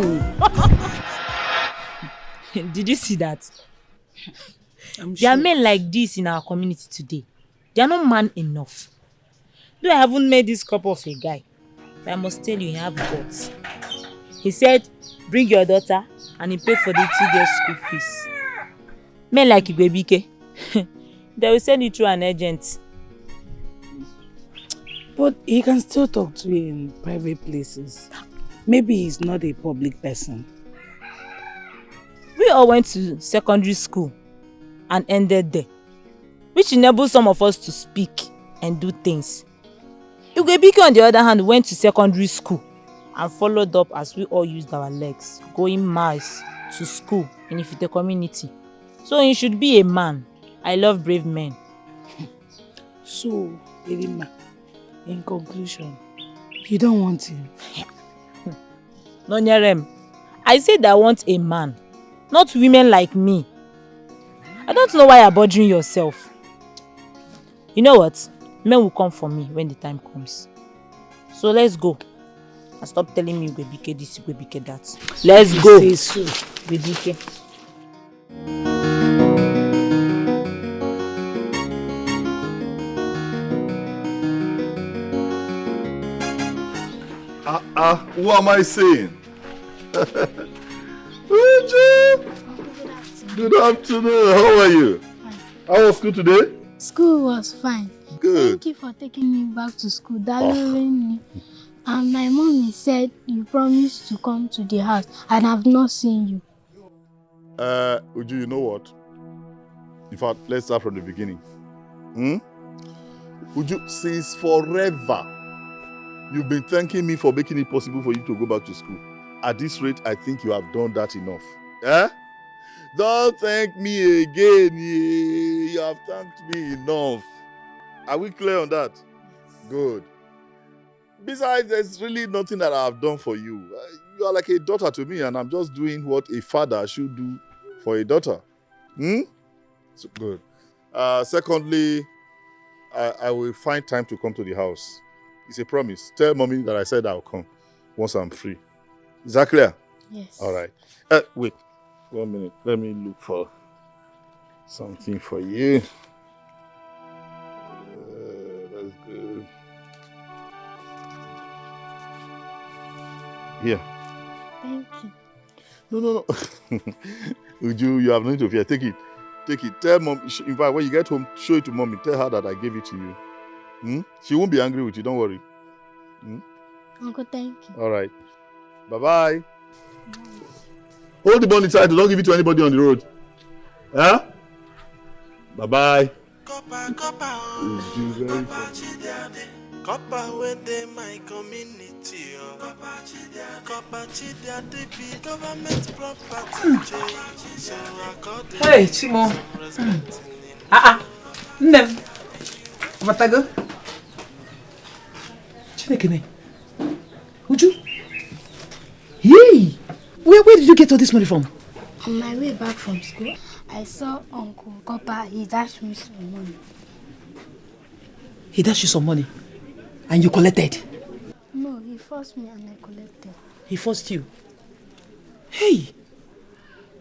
Did you see that? I'm there are men like this in our community today. They are not man enough. Though I haven't met this couple of a guy, but I must tell you, he have guts. He said, bring your daughter and he paid for the 2 girls' school fees. Men like Igwebike, they will send you through an agent. But he can still talk to you in private places. Maybe he's not a public person. We all went to secondary school and ended there, which enables some of us to speak and do things. Igwebike, on the other hand, went to secondary school and followed up as we all used our legs, going miles to school in Ifite community. So he should be a man. I love brave men. So, Erima, in conclusion, you don't want him? No, Nyerem. I said I want a man, not women like me. I don't know why you're bothering yourself. You know what? Men will come for me when the time comes. So let's go. And stop telling me Igwebike this, Igwebike that. Let's go. Say so, Igwebike. Who am I saying? Good afternoon. How are you? How was school today? School was fine. Good. Thank you for taking me back to school. And my mommy said you promised to come to the house and I've not seen you. Uju, you know what? In fact, let's start from the beginning. Uju, since forever, you've been thanking me for making it possible for you to go back to school. At this rate, I think you have done that enough. Don't thank me again. You have thanked me enough. Are we clear on that? Good. Besides, there's really nothing that I've done for you. You are like a daughter to me, and I'm just doing what a father should do for a daughter. So good. Secondly, I will find time to come to the house. It's a promise. Tell mommy that I said I'll come once I'm free. Is that clear? Yes. All right. Wait 1 minute. Let me look for something for you. That's good. Here. Thank you. No. Uju, you have no need to fear. Take it. Take it. Tell mom. In fact, when you get home, show it to mommy. Tell her that I gave it to you. She won't be angry with you. Don't worry. Uncle, thank you. All right. Bye-bye. Hold the bond inside. Don't give it to anybody on the road. Huh? Bye-bye. Copper within my community. Copper chidiade be government property. So according Hey, Chimo. Nnem. Watago. Chinekene. Uju. Hey! Where did you get all this money from? On my way back from school, I saw Uncle Copper. He dashed me some money. He dashed you some money? And you collected? No, he forced me and I collected. He forced you? Hey!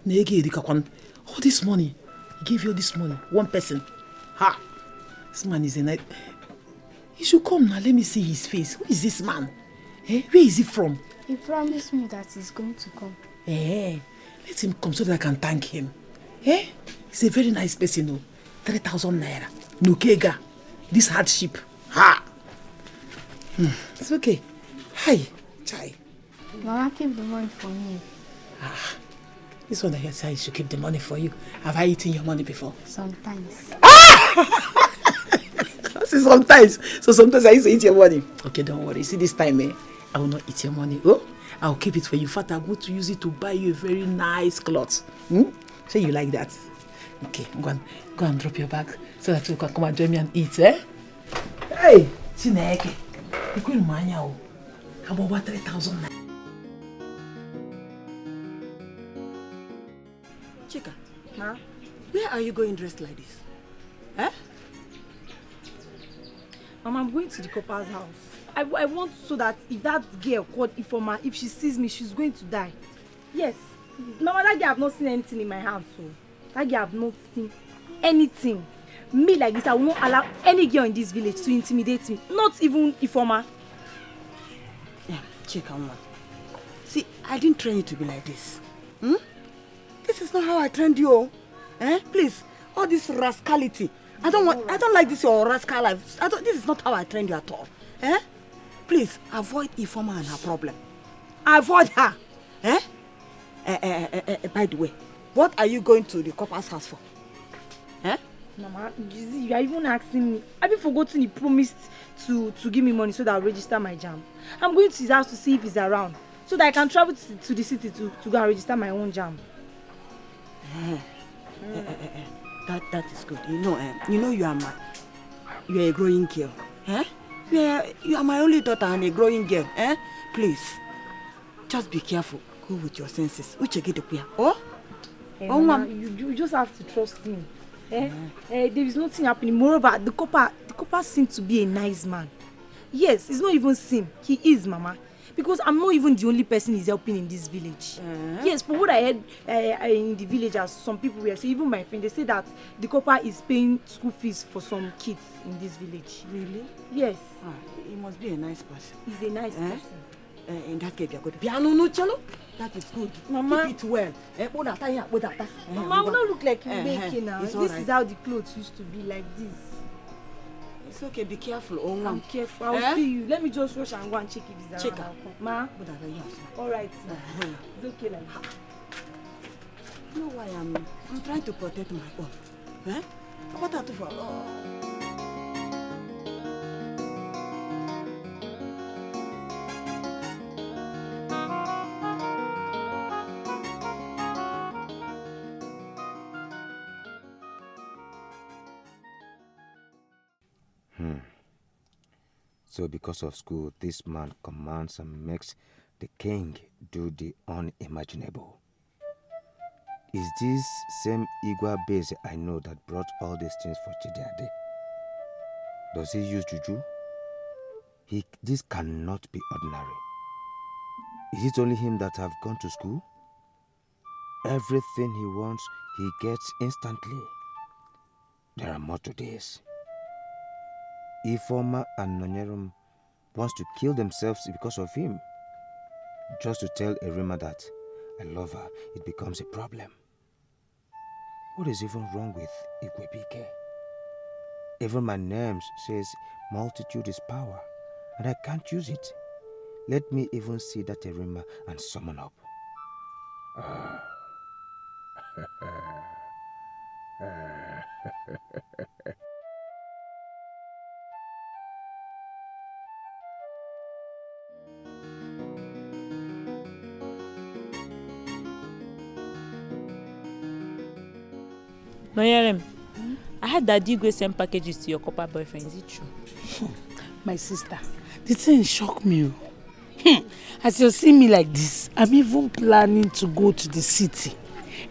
All this money. He gave you all this money. One person. Ha! This man is a night. He should come now. Let me see his face. Who is this man? Eh? Where is he from? He promised me that he's going to come. Eh? Let him come so that I can thank him. Eh? He's a very nice person, no? 3,000 naira. No kega. This hardship. Ha! It's okay. Hi. Chai. Mama, keep the money for me. This one that you say I should keep the money for you. Have I eaten your money before? Sometimes. I say sometimes. So sometimes I used to eat your money. Okay, don't worry. See this time, I will not eat your money. Oh, I'll keep it for you. In fact, I'm going to use it to buy you a very nice cloth. Say you like that. Okay, go and drop your bag so that you can come and join me and eat, eh? Hey, Chineke. You couldn't mind how about 3,000 naira? Chika, Ma, where are you going dressed like this? Eh? Mama, I'm going to the copper's house. I want so that if that girl called Ifoma, if she sees me, she's going to die. Yes. Mama, that girl have not seen anything in my house. So that girl have not seen anything. Me like this, I will not allow any girl in this village to intimidate me. Not even Ifoma. Yeah, Chika, Mama. See, I didn't train you to be like this. This is not how I trained you. Eh? Please, all this rascality. I don't like this your rascal life. This is not how I trained you at all. Eh? Please avoid Ifoma and her problem. Avoid her. Eh? By the way, what are you going to the copper's house for? Eh? Mama, you are even asking me. Have you forgotten he promised to give me money so that I'll register my JAMB? I'm going to his house to see if he's around, so that I can travel to the city to go and register my own JAMB. That is good. You know you are a growing girl. Eh? You are my only daughter and a growing girl. Eh? Please, just be careful. Go with your senses. Oh? Mama, you just have to trust me. There is nothing happening. Moreover, the copper seems to be a nice man. Yes, it's not even Sim. He is, Mama. Because I'm not even the only person he's helping in this village. Yes, for what I heard in the village, as some people were saying, even my friend, they say that the copper is paying school fees for some kids in this village. Really? Yes. He must be a nice person. He's a nice person. In that case, you're good. Piano no cello? That is good. Mama. Keep it well. Mama, I will not look like you baking now. This right. is how the clothes used to be, like this. It's okay, be careful. I'm careful. I'll see you. Let me just rush and go and check if he's around. Check. Ma? Alright. It's okay like that. You know why I'm trying to protect my own. Eh? What are you for? So because of school, this man commands and makes the king do the unimaginable. Is this same Igwa base I know that brought all these things for Chidiade? Does he use juju? This cannot be ordinary. Is it only him that have gone to school? Everything he wants, he gets instantly. There are more to this. Ifoma and Nonyerum wants to kill themselves because of him. Just to tell Erima that I love her, it becomes a problem. What is even wrong with Igwebike? Even my name says multitude is power, and I can't use it. Let me even see that Erima and summon up. Noyerem, I heard that Digwe sent packages to your copper boyfriend. Is it true? My sister, the thing shocked me. As you see me like this, I'm even planning to go to the city,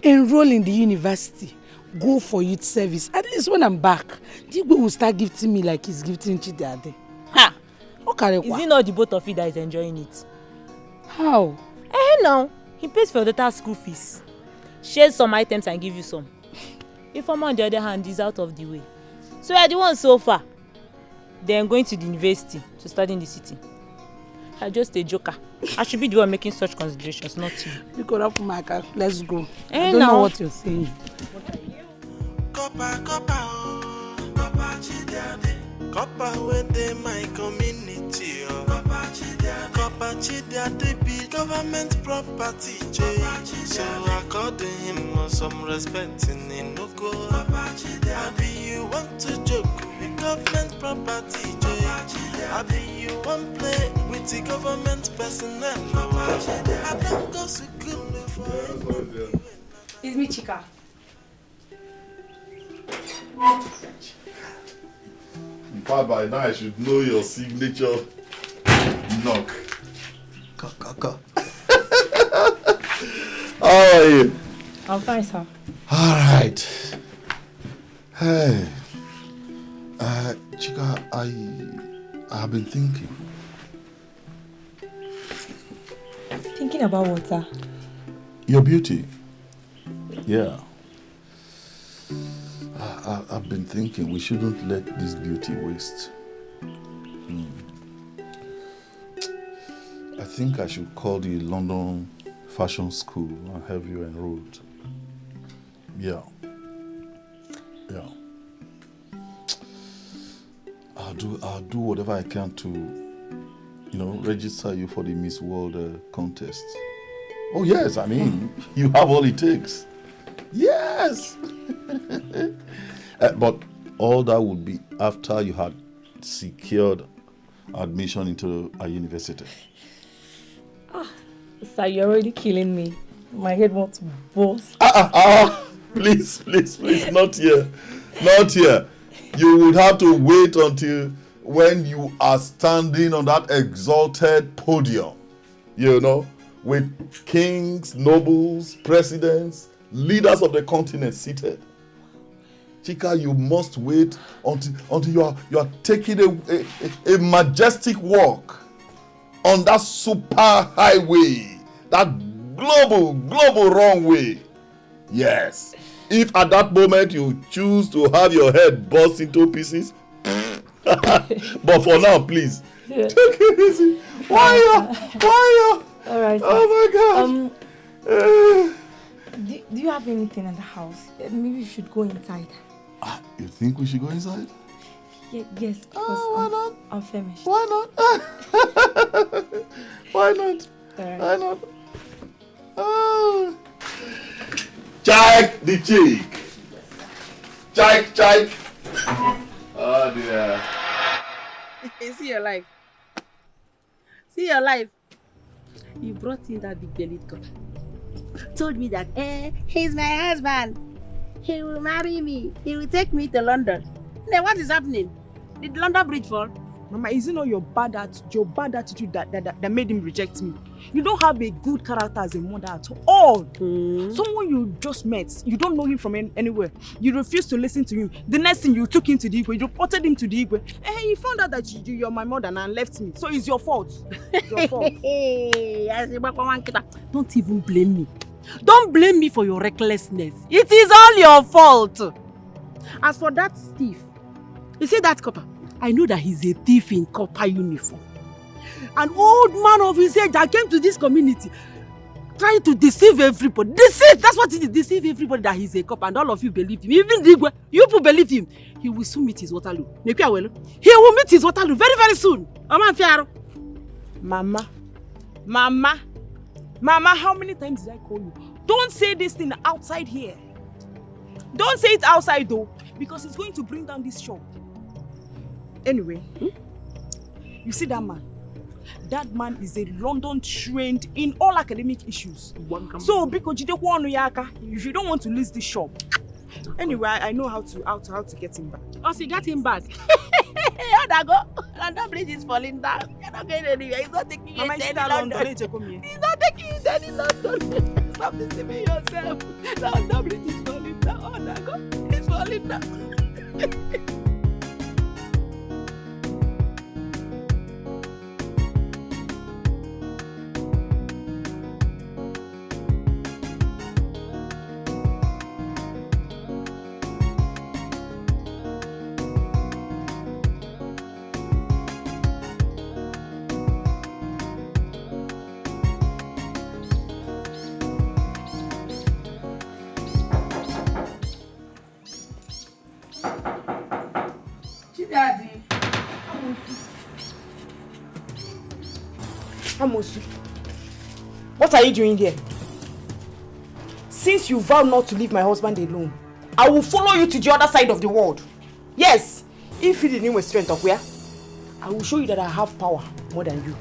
enroll in the university, go for youth service. At least when I'm back, Digwe will start gifting me like he's gifting Chidiade. Ha! Okay, is it not the both of you that is enjoying it? How? No. He pays for your daughter's school fees, shares some items and give you some. Ifeoma on the other hand is out of the way. So you are the one so far. Then going to the university to study in the city. I'm just a joker. I should be the one making such considerations, not you. You could up my car. Let's go. I don't know what you're saying. What are you? Copper Chidiade within my community. Copper Chidiade be government property. So I called him some respect in Inoko. I be you want to joke with government property. I be you want play with the government personnel. I don't go to school before. It's me, Chika. In fact, by now I should know your signature knock. Kaka. How are you? I'm fine, sir. All right. Hey, Chika, I have been thinking. Thinking about what, sir? Your beauty. Yeah. I've been thinking we shouldn't let this beauty waste. I think I should call the London Fashion School and have you enrolled. Yeah. I'll do whatever I can to, register you for the Miss World contest. Oh yes, I mean, you have all it takes. Yes. But all that would be after you had secured admission into a university. Sir, you're already killing me. My head wants to burst. Please, not here. Not here. You would have to wait until when you are standing on that exalted podium, with kings, nobles, presidents, leaders of the continent seated. Chika, you must wait until you are taking a majestic walk on that super highway, that global runway. Yes. If at that moment you choose to have your head burst into pieces, but for now, please, take it easy. Why? All right. Oh my God. Do you have anything in the house? Maybe you should go inside. You think we should go inside? Yes, because I'm famished. Why not? Why not? Right. Why not? Oh. Check the cheek. Check. Oh dear. See your life. You brought in that big bellied girl. Told me that, he's my husband. He will marry me. He will take me to London. Now what is happening? Did London Bridge fall? Mama, is it not your bad attitude that made him reject me? You don't have a good character as a mother at all. Someone you just met, you don't know him from anywhere. You refuse to listen to him. The next thing, you took him to the Igwe, you reported him to the Igwe. And he found out that you're my mother and left me. So it's your fault. It's your fault. Don't even blame me. Don't blame me for your recklessness. It is all your fault. As for that thief, you see that copper? I know that he's a thief in copper uniform. An old man of his age that came to this community trying to deceive everybody. Deceive! That's what it is. Deceive everybody that he's a cop and all of you believe him. Even the Igwe, you people believe him. He will soon meet his Waterloo. He will meet his Waterloo very, very soon. Mama, how many times did I call you? Don't say this thing outside here. Don't say it outside though, because it's going to bring down this shop. Anyway, you see that man? That man is a London trained in all academic issues. So, because if you don't want to lose this shop, anyway, I know how to get him back. Oh, so you got him back? London Bridge is falling down. You're not going anywhere. He's not taking you to any London. He's not taking you to any London. Stop deceiving yourself. London Bridge is falling down. Oh, Dago, it's falling down. Amosu, what are you doing here? Since you vowed not to leave my husband alone, I will follow you to the other side of the world. Yes, if you didn't with strength of where, I will show you that I have power more than you.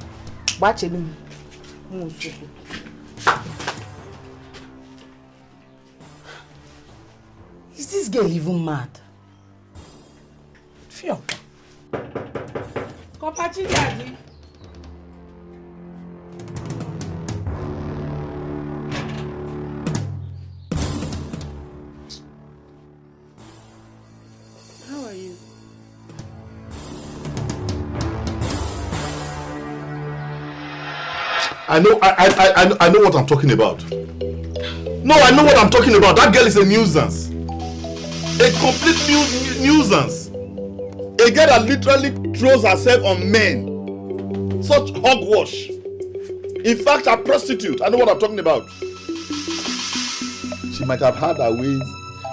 Is this girl even mad? Fio. Kopachi daddy. I know what I'm talking about. No, I know what I'm talking about. That girl is a nuisance. A complete nuisance. A girl that literally throws herself on men. Such hogwash. In fact, a prostitute. I know what I'm talking about. She might have had her ways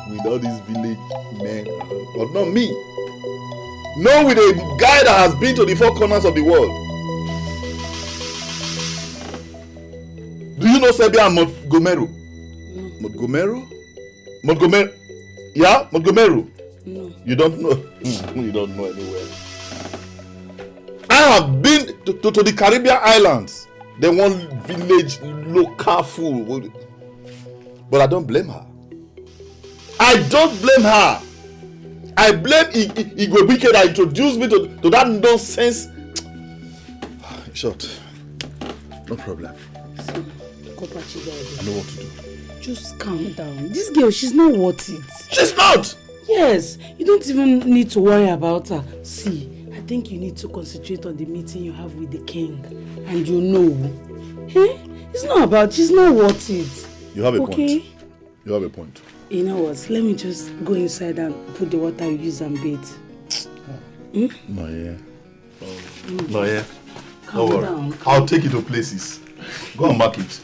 with all these village men, but not me. No, with a guy that has been to the four corners of the world. Do you know Serbia and Montgomery? No. Montgomery? Yeah? Montgomery? No. You don't know? You don't know anywhere. I have been to the Caribbean islands. They want village local food. But I don't blame her. I don't blame her. I blame Igwe that introduced me to that nonsense. Short. No problem. I know what to do. Just calm down. This girl, she's not worth it. She's not! Yes, you don't even need to worry about her. See, I think you need to concentrate on the meeting you have with the king. And you know. Hey, it's not about, she's not worth it. You have a point. You have a point. You know what? Let me just go inside and put the water you use and bathe. No, yeah. No, yeah. Don't worry. I'll take you to places. Go and mark it.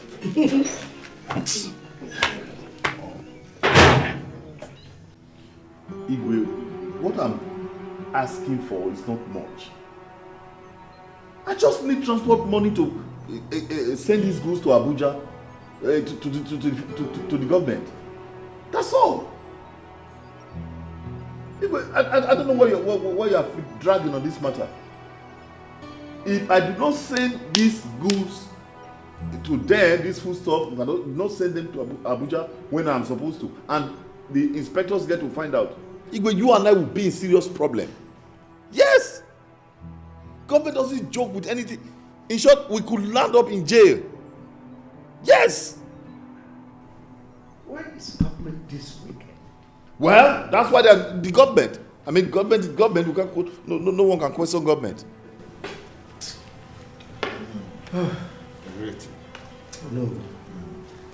Igwe, what I'm asking for is not much. I just need transport money to send these goods to Abuja, to the government. That's all. Igwe, I don't know why you are dragging on this matter. If I do not send these goods to them, this food stuff, I do not send them to Abuja when I'm supposed to, and the inspectors get to find out, Igwe, you and I will be in serious problem. Yes! Government doesn't joke with anything. In short, we could land up in jail. Yes. Why is government this wicked? Well, that's why the government. I mean, government is government. We can't quote, no one can question government. Great. No.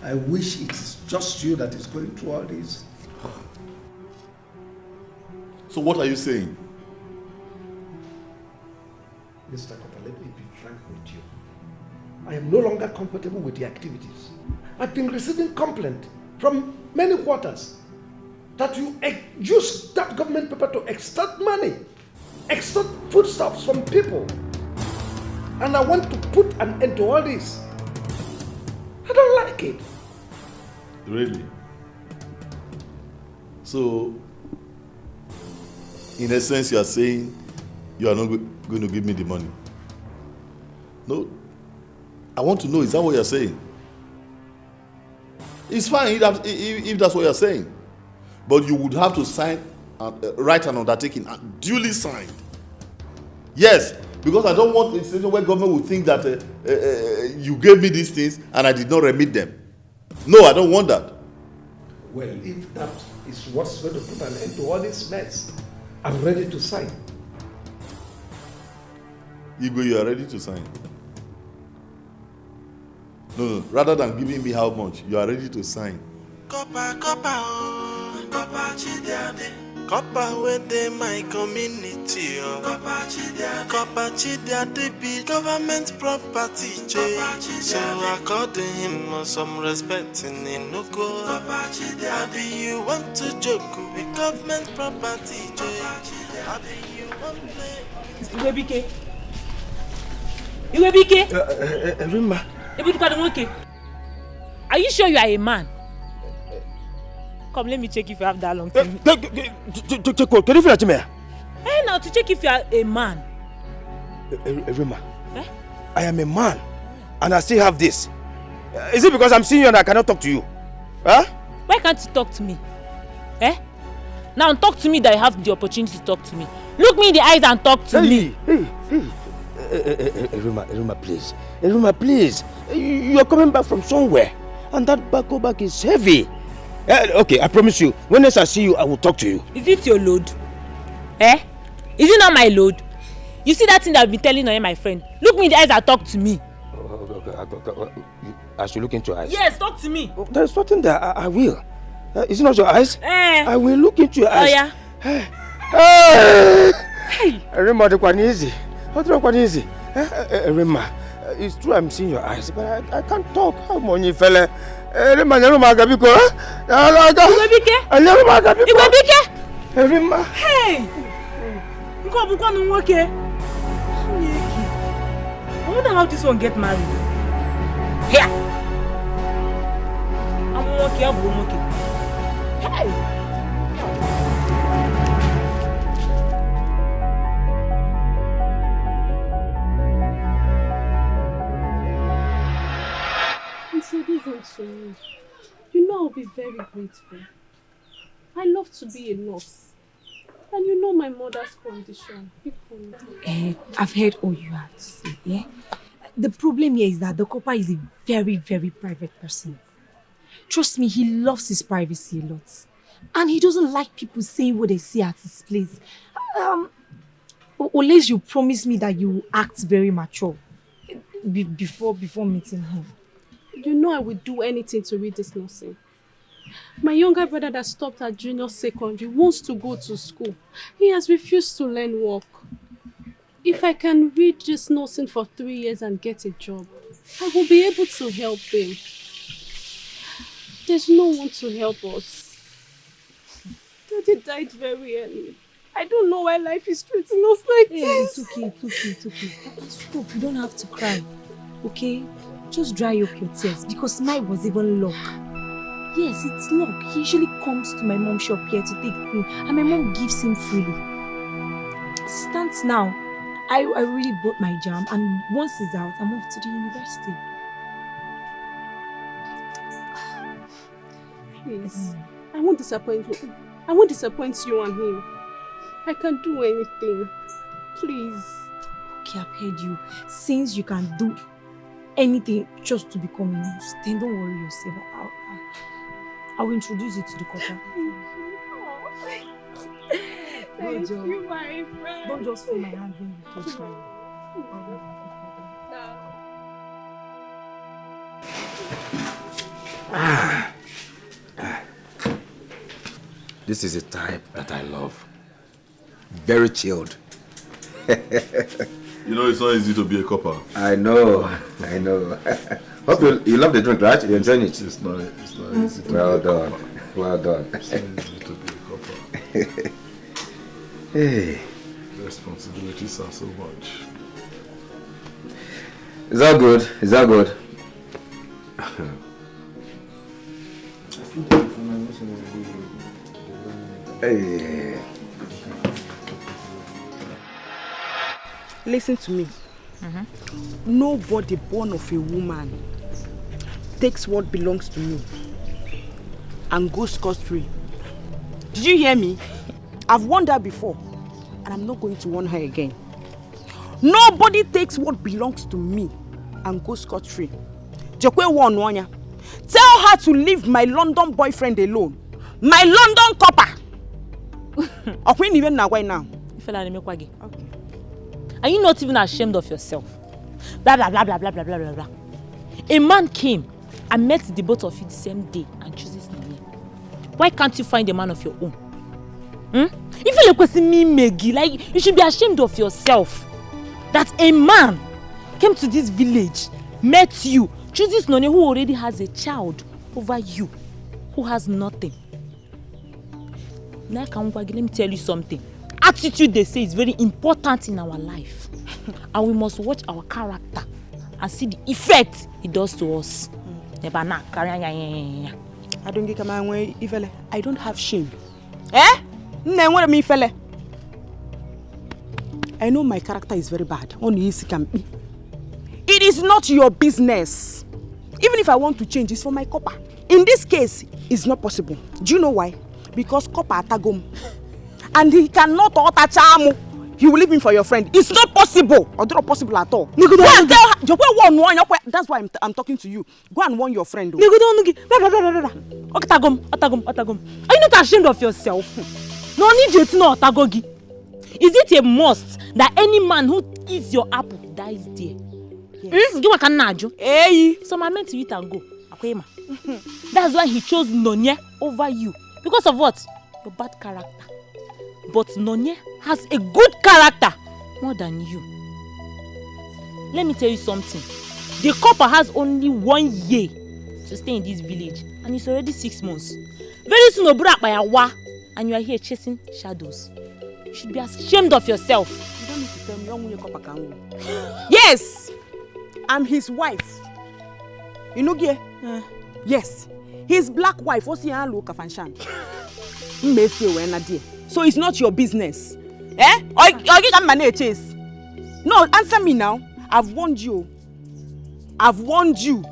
I wish it is just you that is going through all this. So what are you saying? Mr. Kopa, let me be frank with you. I am no longer comfortable with the activities. I've been receiving complaint from many quarters that you use that government paper to extort money, extort foodstuffs from people. And I want to put an end to all this. I don't like it. Really? So, in a sense, you are saying you are not going to give me the money? No. I want to know, is that what you are saying? It's fine if that's what you are saying. But you would have to sign, write an undertaking, and duly signed. Yes, because I don't want a situation where government will think that you gave me these things and I did not remit them. No, I don't want that. Well, if that is what's going to put an end to all this mess, I'm ready to sign. Igwe, you are ready to sign? No, rather than giving me how much, you are ready to sign. Copper, Copper within my community. Copper chidiade be government property. So according him some respect in Inuko. Abi you want to joke with government property. Abi you want to Iwebike. Iwebike. Rima. Are you sure you are a man? Come, let me check if you have that long time. Can you finish me? Hey, now to check if you are a man. Rima, I am a man, and I still have this. Is it because I'm seeing you and I cannot talk to you? Huh? Why can't you talk to me? Now talk to me that you have the opportunity to talk to me. Look me in the eyes and talk to me. Rima, please. Rima, please. You are coming back from somewhere, and that bag is heavy. Okay, I promise you, when next I see you, I will talk to you. Is it your load? Is it not my load? You see that thing that I've been telling on my friend? Look me in the eyes and talk to me. Okay. I should look into your eyes. Yes, talk to me. There's nothing there. I will. Is it not your eyes? I will look into your eyes. Oh, yeah. Hey! Rima, the one easy. What's wrong with easy? Rima, it's true I'm seeing your eyes, but I can't talk. How many fella? Rima, Rima, Gabiko. Rima. Hey! I wonder how this one get married. Here! I'm okay. Hey! To me. You know I'll be very grateful. I love to be a nurse. And you know my mother's condition. I've heard all you have to say, yeah? The problem here is that the copper is a very, very private person. Trust me, he loves his privacy a lot. And he doesn't like people saying what they see at his place. Unless you promise me that you will act very mature before meeting him. You know I would do anything to read this nursing. My younger brother that stopped at junior secondary wants to go to school. He has refused to learn work. If I can read this nursing for 3 years and get a job, I will be able to help him. There's no one to help us. Daddy died very early. I don't know why life is treating us like this. It's okay. Stop, you don't have to cry. Okay? Just dry up your tears because mine was even luck. Yes, it's luck. He usually comes to my mom's shop here to take cream and my mom gives him freely. As it stands now, I really bought my jam and once it's out, I'm off to the university. Please, I won't disappoint you. I won't disappoint you and him. I can do anything. Please. Okay, I've heard you. Since you can do anything just to become a nurse, then don't worry yourself. I'll introduce you to the copper. Thank you, my friend. Don't just feel my hand when you touch me. This is a type that I love. Very chilled. You know, it's not easy to be a copper. I know. Hope you love the drink, right? You enjoying it? It's not easy to Well be a done. copper. Well done. It's not easy to be a copper. Hey. The responsibilities are so much. Is that good? Is that good? Hey. Listen to me. Nobody born of a woman takes what belongs to me and goes scot-free. Did you hear me? I've warned her before, and I'm not going to warn her again. Nobody takes what belongs to me and goes scot-free. Tell her to leave my London boyfriend alone. My London copper. Okay. Are you not even ashamed of yourself? Blah, blah, blah, blah, blah, blah, blah, blah. A man came and met the both of you the same day and chooses me. Why can't you find a man of your own? If you're like me, Maggie, like you should be ashamed of yourself. That a man came to this village, met you, chooses Noni who already has a child over you, who has nothing. Now, let me tell you something. Attitude, they say, is very important in our life. And we must watch our character and see the effect it does to us. I don't have shame. I know my character is very bad. It is not your business. Even if I want to change, it's for my copper. In this case, it's not possible. Do you know why? Because copper atagum. And he cannot touch him. He will leave him for your friend. It's not possible. Or not possible at all. Go and tell her. That's why I'm talking to you. Go and warn your friend. Are you not ashamed of yourself? No need you to know Otagogi. Is it a must that any man who eats your apple dies there? Yes. So I meant to eat and go. That's why he chose Nonye over you. Because of what? Your bad character. But Nonye has a good character more than you. Let me tell you something. The couple has only 1 year to stay in this village, and it's already 6 months. Very soon, and you are here chasing shadows. You should be ashamed of yourself. You don't need to tell me your couple. Yes, I'm his wife. You know, yes, his black wife. What's your look of Anshan? So it's not your business. Eh? Or you can manage chase. No, answer me now. I've warned you. I've warned you.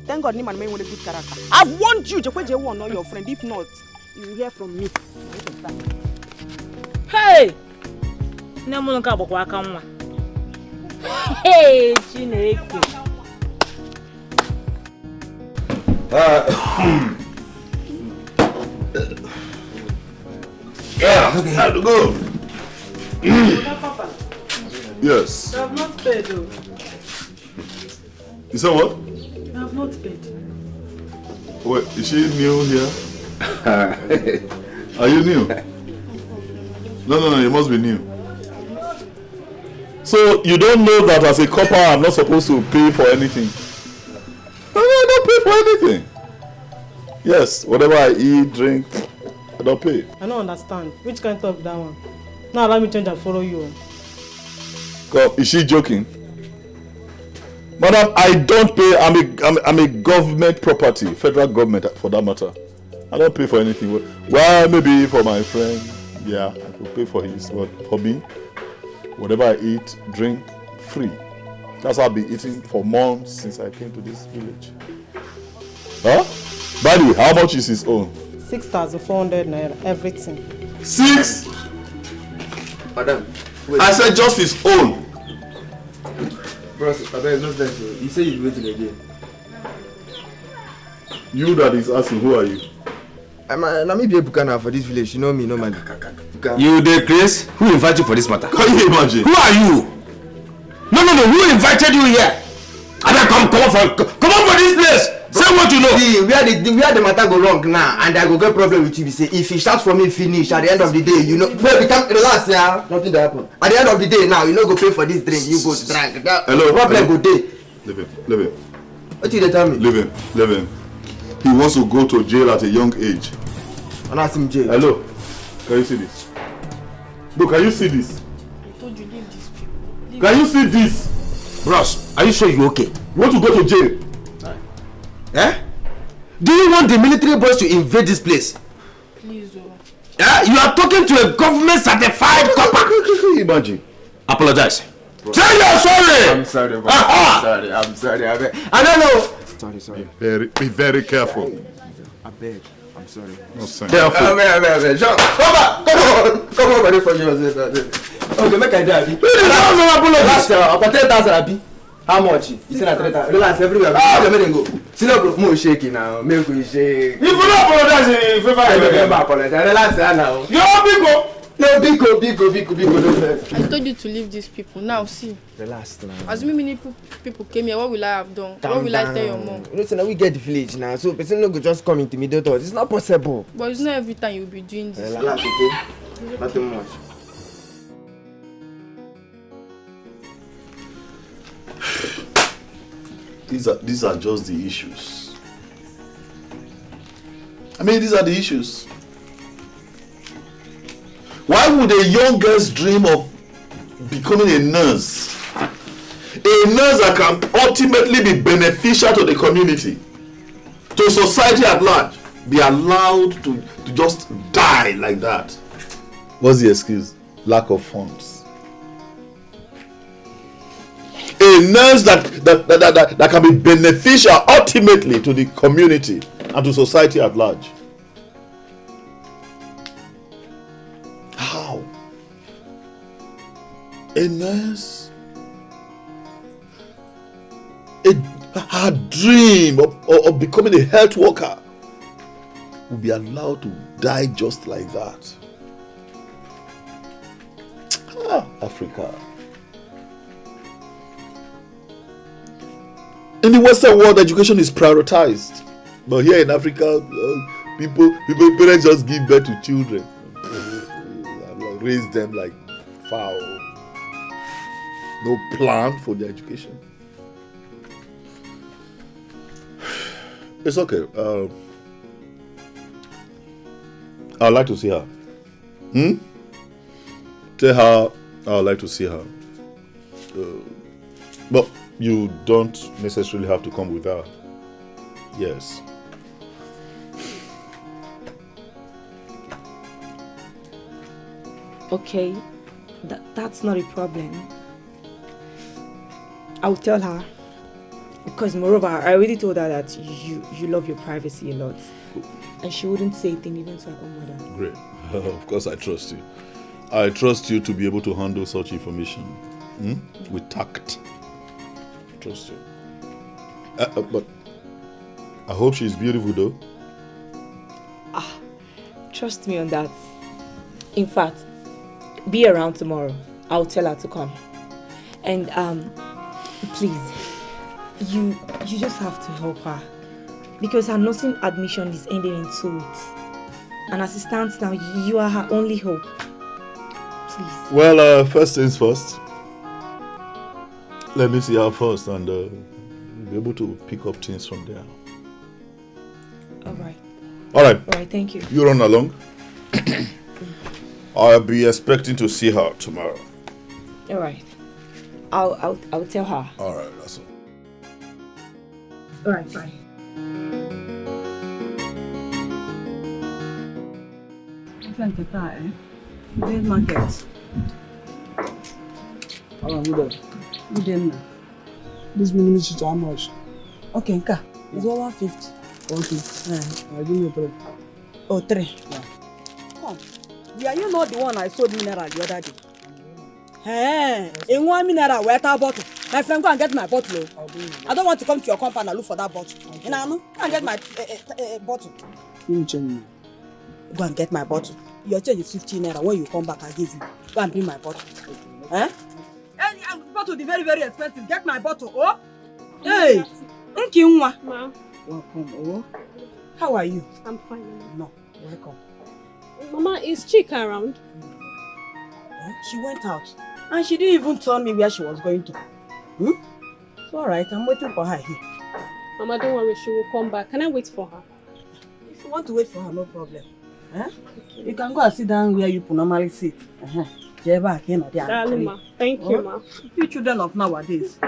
Thank God, Niman with a good character. I've warned you. Just won't know your friend. If not, you will hear from me. Hey! Hey, Chineke. Okay, have to go. Yes. I have not paid though. You said what? I have not paid. Wait, is she new here? Are you new? No, you must be new. So you don't know that as a copper I'm not supposed to pay for anything? No, I don't pay for anything. Yes, whatever I eat, drink, I don't pay. I don't understand. Which kind of talk that one? Now allow me change and follow you. God, is she joking? Madam, I don't pay. I'm a government property, federal government for that matter. I don't pay for anything. Well, maybe for my friend, yeah, I could pay for his. But for me, whatever I eat, drink, free. That's how I've been eating for months since I came to this village. Huh? By the way, how much is his own? 6,400 naira, everything. 6? Madam, I said just his own. Bros, I beg, no thanks. You say you're waiting again. You that is asking, who are you? I'm be Bukana for this village. You know me, no man. You the Chris? Who invited you for this matter? Can you imagine? Who are you? No. Who invited you here? Come on for this place. Say what you know. See, where the matter go wrong now, and I go get problem with you. Say if he starts from me finish at the end of the day, you know. Well, we can't relax, yeah. Nothing to happen. At the end of the day, now you know go pay for this drink. You go to drink. Hello. Problem go day. Leave him. What did they tell me? Leave him. He wants to go to jail at a young age. And ask him jail. Hello. Can you see this? Bro, can you see this? I told you leave these people. Can you see this? Bros, are you sure you're okay? You want to go to jail? Eh? Do you want the military boys to invade this place? Please, You are talking to a government certified copper. Imagine. Apologize. Say you're sorry. I'm sorry, bro. I'm sorry. I don't know. Sorry. Be very careful. I beg. I'm sorry. No sense. Careful. John, come on, ready for you. Okay, make I die. Last year, about 10,000 happy. How much? You said at 3,000. Relax, everywhere. Let me go. See no bro, more shaking now. Make we shake. If you don't apologize, if you never apologize. Relax now. You're big. No, big. I told you to leave these people. Now see. Relax now. Assuming many people came here, what will I have done? What will I tell your mom? You know, so now we get the village now, so person no go just come intimidate us. It's not possible. But it's not every time you'll be doing this. Relax, okay? Nothing much. These are just the issues. I mean, these are the issues. Why would a young girl's dream of becoming a nurse? A nurse that can ultimately be beneficial to the community, to society at large, be allowed to just die like that? What's the excuse? Lack of funds. A nurse that can be beneficial ultimately to the community and to society at large. How? A nurse? Her dream of becoming a health worker will be allowed to die just like that. Africa. In the Western world, education is prioritized, but here in Africa, parents just give birth to children, raise them like fowl. No plan for their education. It's okay. I'd like to see her. Tell her I'd like to see her. But you don't necessarily have to come with her. Yes. Okay, that's not a problem. I'll tell her. Because moreover, I already told her that you love your privacy a lot. And she wouldn't say a thing even to her own mother. Great. Of course I trust you. I trust you to be able to handle such information. With tact. I trust you. But I hope she's beautiful though. Trust me on that. In fact, be around tomorrow. I'll tell her to come. And please, you just have to help her. Because her nursing admission is ending in 2 weeks. And as it stands now, you are her only hope. Please. Well, first things first. Let me see her first and be able to pick up things from there. Alright. Alright, thank you. You run along. I'll be expecting to see her tomorrow. Alright. I'll tell her. Alright, that's all. Alright, bye. Market. This minute is how much? Okay, Nka. It's 150. Okay. Give me 3. Oh, 3. Yeah. Come. Yeah, you know the one I sold mineral the other day. Hey, in 1 mineral, where that bottle? My friend, go and get my bottle. I don't want to come to your compound and look for that bottle. You know, go and get my bottle. Go and get my bottle. Your change is 15 naira. When you come back, I'll give you. Go and bring my bottle. Eh? And bottle is very, very expensive. Get my bottle. Oh? Hey! Thank you, Ma. Welcome. Oh? How are you? I'm fine, Mama. No, welcome. Mama, is Chika around? She went out. And she didn't even tell me where she was going to. It's alright, I'm waiting for her here. Mama, don't worry, she will come back. Can I wait for her? If you want to wait for her, no problem. You can go and sit down where you normally sit. Thank you, Ma. You children of nowadays.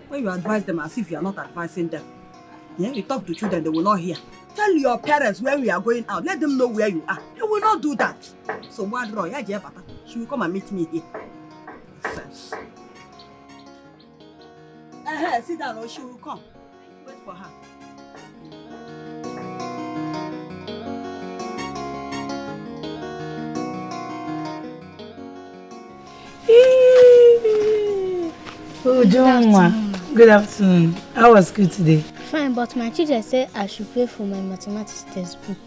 When you advise them as if you are not advising them. You talk to children, they will not hear. Tell your parents where we are going out. Let them know where you are. They will not do that. So she will come and meet me here. Sense. Sit down or she will come. Wait for her. Oh, John, good afternoon. How was school today? Fine, but my teacher said I should pay for my mathematics textbook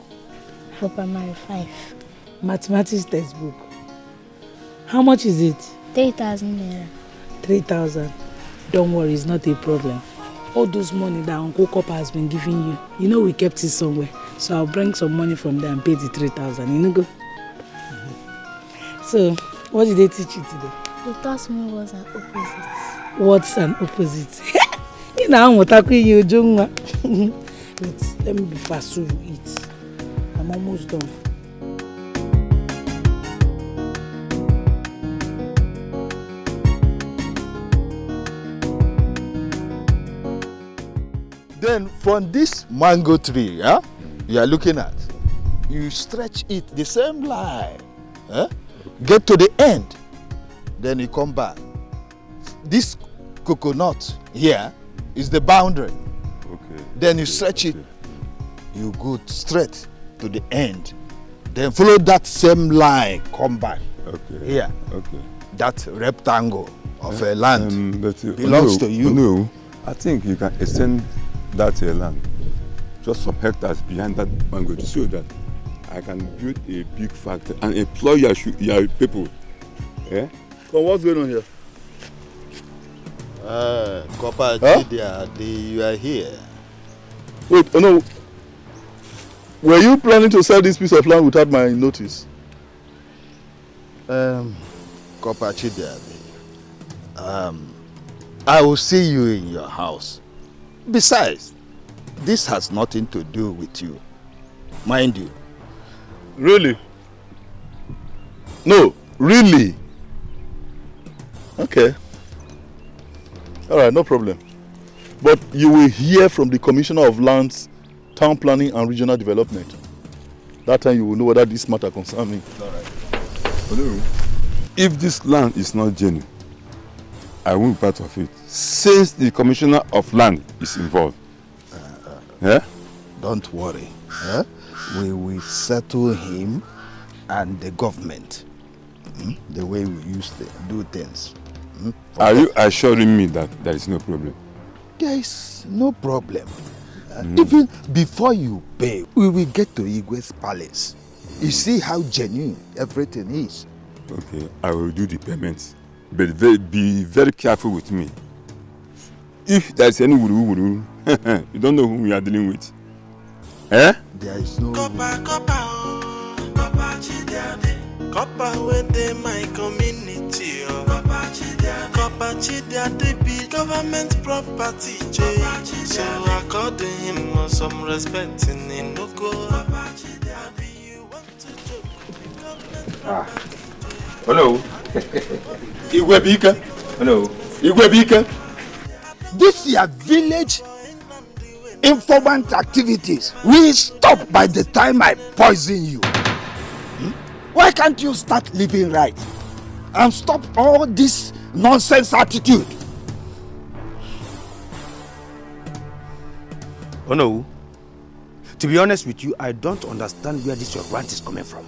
for primary 5. Mathematics textbook? How much is it? 3,000 naira. 3,000? Don't worry, it's not a problem. All those money that Uncle Copper has been giving you, you know we kept it somewhere. So I'll bring some money from there and pay the 3,000. You know, go. So, what did they teach you today? They taught me words and opposites. What's an opposite? You know, I'm talking you, Jungwa. Let me be fast so you eat. I'm almost done. Then from this mango tree, you are looking at, you stretch it the same line, get to the end, then you come back. This coconut here is the boundary. Okay. Then you stretch it, you go straight to the end, then follow that same line, come back. Okay. Here. Okay. That rectangle of a land but, belongs to you. No, I think you can extend that land, just some hectares behind that mango, to show that I can build a big factory and employ your people. Yeah? So what's going on here? Copper, you are here. Wait, oh no. Were you planning to sell this piece of land without my notice? Copper Chidiade, I will see you in your house. Besides, this has nothing to do with you. Mind you. Really? No, really? Okay. Alright, no problem. But you will hear from the Commissioner of Lands, Town Planning and Regional Development. That time you will know whether this matter concerns me. Alright. If this land is not genuine, I won't be part of it, since the Commissioner of Land is involved. Don't worry. We will settle him and the government. The way we used to do things. Are you assuring me that there is no problem? There is no problem. Even before you pay, we will get to Igwe's palace. You see how genuine everything is. Okay, I will do the payments. But be very careful with me. If there is any wuru, you don't know whom we are dealing with. There is no Copper within my community. Copper Chidiade be government property. So according him some respect in Inoko. You want to joke? Hello. Igwebika. Hello. Igwebika. This your village informant activities will stop by the time I poison you. Why can't you start living right and stop all this nonsense attitude? Oh no. To be honest with you, I don't understand where this your rant is coming from.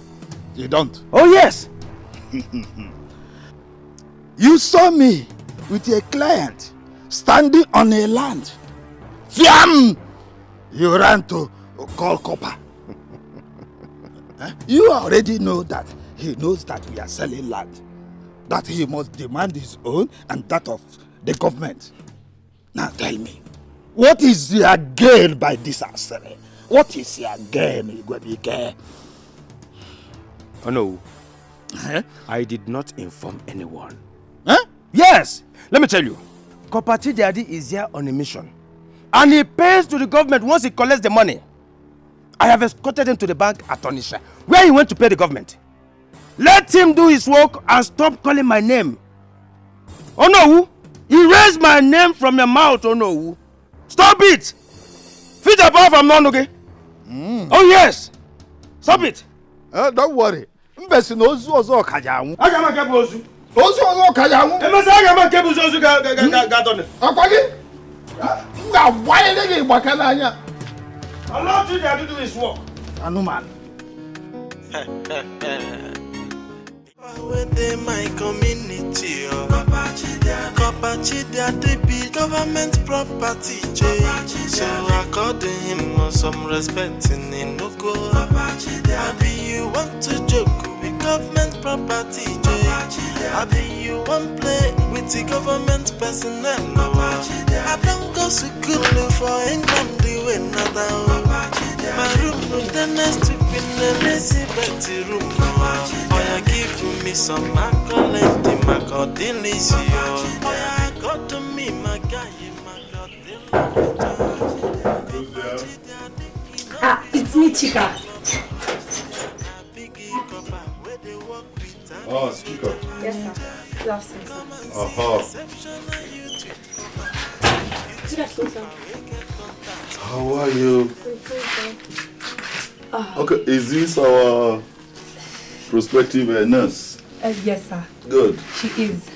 You don't? Oh yes. You saw me with a client standing on a land. Fiam! You ran to call copper. You already know that he knows that we are selling land. That he must demand his own and that of the government. Now tell me, what is your gain by this assembly? What is your gain, Igwebike? Oh no, I did not inform anyone. Huh? Yes, let me tell you. Kopati Daddy is here on a mission. And he pays to the government once he collects the money. I have escorted him to the bank at Onisha, where he went to pay the government. Let him do his work and stop calling my name. Oh no, he raised my name from your mouth, oh no. Stop it! Feed above from none, okay? Oh yes! Stop it! Don't worry. Mbesi no ozu kajawu. Agama kebu ozu. Ozu kajawu. Emesa agama kebu ozu ga. Akwagi. Nga why dey gbakana anya. Allow you to do his work. Anuman. Within my community, Papa Chidia, they be government property, so according him some respect in Inoko. I be you want to joke with government property, I be you want play with the government personnel. I don't go to school for England, do another. My room with the next to be the lazy Betty room. Oh, give me some accolade, my God, delicious. Oh, yeah, got to me, my guy, my God, it's me, Chica. Ah, Chica. Yes, sir. Good afternoon, sir. Good afternoon, sir. How are you? Okay, is this our prospective nurse? Yes, sir. Good. She is.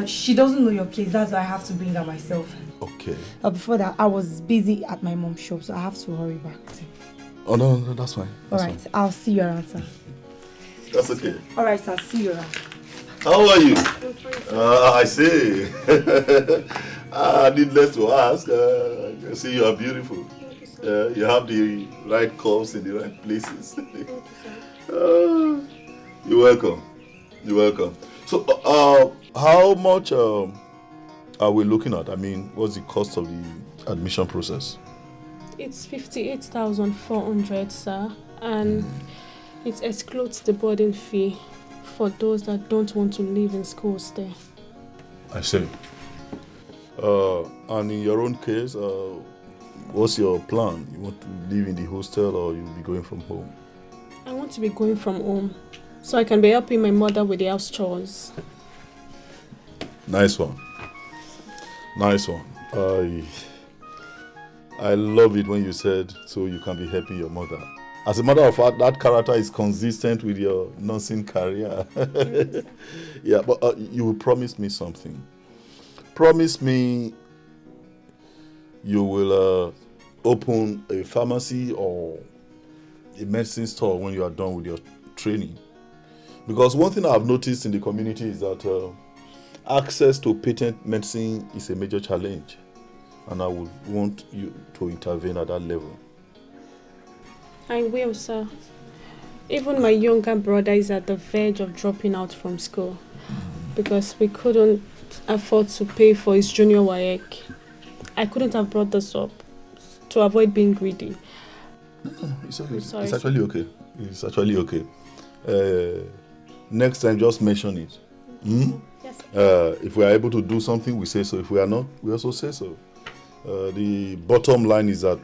She doesn't know your place. That's why I have to bring her myself. Okay. Before that, I was busy at my mom's shop, so I have to hurry back. Oh, no, that's fine. All right. I'll see you around, sir. That's okay. All right, sir. See you around. How are you? I see. Needless to ask, I see you are beautiful. You have the right curves in the right places. You're welcome. You're welcome. So, how much are we looking at? I mean, what's the cost of the admission process? It's 58,400, sir, and it excludes the boarding fee for those that don't want to live in school stay. I see. And in your own case, what's your plan? You want to live in the hostel or you'll be going from home? I want to be going from home, so I can be helping my mother with the house chores. Nice one. Nice one. I love it when you said so you can be helping your mother. As a matter of fact, that character is consistent with your nursing career. Yeah, but you will promise me something. Promise me you will open a pharmacy or a medicine store when you are done with your training. Because one thing I've noticed in the community is that access to patent medicine is a major challenge. And I would want you to intervene at that level. I will, sir. Even my younger brother is at the verge of dropping out from school because we couldn't afford to pay for his junior WAEC. I couldn't have brought this up to avoid being greedy. It's actually okay. It's actually okay. Next time, just mention it. Yes. If we are able to do something, we say so. If we are not, we also say so. The bottom line is that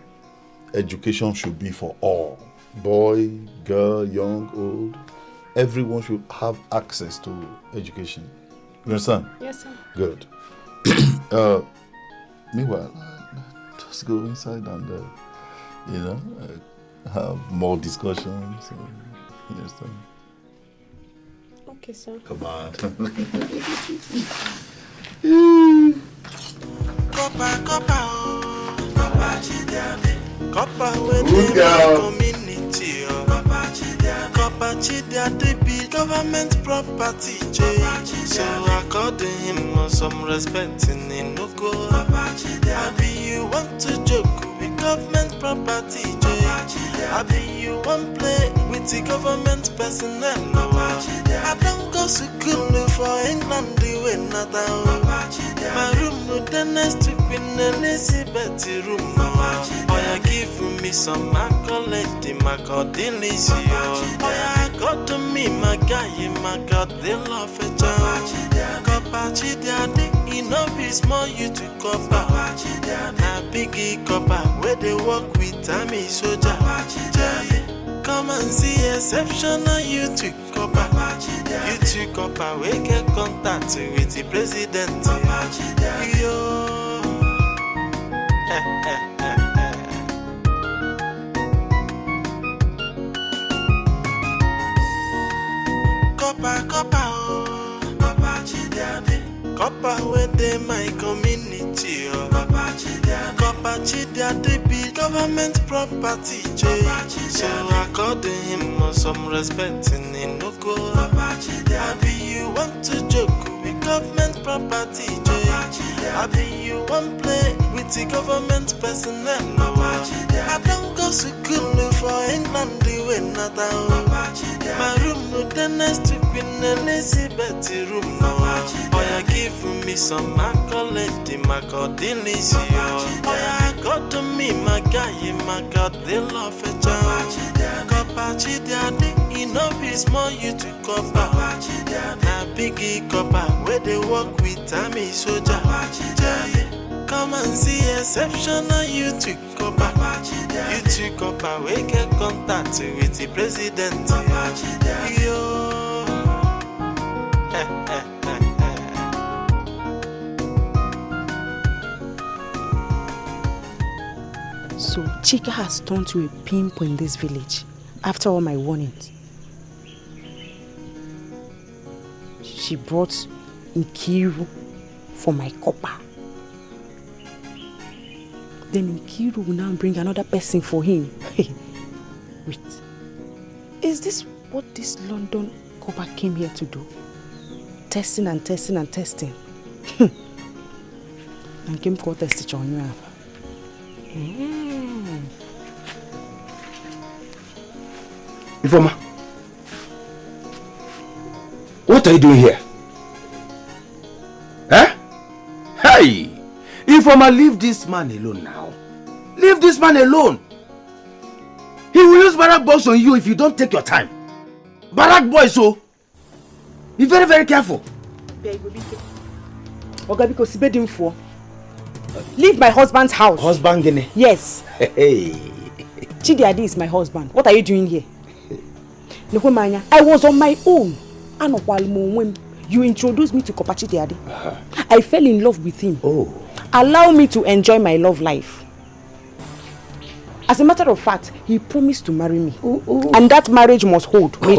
education should be for all. Boy, girl, young, old. Everyone should have access to education. You understand? Yes, sir. Good. Meanwhile, just go inside and, have more discussions. You understand? Okay, sir. Come on. Copper with the community, Copper Chidia, they beat government property, Jay. So according him some respect in Inuko. Abi you want to joke with government property, Jay. Abi you want play with the government personnel. I don't go to school for England, the way not my room no the next to Queen Elizabeth room. Oh, you give me some accolade, my God, delicious. Oh, you got to me, my guy, my God, they love a child. Copachi, daddy, enough is more you to cover. Na biggie copper, where they work with Tammy soldier. Come and see exceptional you to copper. You to copper, we get contact with the president. Yo. Copper, oh. Copper, Chidiade. Copper, where they my community, oh. Copper, Chidiade be government property, Jay. So according him some respect in Inuko. Abi you want to joke with government property, Jay. Abi you want play with the government personnel. I don't go to school for England, the way not my room no the next to Queen Elizabeth room. Oh, you give me some accolade, my God, delicious. Oh, you got to me, my guy, my God, they love a child. Copachi, daddy, enough is more you to cover. Na biggie copper, where they work with Tammy soldier. Come and see exceptional you to copper. You to copper, we get contact with the president. Yo. So Chika has turned to a pimp in this village after all my warnings. She brought Nkiru for my copper. Then Nkiru will now bring another person for him. Wait, is this what this London copper came here to do? Testing and testing and testing. And came to test on you. Informer, what are you doing here? Eh? Hey! Informer, leave this man alone now. Leave this man alone. He will use barrack boys on you if you don't take your time. Barrack boys, so be very, very careful. Leave my husband's house. Husband, Gene? Yes. Hey. Chidiade is my husband. What are you doing here? I was on my own. You introduced me to Kopa Chidiade. I fell in love with him. Oh. Allow me to enjoy my love life. As a matter of fact, he promised to marry me. And that marriage must hold. Are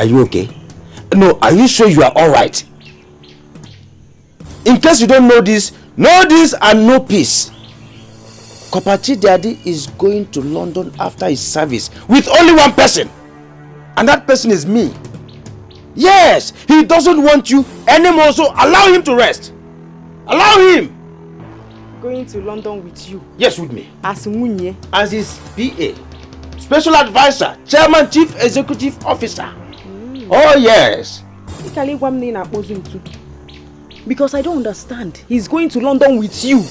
you okay? No, are you sure you are alright? In case you don't know this and no peace. Kopachi Daddy is going to London after his service with only one person. And that person is me. Yes, he doesn't want you anymore, so allow him to rest. Allow him. Going to London with you? Yes, with me. As Munye? As his PA. Special advisor, chairman, chief executive officer. Oh, yes. Because I don't understand. He's going to London with you.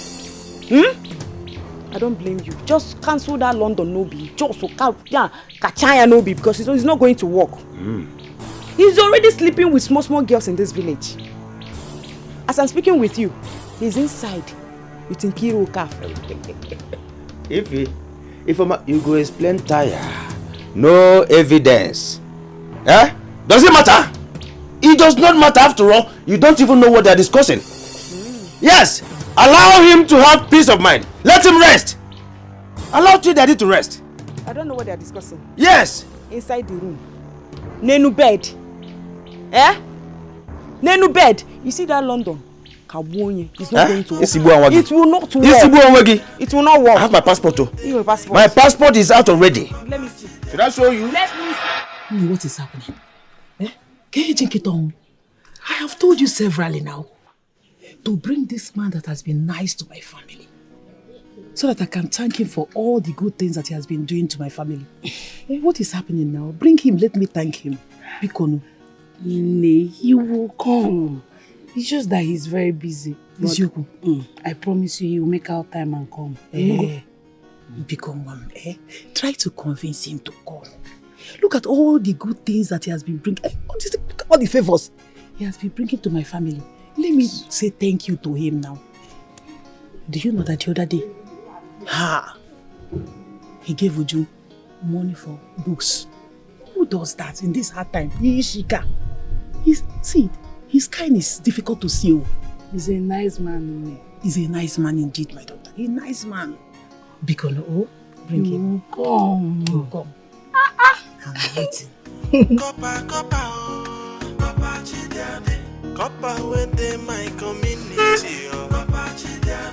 I don't blame you. Just cancel that London Nobi. Just Kachaya Nobi because he's not going to work. He's already sleeping with small girls in this village. As I'm speaking with you, he's inside with Nkiru Cafe. If you go explain tire, no evidence. Eh? Does it matter? It does not matter after all. You don't even know what they're discussing. Yes, allow him to have peace of mind. Let him rest. Allow Daddy to rest. I don't know what they're discussing. Yes. Inside the room. Nenu bed. Eh? Nenu bed. You see that London? It's not going to work. It will not work. It will not work. I have my passport too. Your passport. My passport is out already. Let me see. Should I show you? Let me see. What is happening? I have told you severally now to bring this man that has been nice to my family so that I can thank him for all the good things that he has been doing to my family. What is happening now? Bring him, let me thank him. Bikono. He will come. It's just that he's very busy. I promise you he will make out time and come. Try to convince him to come. Look at all the good things that he has been bringing. Look at all the favors he has been bringing to my family. Let me say thank you to him now. Do you know that the other day, he gave Uju money for books? Who does that in this hard time? See, his kindness is difficult to see. He's a nice man. He's a nice man indeed, my daughter. A nice man. Because bring him. Come. I'm waiting. Copper within my community.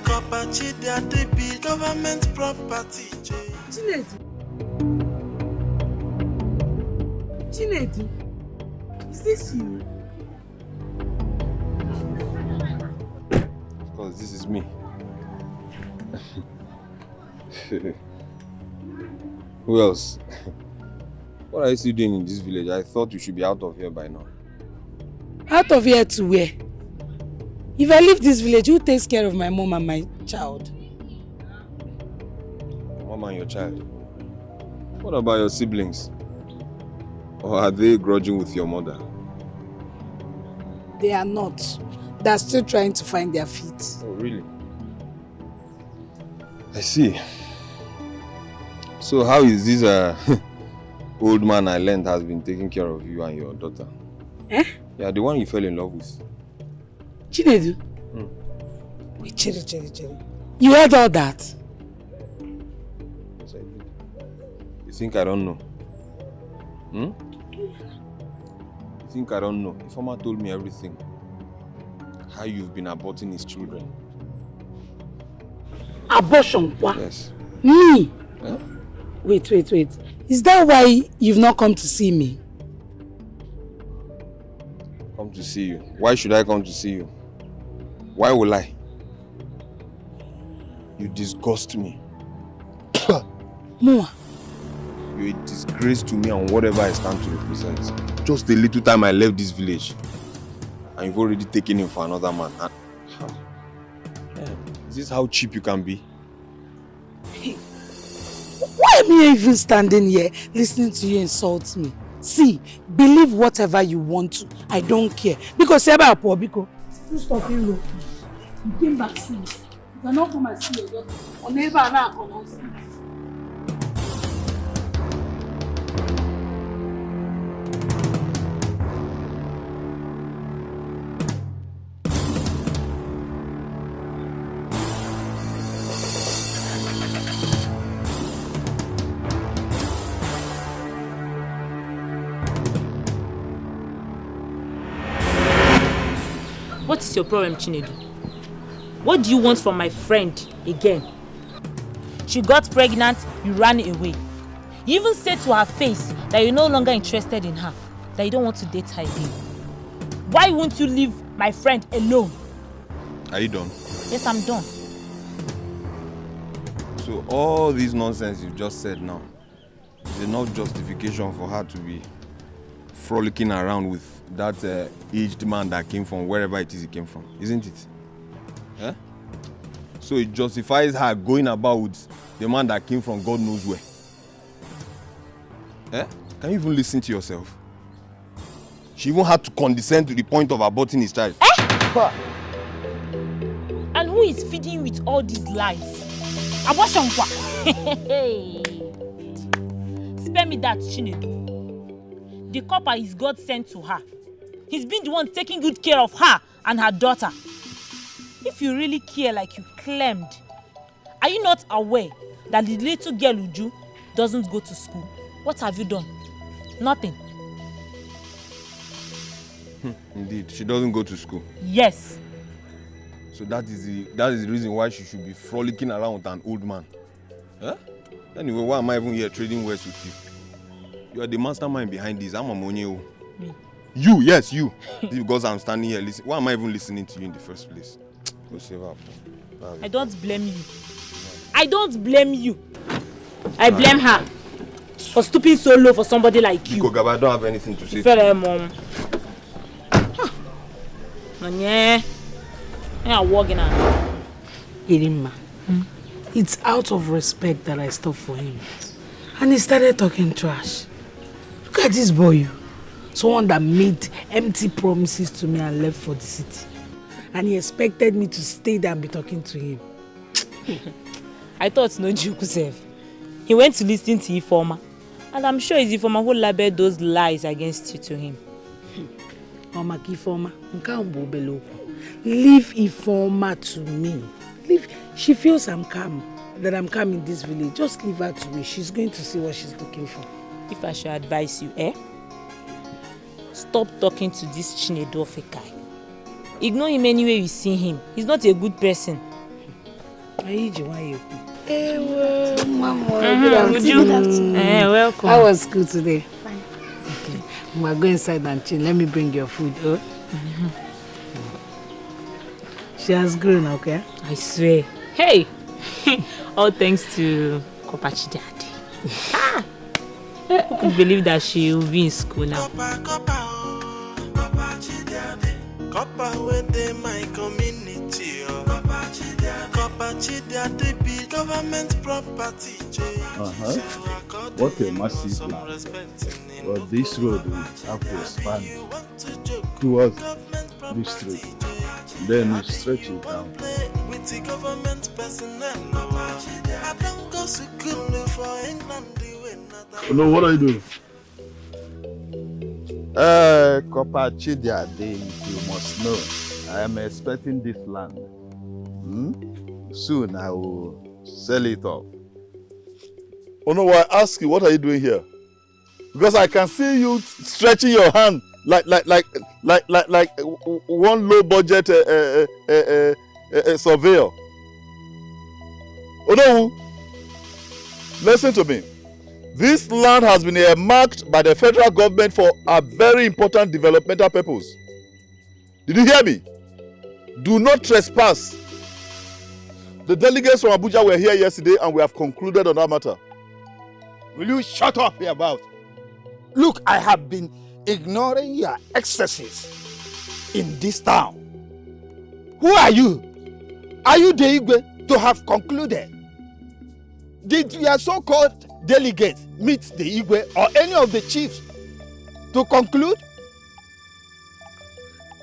Copper Chidiade be government property. Chinedu, is this you? Of course, this is me. Who else? What are you still doing in this village? I thought you should be out of here by now. Out of here to where? If I leave this village, who takes care of my mom and my child? Mom and your child? What about your siblings? Or are they grudging with your mother? They are not. They're still trying to find their feet. Oh, really? I see. So how is this old man I learned has been taking care of you and your daughter? Yeah, the one you fell in love with. Chinedu? Wait, Cherry. You heard all that? Yes, I did. You think I don't know? You think I don't know? Ifeoma told me everything. How you've been aborting his children. Abortion? What? Yes. Me? Huh? Wait. Is that why you've not come to see me? Come to see you? Why should I come to see you? Why will I? You disgust me. Moa. You're a disgrace to me and whatever I stand to represent. Just a little time I left this village and you've already taken him for another man. Is this how cheap you can be? Why am I even standing here listening to you insult me? See, believe whatever you want to. I don't care. Because you stop him. You came back since. You cannot come and see your daughter. Or never come and see. What is your problem, Chinedu? What do you want from my friend again? She got pregnant, you ran away. You even said to her face that you're no longer interested in her, that you don't want to date her again. Why won't you leave my friend alone? Are you done? Yes, I'm done. So all this nonsense you've just said now is enough justification for her to be frolicking around with that aged man that came from wherever it is he came from, isn't it? Eh? So it justifies her going about with the man that came from God knows where. Eh? Can you even listen to yourself? She even had to condescend to the point of aborting his child. Eh? And who is feeding you with all these lies? Abortion kwa? Spare me that, Chinedu. The copper is God sent to her. He's been the one taking good care of her and her daughter. If you really care like you claimed, are you not aware that the little girl Uju doesn't go to school? What have you done? Nothing. Indeed, she doesn't go to school. Yes. So that is the reason why she should be frolicking around with an old man. Huh? Anyway, why am I even here trading words with you? You are the mastermind behind this. I'm a money. Me? You, yes, you. Because I'm standing here listening. Why am I even listening to you in the first place? Go save up. I don't blame you. I don't blame you. I blame her for stooping so low for somebody like you. Gaba, I don't have anything to say. Mom. Yeah. I'm walking out. Irimma, it's out of respect that I stopped for him. And he started talking trash. Look at this boy. Someone that made empty promises to me and left for the city. And he expected me to stay there and be talking to him. I thought no joke, Sef. He went to listen to Ifoma. And I'm sure it's Ifoma who labeled those lies against you to him. Mama Ifoma, leave Ifoma to me. She feels that I'm calm in this village. Just leave her to me. She's going to see what she's looking for. If I should advise you, stop talking to this Chinedu guy. Ignore him anywhere you see him. He's not a good person. Welcome. How was school today? Fine. Okay. We'll go inside and chill. Let me bring your food. Oh? She has grown, okay? I swear. Hey! All thanks to Kopachi Daddy. Who could believe that she will be in school now? Copper within my community. Kopachi Daddy be government property. What a massive land. Well, this road will have to expand towards this street. Then we stretch it down. With the government personnel, I don't go to school for England. No, what are you doing? Kopachi Daddy, you must know, I am expecting this land. Soon I will sell it off. Oh no, I ask you, what are you doing here? Because I can see you stretching your hand like one low budget surveyor. Oh no, listen to me. This land has been earmarked by the federal government for a very important developmental purpose. Did you hear me? Do not trespass. The delegates from Abuja were here yesterday and we have concluded on that matter. Will you shut up here about? Look, I have been ignoring your excesses in this town. Who are you? Are you the Igwe to have concluded? Did your so-called delegates meet the Igwe or any of the chiefs to conclude?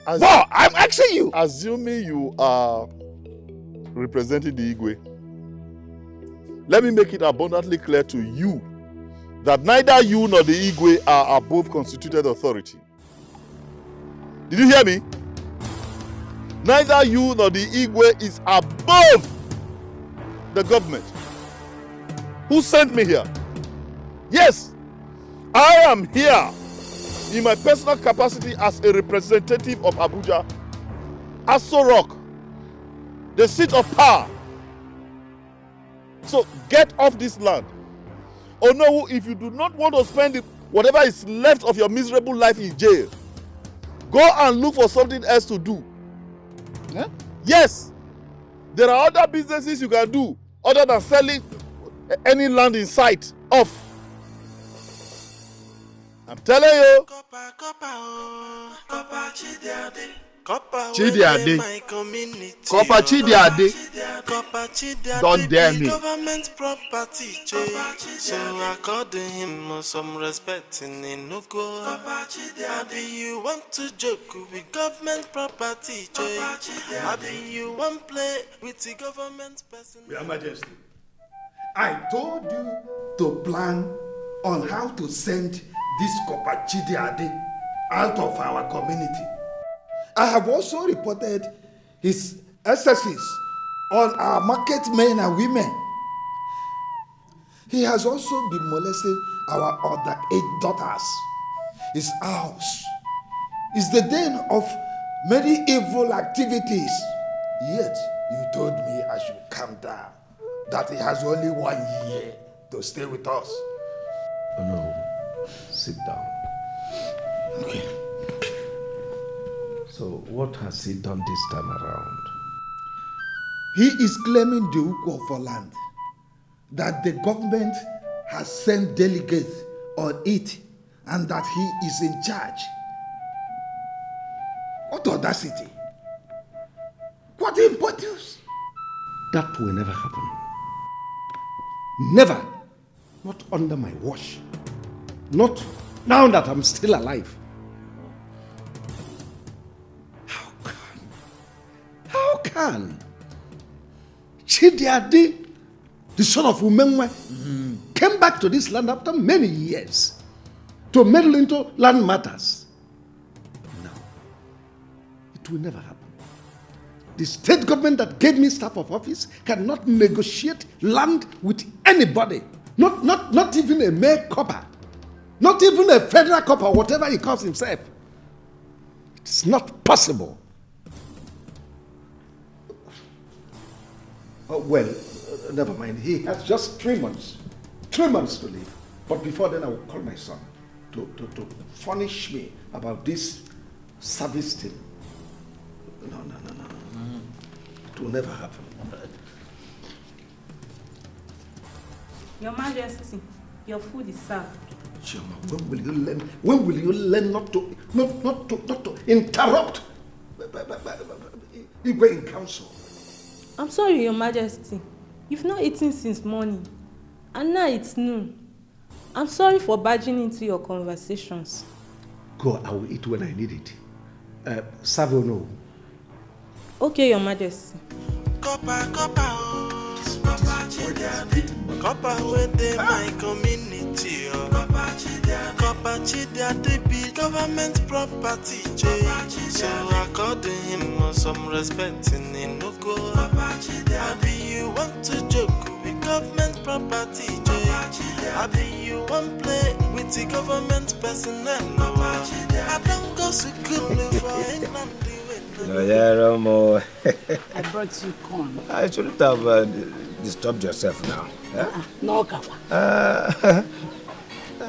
No, I'm asking you. Assuming you are representing the Igwe, let me make it abundantly clear to you that neither you nor the Igwe are above constituted authority. Did you hear me? Neither you nor the Igwe is above the government. Who sent me here? Yes, I am here in my personal capacity as a representative of Abuja, Aso Rock, the seat of power. So get off this land. Oh no, if you do not want to spend whatever is left of your miserable life in jail, go and look for something else to do. Yeah? Yes, there are other businesses you can do other than selling any land in sight off. I'm telling you. Chidiade. Copper Chidiade. Don't dare me. Government property, so according him some respect in Inuko. Maybe you want to joke with government property, maybe you want play with the government person. Your Majesty, I told you to plan on how to send this Copper Chidiade out of our community. I have also reported his excesses on our market men and women. He has also been molesting our underage daughters. His house is the den of many evil activities. Yet you told me I should calm down. That he has only 1 year to stay with us. Oh no, sit down. Okay. So what has he done this time around? He is claiming the Ukwo for land. That the government has sent delegates on it and that he is in charge. What audacity? What impotence? That will never happen. Never. Not under my watch. Not now that I'm still alive. How can Chidiade, the son of Umenwe, came back to this land after many years to meddle into land matters? No. It will never happen. The state government that gave me staff of office cannot negotiate land with anybody. Not even a mere copper. Not even a federal copper, whatever he calls himself. It's not possible. Oh, well, never mind. He has just 3 months. 3 months to live. But before then, I will call my son to punish me about this service thing. No. It will never happen. Your Majesty, your food is served. Choma, when will you learn not to interrupt Igwe in council? I'm sorry, Your Majesty. You've not eaten since morning. And now it's noon. I'm sorry for barging into your conversations. Go, I will eat when I need it. Savo, no. Okay, Your Majesty. Copper within my community. Copper Chidiade be government property. So according him some respect in Inuko. Abi you want to joke with government property. Abi you want play with the government personnel. I don't go to school for England. I brought you corn. I shouldn't have disturbed yourself now. Huh? No, Kappa.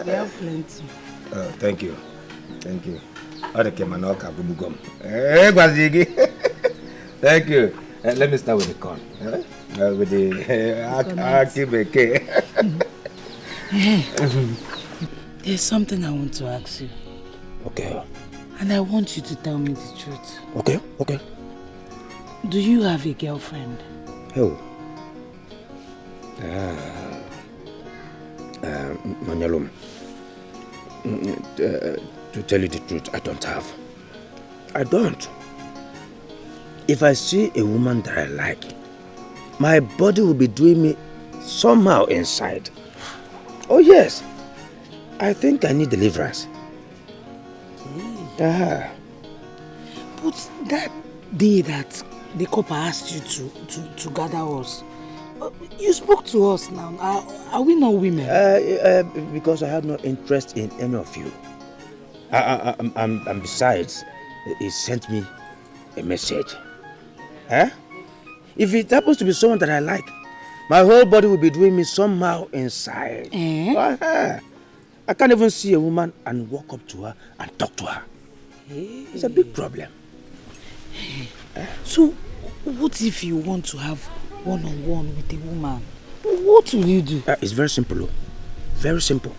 We have plenty. Oh, thank you. Thank you. Thank you. Let me start with the corn. With the akibeke. There's something I want to ask you. Okay. And I want you to tell me the truth. Okay. Do you have a girlfriend? Oh. Manyalum. To tell you the truth, I don't have. I don't. If I see a woman that I like, my body will be doing me somehow inside. Oh yes. I think I need deliverance. But that day that the copper asked you to gather us, you spoke to us now. Are we not women? Because I have no interest in any of you. And besides, he sent me a message. If it happens to be someone that I like, my whole body will be doing me somehow inside. I can't even see a woman and walk up to her and talk to her. It's a big problem. So, what if you want to have one-on-one with a woman? What will you do? It's very simple. Very simple.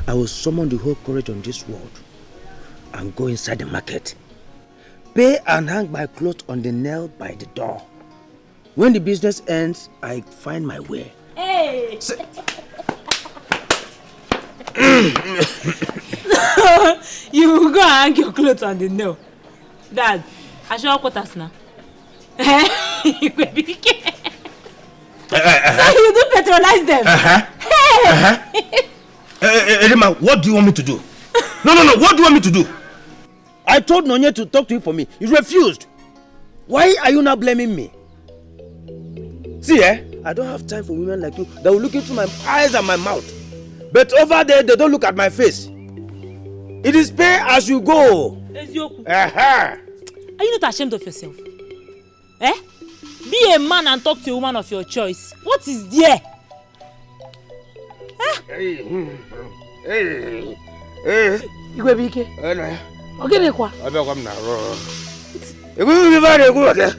I will summon the whole courage on this world and go inside the market. Pay and hang my clothes on the nail by the door. When the business ends, I find my way. Hey! You will go and hang your clothes on the nail. Dad, I should have quarters now. You will be so you do patronize them? Edema, what do you want me to do? No, what do you want me to do? I told Nonye to talk to you for me. You refused. Why are you now blaming me? See, I don't have time for women like you that will look into my eyes and my mouth. But over there, they don't look at my face. It is pay as you go. Are you not ashamed of yourself? Eh? Be a man and talk to a woman of your choice. What is there? Igwe bike. Ogene kwa. Abia kwa mna ro. Igwe bi ba de ku oke.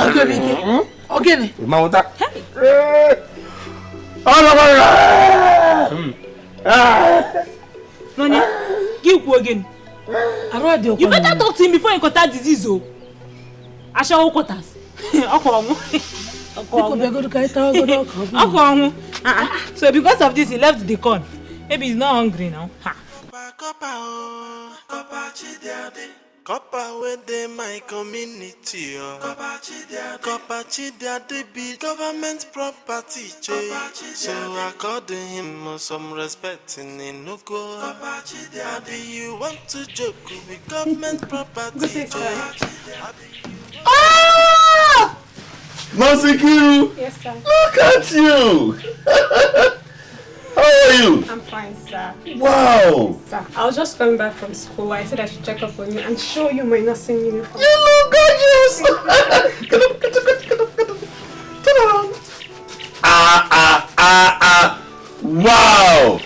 Igwe bike. Ogene. Ma wota. Nani? Give you again. You better talk to him before you contact disease. Oh. Asha quarters. So because of this, he left the corn. Maybe he's not hungry now. Ha. Copper with them my community. Copper chidiade be government property. So according him some respect in Inuko. You want to joke with government property. Ah! Wazico! Yes, sir. Look at you! How are you? I'm fine, sir. Wow! Sir, I was just coming back from school. I said I should check up on you and show you my nursing uniform. You look gorgeous! Turn around. Wow!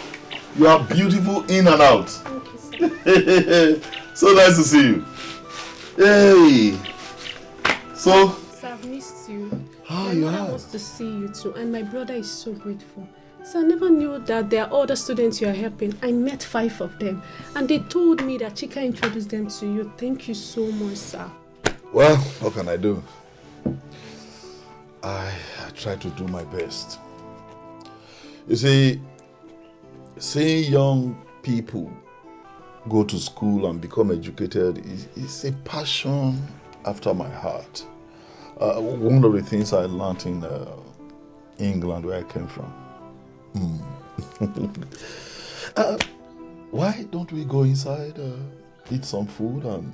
You are beautiful in and out. Thank you, sir. So nice to see you. Hey! So? Sir, I've missed you. Oh, my you mother have? wants to see you too, and my brother is so grateful. So I never knew that there are other students you are helping. I met 5 of them, and they told me that Chika introduced them to you. Thank you so much, sir. Well, what can I do? I try to do my best. You see, seeing young people go to school and become educated is a passion after my heart. One of the things I learned in England, where I came from. Why don't we go inside, eat some food and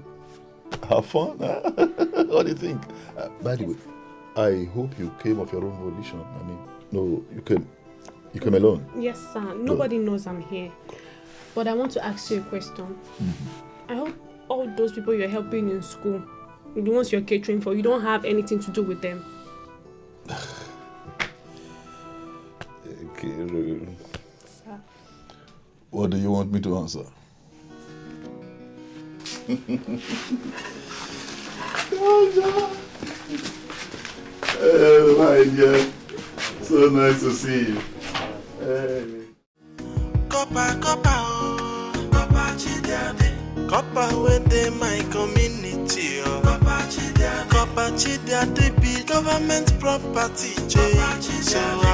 have fun? What do you think? By the way, I hope you came of your own volition. I mean, no, you came alone. Yes, sir. Nobody knows I'm here. But I want to ask you a question. I hope all those people you're helping in school, the ones you're catering for, you don't have anything to do with them. Okay. Sir. What do you want me to answer? Oh my dear, so nice to see you. Hey. Copper with them my community. Copper chidiade be government property. So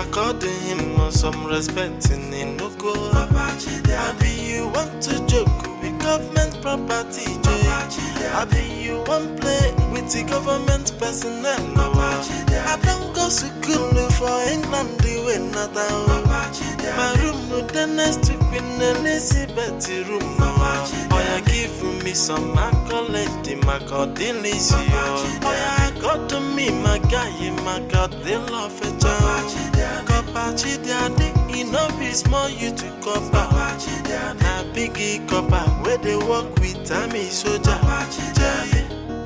according him some respect in Inuko. Maybe you want to joke with government property. Maybe you want play with the government personnel. I don't go to school for England the way not my room with the next to Queen Elizabeth room. Oh, you give me some accolade, the Macadillis. Oh, yeah, got to me, my guy, my God, they love a job. Copachi, you know, it's more you to copper. Now, biggie copper, where they work with Tammy Soldier.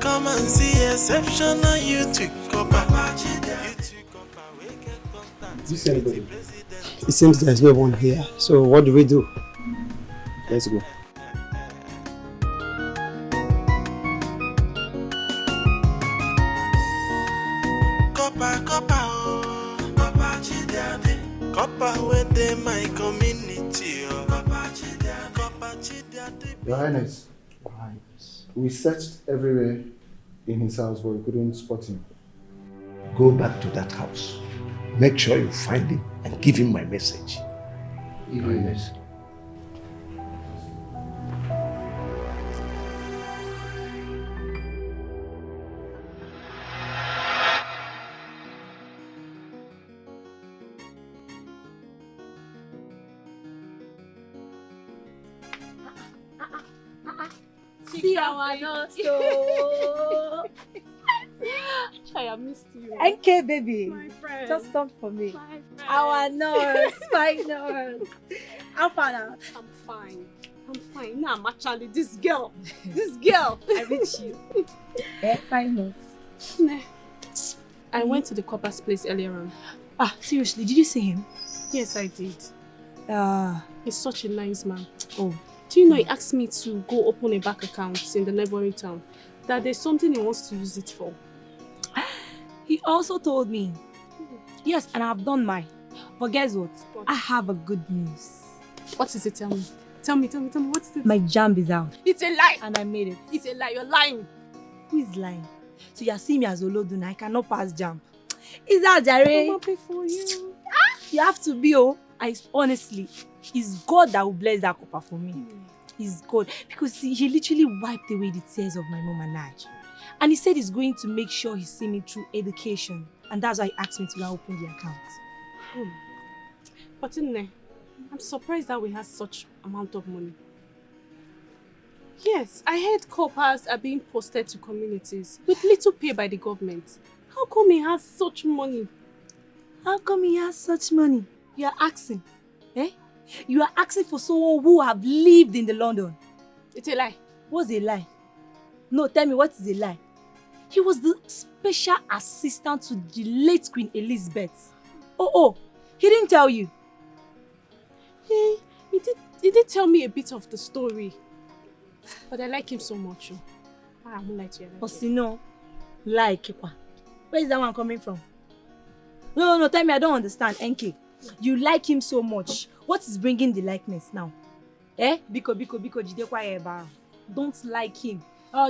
Come and see exceptional you to copper. This anybody? It seems there's no one here. So what do we do? Let's go. Copper with them my community. Your Highness, we searched everywhere in his house, but we couldn't spot him. Go back to that house. Make sure you find him and give him my message. Your Highness. See our nose. I missed you. NK baby, My friend. just come for me. My friend. Our nurse, my nurse. How far now? I'm fine. I'm fine. Nah, actually, this girl. I reach you. Fine. Nah. I went to the copper's place earlier on. Ah, seriously, did you see him? Yes, I did. Ah. He's such a nice man. Oh. Do you know he asked me to go open a bank account in the neighboring town? That there's something he wants to use it for. He also told me. Yes, and I've done mine. But guess what? I have a good news. What is it? Tell me. Tell me. What is it? My jam is out. It's a lie. And I made it. It's a lie. You're lying. Who is lying? So you see me as Olodun. I cannot pass jam. Is that Jare? I'm happy for you. You have to be, honestly, it's God that will bless that copper for me. It's God. Because see, he literally wiped away the tears of my mom and I. And he said he's going to make sure he see me through education. And that's why he asked me to go open the account. But I'm surprised that we have such amount of money. Yes, I heard coppers are being posted to communities with little pay by the government. How come he has such money? How come he has such money? You are asking. You are asking for someone who have lived in the London. It's a lie. What's a lie? No, tell me what is a lie. He was the special assistant to the late Queen Elizabeth. Oh, he didn't tell you. Yeah, he did tell me a bit of the story. But I like him so much. I won't lie to you. Osino, like where is that one coming from? No, tell me, I don't understand. NK, you like him so much. What is bringing the likeness now? Biko, don't like him.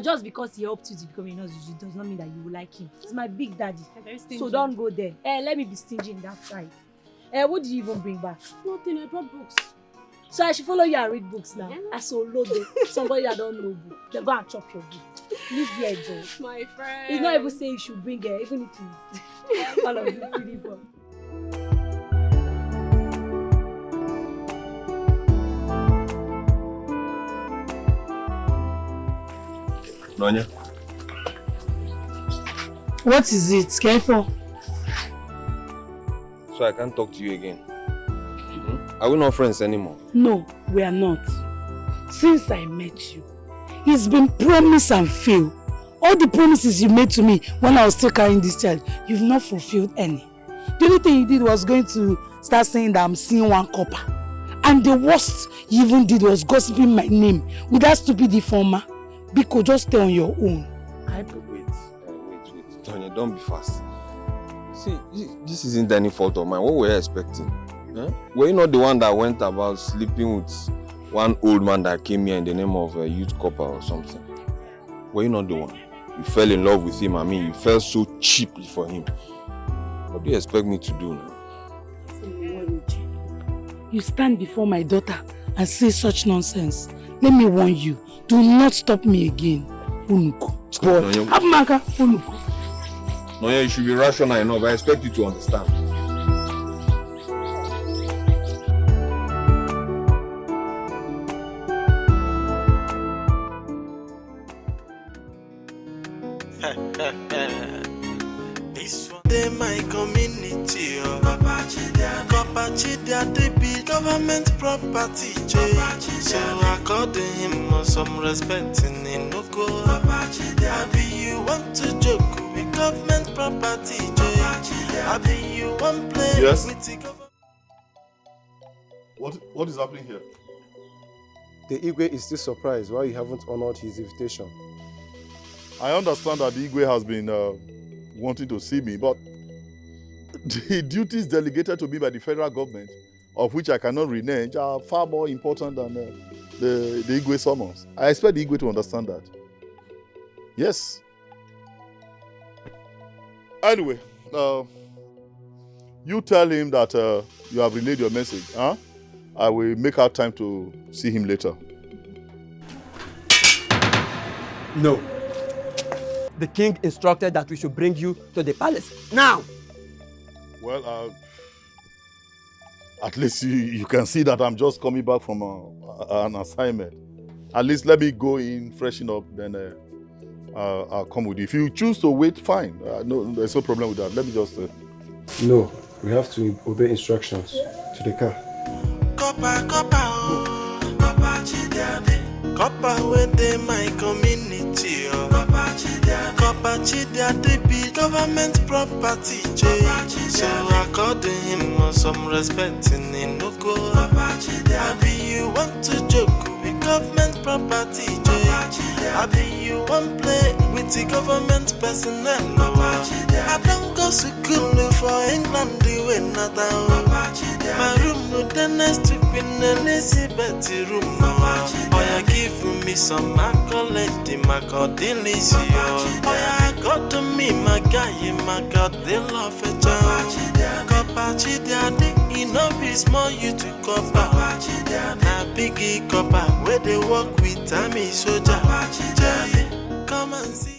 Just because he helped you to become a nurse, it does not mean that you will like him. He's my big daddy. So don't go there. Let me be stingy in that side. What did you even bring back? Nothing, I brought books. So I should follow you and read books now. I saw Lodo, somebody that don't know book. They go and chop your book. Leave here, Joe. My friend. He's not even saying you should bring her, even if he's all of this silly boy. Nonya. What is it? Careful. So I can't talk to you again. Are we not friends anymore? No, we are not. Since I met you, it's been promise and fail. All the promises you made to me when I was still carrying this child, you've not fulfilled any. The only thing you did was going to start saying that I'm seeing one copper. And the worst you even did was gossiping my name with that stupid informer. Biko, just stay on your own. Wait. Tonya, don't be fast. See, this isn't any fault of mine. What were you expecting? Were you not the one that went about sleeping with one old man that came here in the name of a youth copper or something? Were you not the one? You fell in love with him. I mean, you fell so cheaply for him. What do you expect me to do now? You stand before my daughter and say such nonsense. Let me warn you. Do not stop me again. Unuko. Abmaka, Unuko. Nonya, you should be rational enough. I expect you to understand. This one they my community, Papa Chidia, they be government property, so according him some respect in Inoko. I be you want to joke with government property, I be you want play Yes. with the government. What is happening here? The Igwe is still surprised why you haven't honored his invitation. I understand that the Igwe has been wanting to see me, but the duties delegated to me by the federal government, of which I cannot renege, are far more important than the Igwe summons. I expect the Igwe to understand that. Yes. Anyway, you tell him that you have relayed your message. I will make out time to see him later. No. The king instructed that we should bring you to the palace now. Well, at least you can see that I'm just coming back from an assignment. At least let me go in, freshen up, then I'll come with you. If you choose to wait, fine. No, there's no problem with that. Let me just... No, we have to obey instructions. To the car. Copper, oh, Copper, Copper within my community. Copper Chidia, they be government property. So I called him some respect in Inoko. I be you want to joke with government property. I be you want play with the government personnel. I don't go to school for England, the way not my room no the next to Queen Elizabeth room. Oh, you give me some accolade, my God, delicious. Oh, yeah, got to me, my guy, my God, they love it. Copachi, daddy, enough is more you to cover. Now, biggie copper, where they walk with Tammy soldier. Come and see.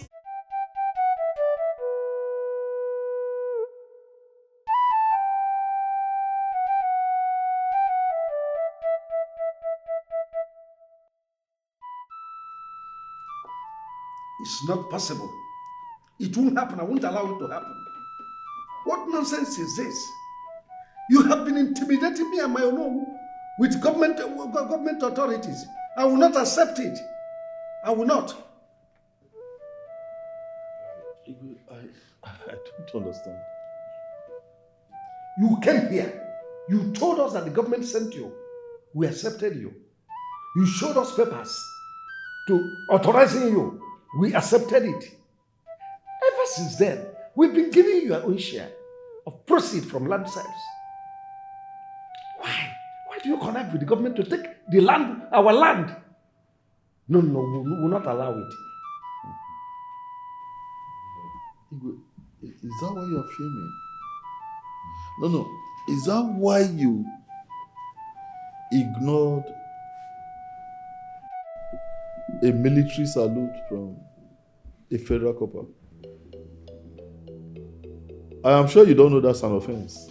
It's not possible. It won't happen. I won't allow it to happen. What nonsense is this? You have been intimidating me and my own with government authorities. I will not accept it. I will not. I don't understand. You came here. You told us that the government sent you. We accepted you. You showed us papers to authorizing you. We accepted it. Ever since then, we've been giving you your own share of proceeds from land sales. Why? Why do you connect with the government to take the land, our land? No, we will not allow it. Is that why you are filming? No. Is that why you ignored a military salute from a federal copper? I am sure you don't know that's an offense.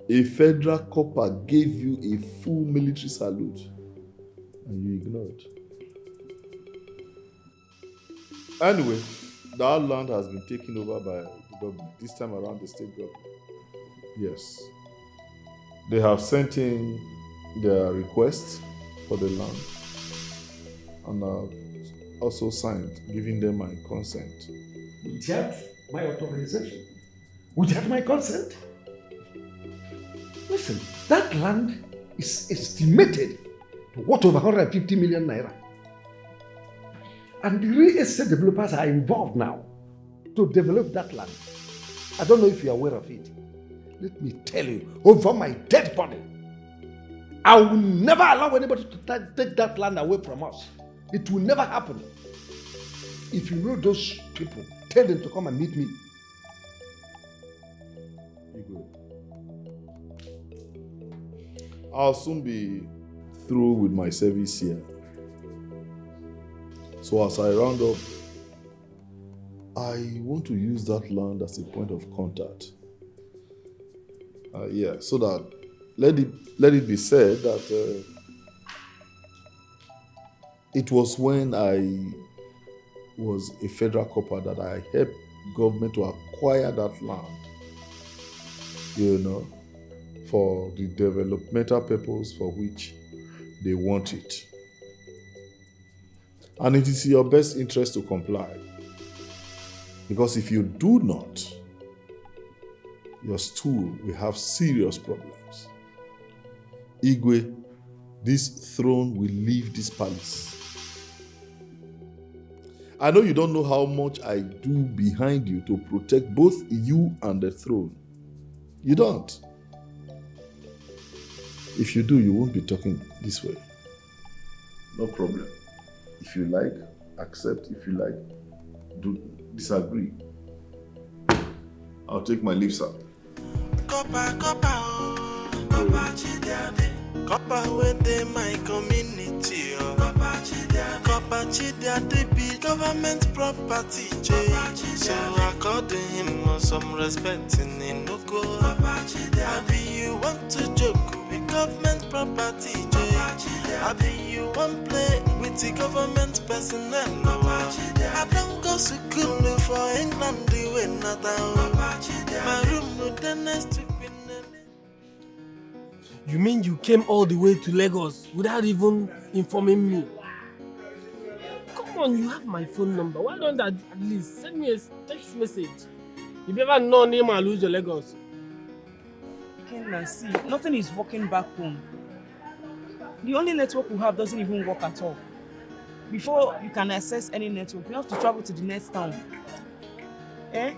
A federal copper gave you a full military salute and you ignored. Anyway, that land has been taken over by the government, this time around the state government. Yes. They have sent in their request for the land and I've also signed, giving them my consent. Without my authorization? Without my consent? Listen, that land is estimated to worth over 150 million naira. And the real estate developers are involved now to develop that land. I don't know if you're aware of it. Let me tell you, over my dead body, I will never allow anybody to take that land away from us. It will never happen. If you know those people, tell them to come and meet me. I'll soon be through with my service here. So as I round up, I want to use that land as a point of contact. So that let it be said that it was when I was a federal copper that I helped government to acquire that land, for the developmental purpose for which they want it. And it is in your best interest to comply. Because if you do not, your stool will have serious problems. Igwe, this throne will leave this palace. I know you don't know how much I do behind you to protect both you and the throne. You don't. If you do, you won't be talking this way. No problem. If you like, accept. If you like, disagree. I'll take my leave, sir. Copper within my community. Copper Chidia, be government property. So I called him some respect in Inoko. I be you want to joke with government property. I be you want play with the government personnel. I don't go to school for England, the way not my room no the next to You mean you came all the way to Lagos without even informing me? Come on, you have my phone number. Why don't at least send me a text message? You never know name I lose your Lagos. Kenna, see, nothing is working back home. The only network we have doesn't even work at all. Before you can access any network, you have to travel to the next town. Eh?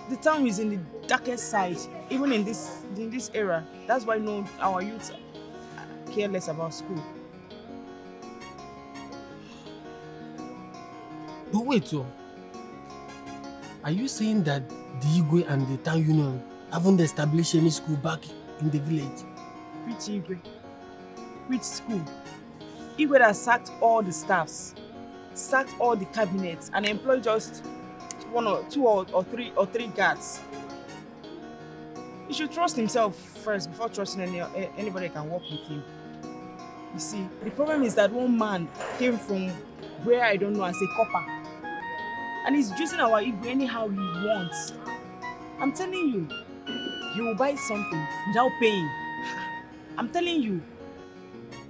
The town is in the darkest side, even in this era. That's why our youth care less about school. But wait, so are you saying that the Igwe and the town union haven't established any school back in the village? Which Igwe? Which school? Igwe has sacked all the staffs, sacked all the cabinets, and employed just one or two or three guards. He should trust himself first before trusting anybody that can work with him. You see, the problem is that one man came from where I don't know as a copper, and he's using our Igwe anyhow he wants. I'm telling you, he will buy something without paying. I'm telling you.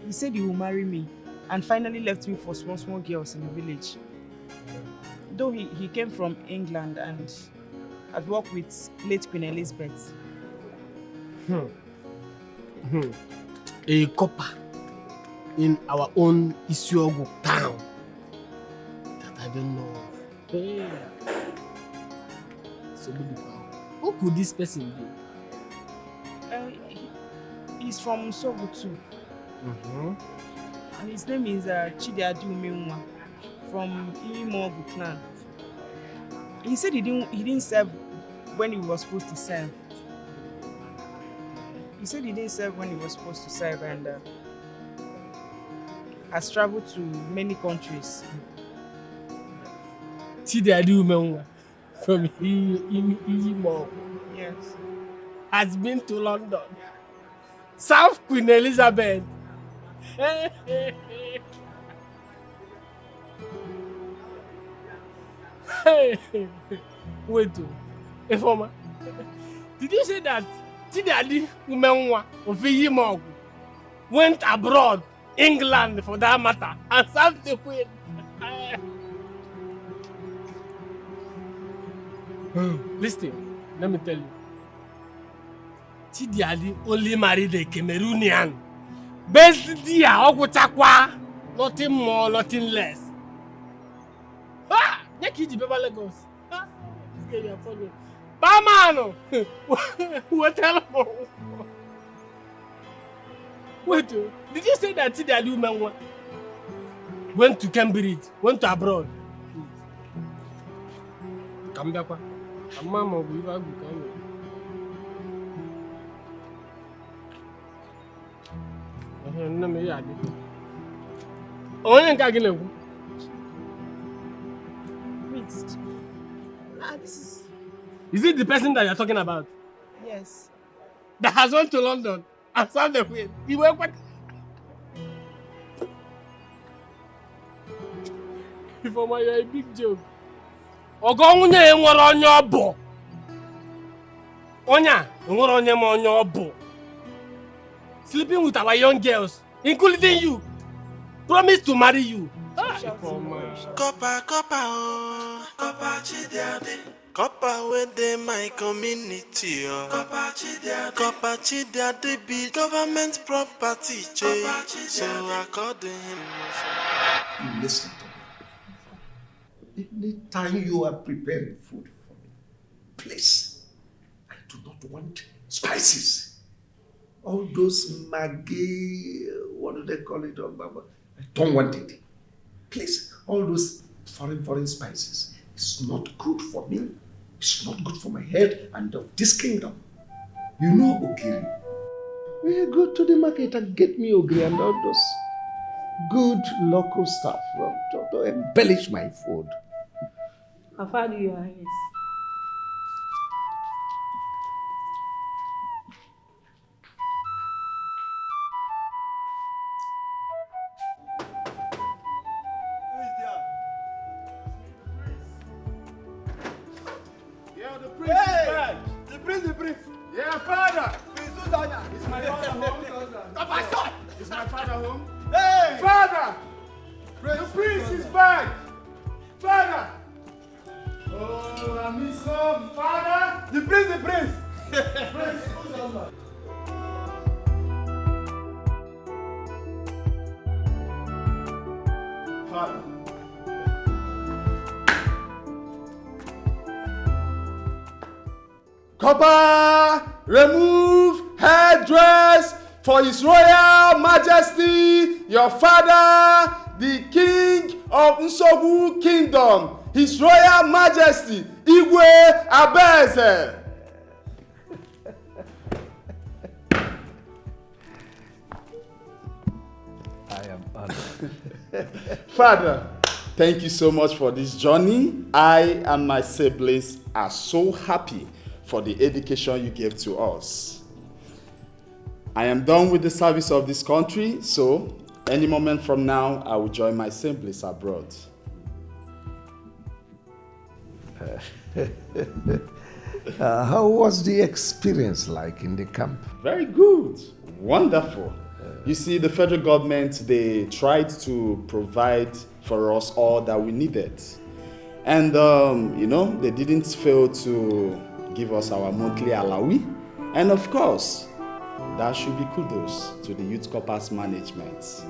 He said he will marry me and finally left me for small girls in the village. Though he came from England and had worked with late Queen Elizabeth. A copper in our own Isiogo town that I don't know of. Hey. So who could this person be? He's from Sogo too. And his name is Chidiadi Umenwa from Imogu clan. He said he didn't serve when he was supposed to serve. He said he didn't serve when he was supposed to serve and has traveled to many countries. Chidiadi Umenwa from Imogu. Yes. Has been to London. Served Queen Elizabeth. Wait, Informer, did you say that Chidiadi Umenwa of Imogu went abroad, England for that matter, and served the Queen? Listen, let me tell you. Chidiadi only married a Cameroonian. Best dear, nothing more, nothing less. Ah! Neki Baba Lagos. Ah! This guy is funny. Bamano! What hell? Wait, did you say that Chidiadi Umenwa went to Cambridge, went to abroad? Come back. Mama, we will go. Is it the person that you're talking about? Yes. That has went to London and served the Queen. He went what? Ifeoma, you're a big joke. Ogonye enwere onye obo. Onya, enwere onye ma onye obo. Sleeping with our young girls, including you. Promise to marry you. Copper, Chidiadi. Copper within my community. Copper Chidiadi be government property. So according him. Listen to me. Anytime you are preparing food for me, please, I do not want spices. All those Maggi, what do they call it? I don't want it. Please, all those foreign spices. It's not good for me. It's not good for my head and of this kingdom. You know Ogiri. We go to the market and get me Ogiri and all those good local stuff to embellish my food. How far do you, Your Highness? The prince. Yeah, father. Father! Is my father home? Papa, stop! Is my father home? Hey! Father! The prince is back! Father! Oh, I miss him! Father! The prince! Prince! Father. Copper, remove headdress for His Royal Majesty, your father, the King of Nsogbu Kingdom, His Royal Majesty, Igwe Abeze. I am honored. Father, thank you so much for this journey. I and my siblings are so happy for the education you gave to us. I am done with the service of this country, so any moment from now, I will join my siblings abroad. How was the experience like in the camp? Very good. Wonderful. You see, the federal government, they tried to provide for us all that we needed. And, they didn't fail to give us our monthly alawi. And of course, that should be kudos to the Youth Corpers management.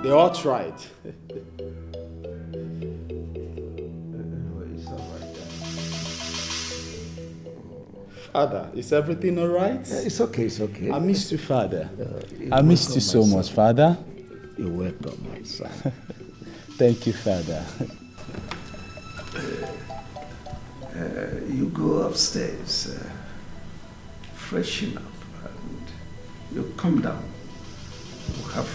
They all tried. Father, is everything all right? It's okay. I missed you, Father. I missed you so much, Father. You're welcome, my son. Thank you, Father. You go upstairs, freshen up, and you come down. We have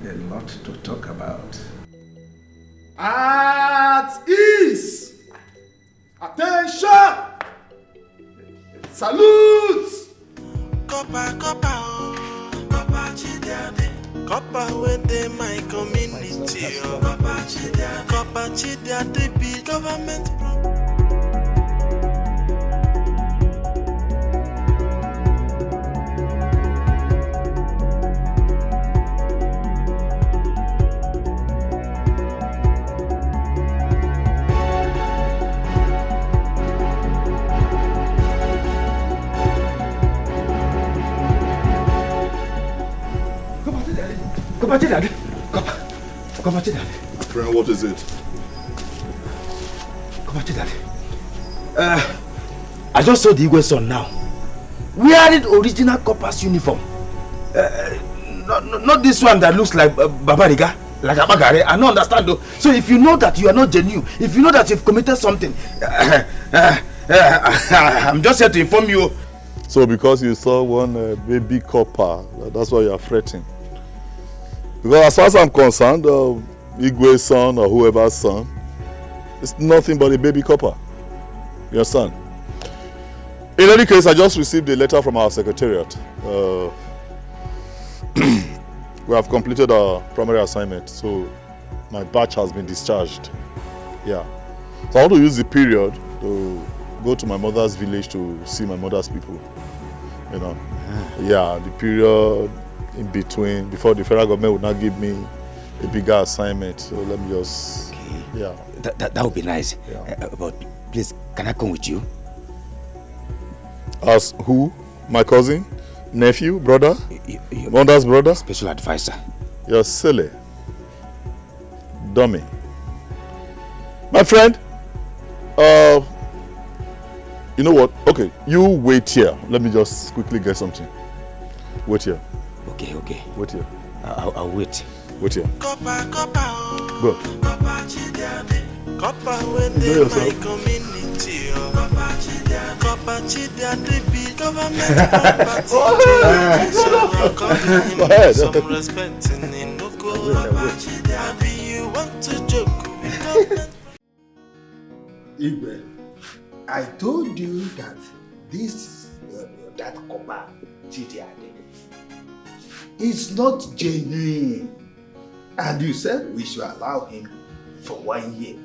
a lot to talk about. At ease! Attention! Salute! Copper, chidiade. Copper within my community. Copper chidiade be government problem. Friend, what is it? I just saw the Igwe's son now. Wearing original Corpers uniform. Not this one that looks like Babariga, like Abagare. I don't understand though. So if you know that you are not genuine, if you know that you've committed something, I'm just here to inform you. So because you saw one baby copper, that's why you are fretting. Because as far as I'm concerned, Igwe's son or whoever's son, it's nothing but a baby copper. You understand? In any case, I just received a letter from our secretariat. We have completed our primary assignment, so my batch has been discharged. Yeah. So I want to use the period to go to my mother's village to see my mother's people. You know? Yeah, the period in between, before the federal government would not give me a bigger assignment. So let me just, yeah. That would be nice. Yeah. But please, can I come with you? As who? My cousin? Nephew? Brother? Mother's brother? Special advisor. You're silly. Dummy. My friend, you know what? Okay, you wait here. Let me just quickly get something. Wait here. Okay. Wait here. I'll wait. Wait here. Copper. Go. Copper within my community. Copper chidiade be government property. So I'm calling him some respect in Inuko. Maybe you want to joke with government. Igwe, I told you that that copper chidiade is not genuine, and you said we should allow him for 1 year.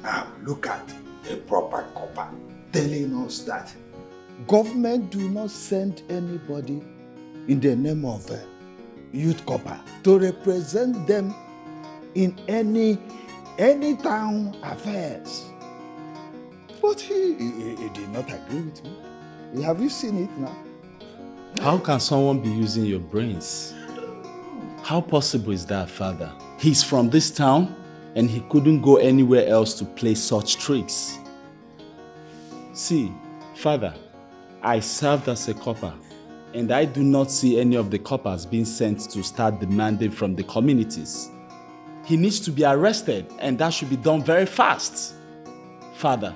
Now look at a proper copper telling us that government do not send anybody in the name of youth corps to represent them in any town affairs. But he did not agree with me. Have you seen it now? How can someone be using your brains? How possible is that, Father? He's from this town and he couldn't go anywhere else to play such tricks. See, Father, I served as a copper and I do not see any of the coppers being sent to start demanding from the communities. He needs to be arrested and that should be done very fast. Father,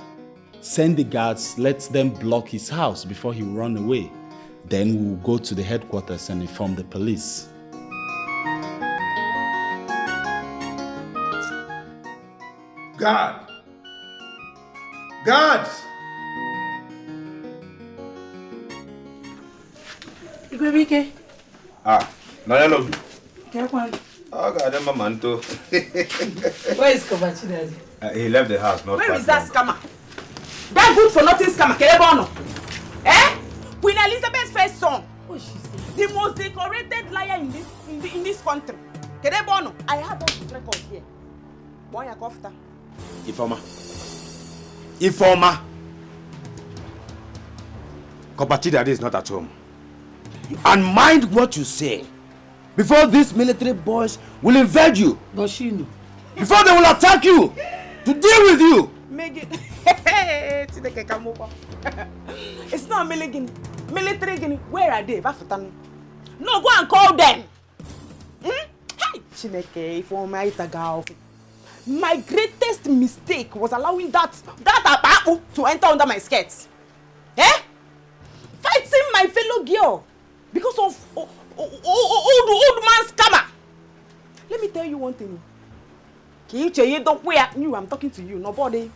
send the guards, let them block his house before he run away. Then we'll go to the headquarters and inform the police. God! God! Igwebike. Nayalo. Kekwan. Oh, God, I'm a man too. Where is Kobachi Daddy? He left the house, not Where back is that home. scammer? That good for nothing scammer, Kelebono. Eh? Queen Elizabeth's first son. Oh, she said. The most decorated liar in this country. Kelebono. I have all the record here. Boy, I kofta. Informer. Kopachi Daddy is not at home. And mind what you say. Before these military boys will invade you. But she knew. Before they will attack you. To deal with you. Megan. It's not military Guinea. Where are they? No, go and call them. Hey, Chineke, Informer Itagao. My greatest mistake was allowing that abaku to enter under my skirts. Eh? Fighting my fellow girl because of old man scammer. Let me tell you one thing. I'm talking to you, nobody.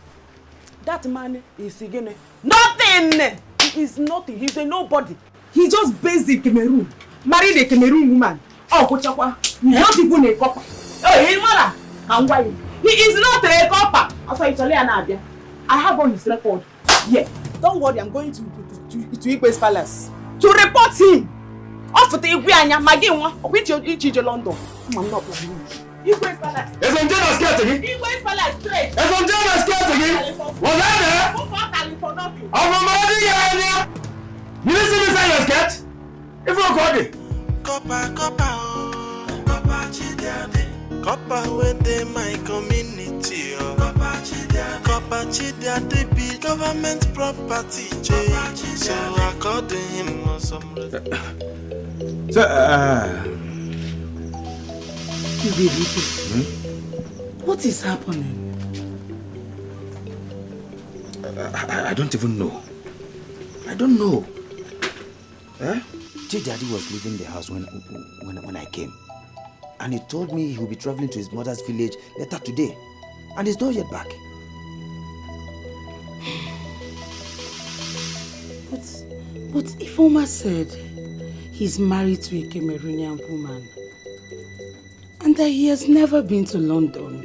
That man is again nothing. He is nothing. He's a nobody. He just basic Cameroon. Married a Cameroon woman. Oh, Kochakwa. He's not even a copper. Oh, he's mother. And why? He is not a copper. I have on his record. Yeah. Don't worry, I'm going to Igwe's palace to report him. Off the Iguanya, Maginwa, which you London. I'm not playing. Igwe's palace. Is on Jenna scared again? Igwe's palace straight. Is on Jenna scared again? What's that? You listen inside your skirt? If you got it. Copper within my community. Copper Chidiade be government property. So I called him or some. What is happening? I don't even know. I don't know. Chidiade was leaving the house when I came. And he told me he will be traveling to his mother's village later today. And he's not yet back. But Ifeoma said he's married to a Cameroonian woman. And that he has never been to London.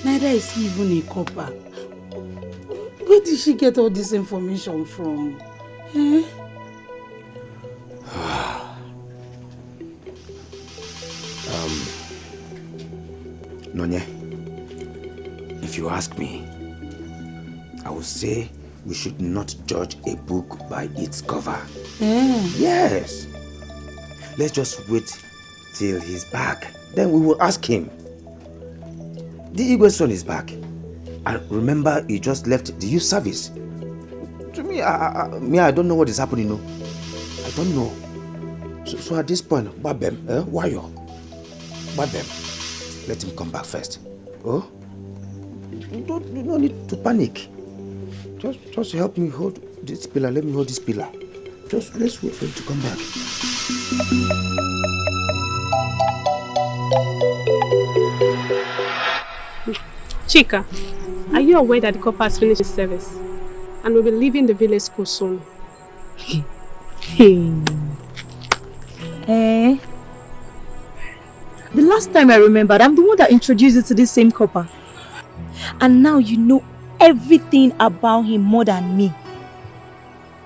Neither is he even a copper. Where did she get all this information from? Eh? Nonye, if you ask me, I would say we should not judge a book by its cover. Yes. Let's just wait till he's back. Then we will ask him. The Igwe son is back. And remember, he just left the youth service. To me, I don't know what is happening. No, I don't know. So at this point, Babem, why you? Babem. Let him come back first. Oh? You don't need to panic. Just help me hold this pillar. Let me hold this pillar. Just let's wait for him to come back. Chika, are you aware that the copper has finished his service and will be leaving the village school soon? The last time I remembered, I'm the one that introduced you to this same copper. And now you know everything about him more than me.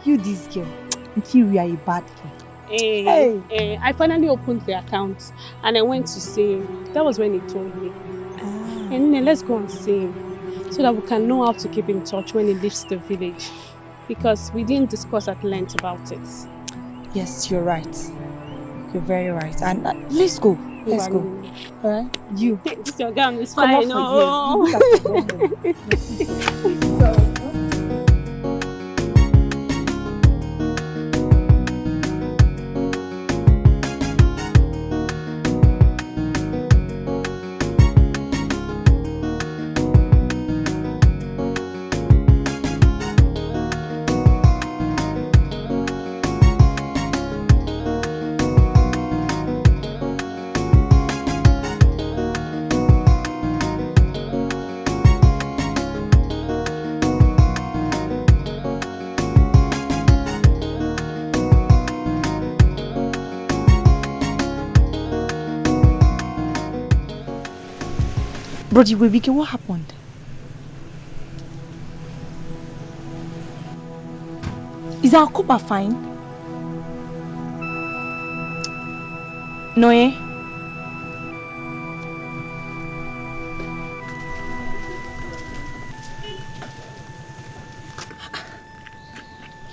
You this girl. You are a bad girl. I finally opened the account and I went to see him. That was when he told me. And then let's go and see him so that we can know how to keep in touch when he leaves the village. Because we didn't discuss at length about it. Yes, you're right. You're very right. And let's go. Let's go. Alright? You. This your gown is Come fine. off Brody Webike, what happened? Is our copper fine? No, eh?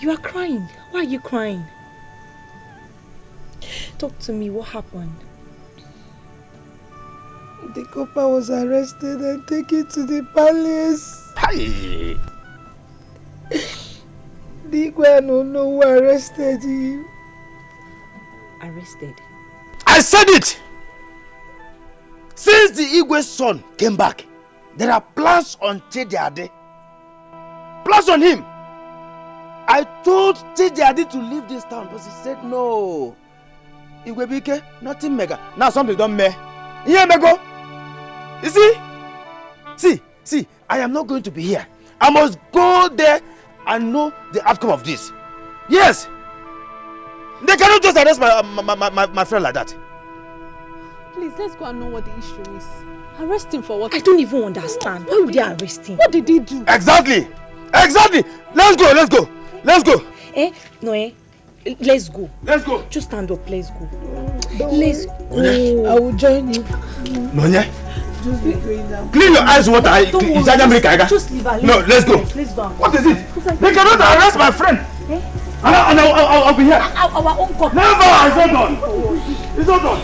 You are crying. Why are you crying? Talk to me. What happened? The copper was arrested and taken to the palace. Hey! The Igwe don't know who arrested him. Arrested? I said it! Since the Igwe's son came back, there are plans on Chidiade. Plans on him! I told Chidiade to leave this town, but he said no. Igwebike, nothing mega. Now something done me. Yeah, Mego. You see, I am not going to be here. I must go there and know the outcome of this. Yes! They cannot just arrest my friend like that. Please, let's go and know what the issue is. Arrest him for what? I don't even understand. Why would they arrest him? What did he do? Exactly! Let's go! No, let's go. Let's go. Just stand up, let's go. Let's go. I will join you. Nonye? Just be going now. Clean your eyes, water. Just leave her. No, let's go. Let's go. What is it? They cannot arrest my friend. And I'll be here. Our own copy. Never! It's not done. It's not done.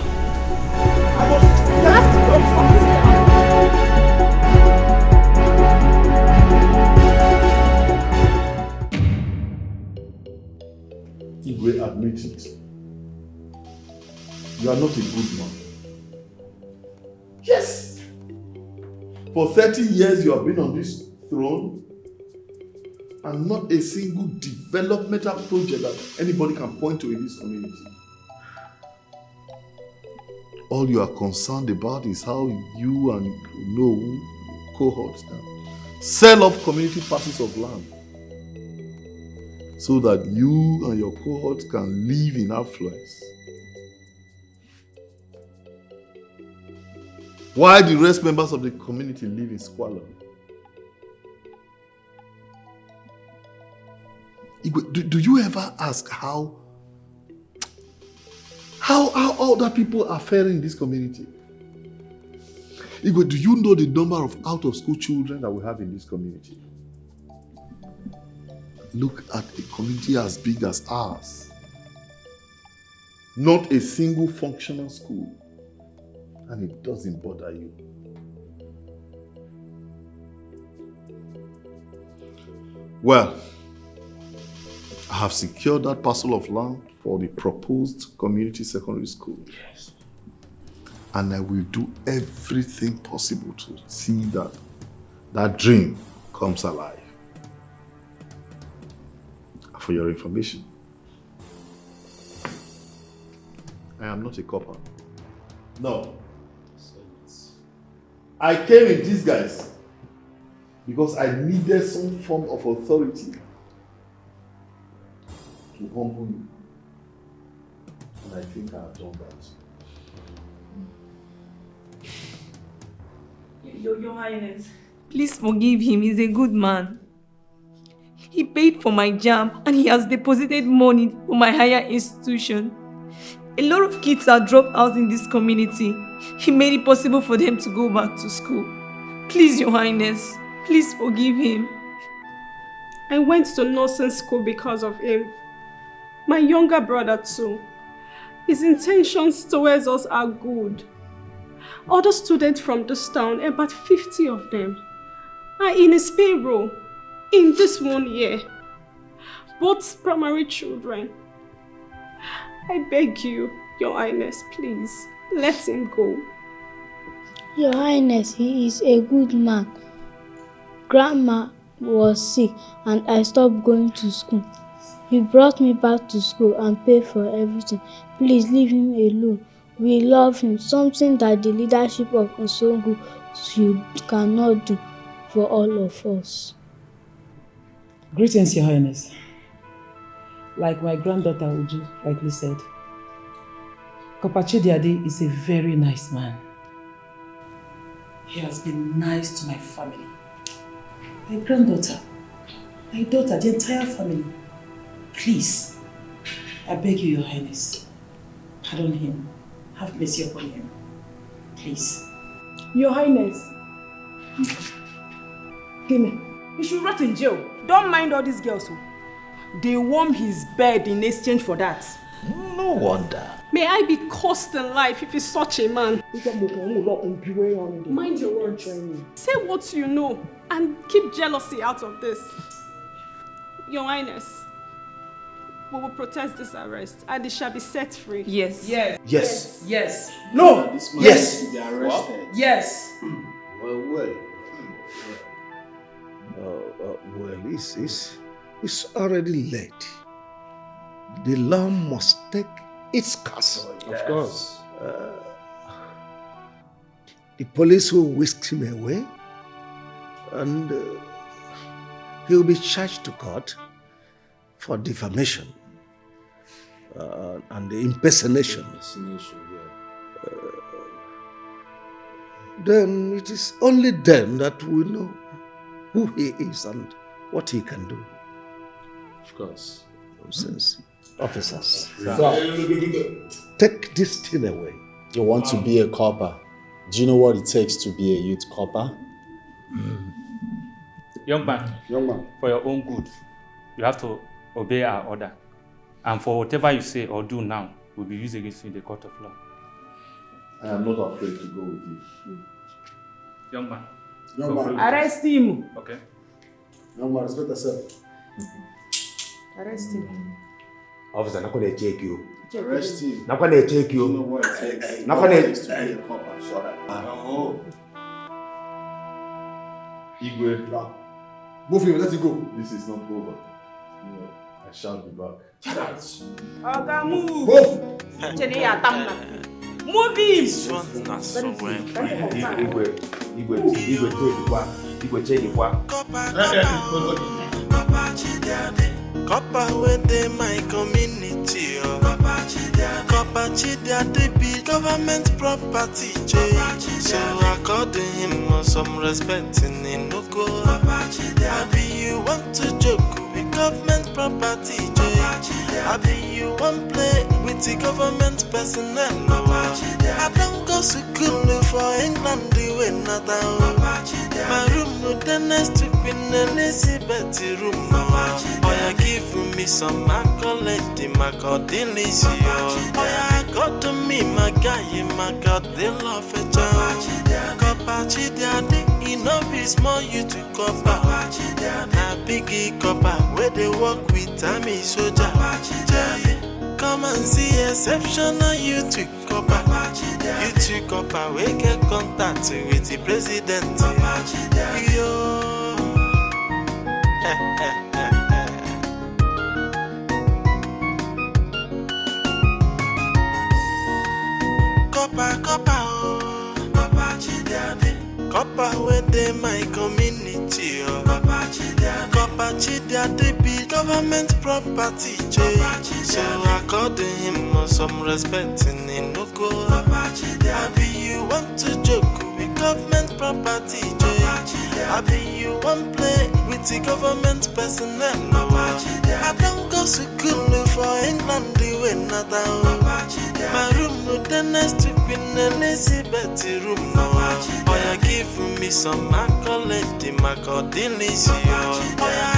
Igwe, admit it. You are not a good man. Yes! For 30 years you have been on this throne and not a single developmental project that anybody can point to in this community. All you are concerned about is how you and no cohorts now sell off community parcels of land so that you and your cohorts can live in affluence. While the rest members of the community live in squalor. Do you ever ask how other people are faring in this community? Igwe, do you know the number of out-of-school children that we have in this community? Look at a community as big as ours. Not a single functional school. And it doesn't bother you. Well, I have secured that parcel of land for the proposed community secondary school. Yes. And I will do everything possible to see that that dream comes alive. For your information, I am not a copper. No. I came in disguise because I needed some form of authority to humble you. And I think I have done that. Your Highness, please forgive him. He's a good man. He He paid for my JAMB and he has deposited money for my higher institution. A lot of kids are dropped out in this community. He made it possible for them to go back to school. Please, Your Highness, please forgive him. I went to nursing school because of him. My younger brother too. His intentions towards us are good. Other students from this town, about 50 of them, are in his payroll in this 1 year. Both primary children. I beg you, Your Highness, please, let him go. Your Highness, he is a good man. Grandma was sick and I stopped going to school. He brought me back to school and paid for everything. Please leave him alone. We love him, something that the leadership of Osongo cannot do for all of us. Greetings, Your Highness. Like my granddaughter Uju rightly said, Copper Chidiade is a very nice man. He has been nice to my family. My granddaughter, my daughter, the entire family. Please, I beg you, Your Highness, pardon him. Have mercy upon him. Please. Your Highness. Gimme. He should rot in jail. Don't mind all these girls. They warm his bed in exchange for that. No wonder. May I be cursed in life if he's such a man. Mind your words. Say what you know and keep jealousy out of this. Your Highness, we will protest this arrest and he shall be set free. Yes. Yes. Yes. Yes. No. This man Yes. needs to be arrested. Yes. Well, it's already late. The law must take its course. Of course. The police will whisk him away and he will be charged to court for defamation and the impersonation. Then it is only then that we know who he is and what he can do. Of course. Nonsense. Officers, Sir. take this thing away. You want to be a copper. Do you know what it takes to be a youth copper? Young man, for your own good, you have to obey our order. And for whatever you say or do now will be used against you in the court of law. I am not afraid to go with you. Young man. Arrest him. Okay. Young man, respect yourself. Arrest him. Officer, not gonna take you. Arrest him. Not gonna take you. You know what it takes. Not gonna. It takes to be a copper. Sorry. Igwe. Move him, let it go. This is not over. I shall be back. Oga, move. Move. Move him. Copper within my community. Copper Chidiade be government property. So according him some respect in Inoko. I be you want to joke with government property. I be you want play with the government personnel. I don't go to school for England the way not my room the next to Queen Elizabeth room. Oh, you give me some accolade, my God, delicious. Oh, I got to me, my guy, my God, they love a job. Copper Chidiade, you know, be small, you to copper. Na biggie copper, where they work with Tammy soldier. Come and see exceptional you to copper. You to copper, we get contact with the president. Yo. Copper, oh. Copper Chidiade. Copper within my community, oh. Copper Chidiade be government property, so according him some respect in Inoko. I be you want to joke with government property, I be you want play with the government personnel. I don't go to school for England, the way not my room, no dentist to be in Elizabeth room. Oh, you give me some accolade, my cordillis. Oh,